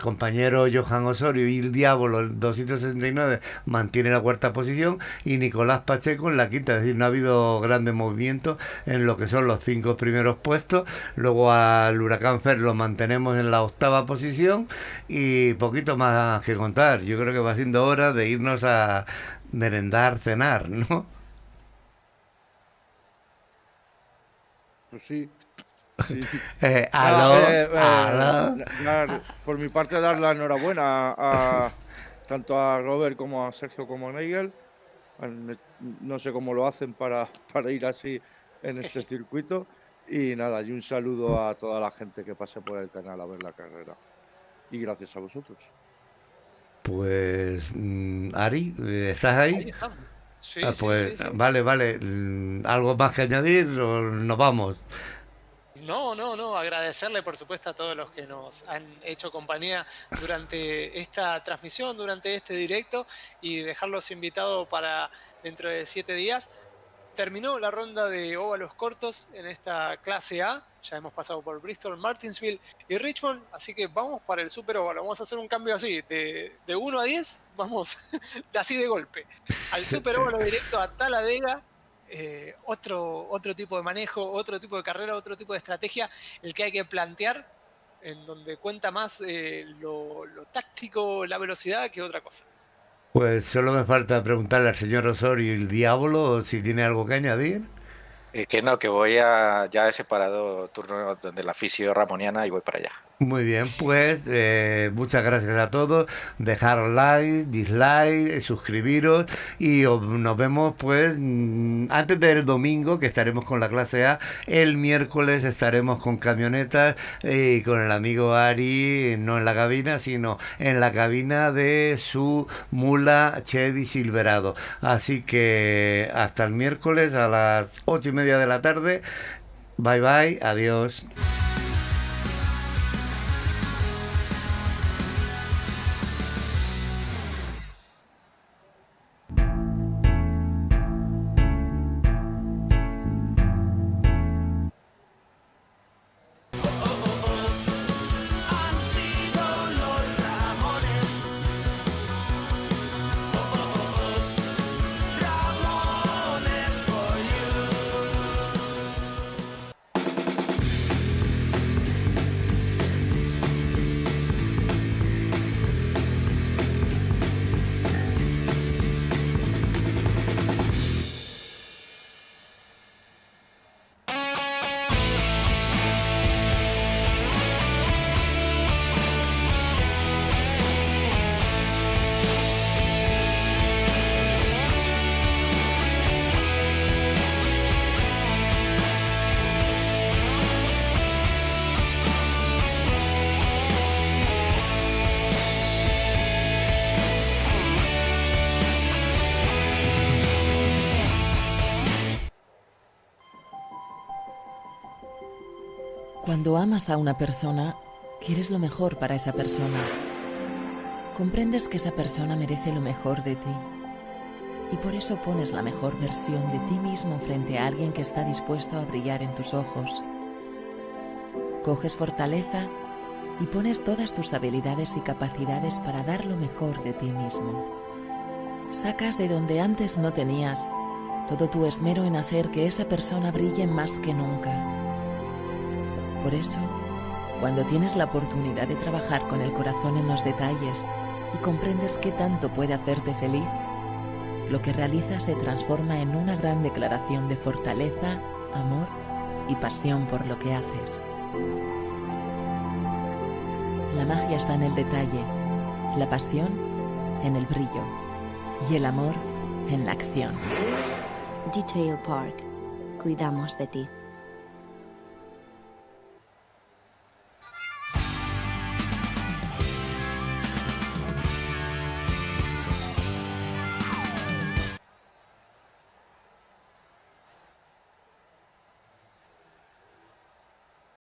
Compañero Johan Osorio y el Diablo, 269, mantiene la cuarta posición. Y Nicolás Pacheco en la quinta. Es decir, no ha habido grandes movimientos en lo que son los 5 primeros puestos. Luego al Huracán Fer lo mantenemos en la octava posición. Y poquito más que contar. Yo creo que va siendo hora de irnos a merendar, cenar, ¿no? Pues sí. Sí. Aló. Por mi parte, dar la enhorabuena tanto a Robert como a Sergio como a Nigel. No sé cómo lo hacen para ir así en este circuito. Y nada, y un saludo a toda la gente que pase por el canal a ver la carrera. Y gracias a vosotros. Pues, Ari, ¿estás ahí? Ahí estamos. Sí, Pues sí. vale. ¿Algo más que añadir o nos vamos? No, agradecerle por supuesto a todos los que nos han hecho compañía durante esta transmisión, durante este directo, y dejarlos invitados para dentro de 7 días. Terminó la ronda de óvalos cortos en esta clase A. Ya hemos pasado por Bristol, Martinsville y Richmond, así que vamos para el super óvalo. Vamos a hacer un cambio así, de 1 a 10, vamos así de golpe. Al super óvalo directo a Talladega. Otro tipo de manejo, otro tipo de carrera, otro tipo de estrategia, el que hay que plantear, en donde cuenta más lo táctico, la velocidad, que otra cosa. Pues solo me falta preguntarle al señor Osorio y el Diablo si tiene algo que añadir. Que voy ya he separado turno de la fisio ramoniana y voy para allá. Muy bien, pues muchas gracias a todos. Dejar like, dislike, suscribiros y nos vemos pues antes del domingo, que estaremos con la clase A. El miércoles estaremos con camionetas y con el amigo Ari, no en la cabina, sino en la cabina de su mula Chevy Silverado. Así que hasta el miércoles a las 8:30 de la tarde. Bye bye, adiós. Cuando amas a una persona, quieres lo mejor para esa persona. Comprendes que esa persona merece lo mejor de ti. Y por eso pones la mejor versión de ti mismo frente a alguien que está dispuesto a brillar en tus ojos. Coges fortaleza y pones todas tus habilidades y capacidades para dar lo mejor de ti mismo. Sacas de donde antes no tenías todo tu esmero en hacer que esa persona brille más que nunca. Por eso, cuando tienes la oportunidad de trabajar con el corazón en los detalles y comprendes qué tanto puede hacerte feliz, lo que realizas se transforma en una gran declaración de fortaleza, amor y pasión por lo que haces. La magia está en el detalle, la pasión en el brillo y el amor en la acción. Detail Park. Cuidamos de ti.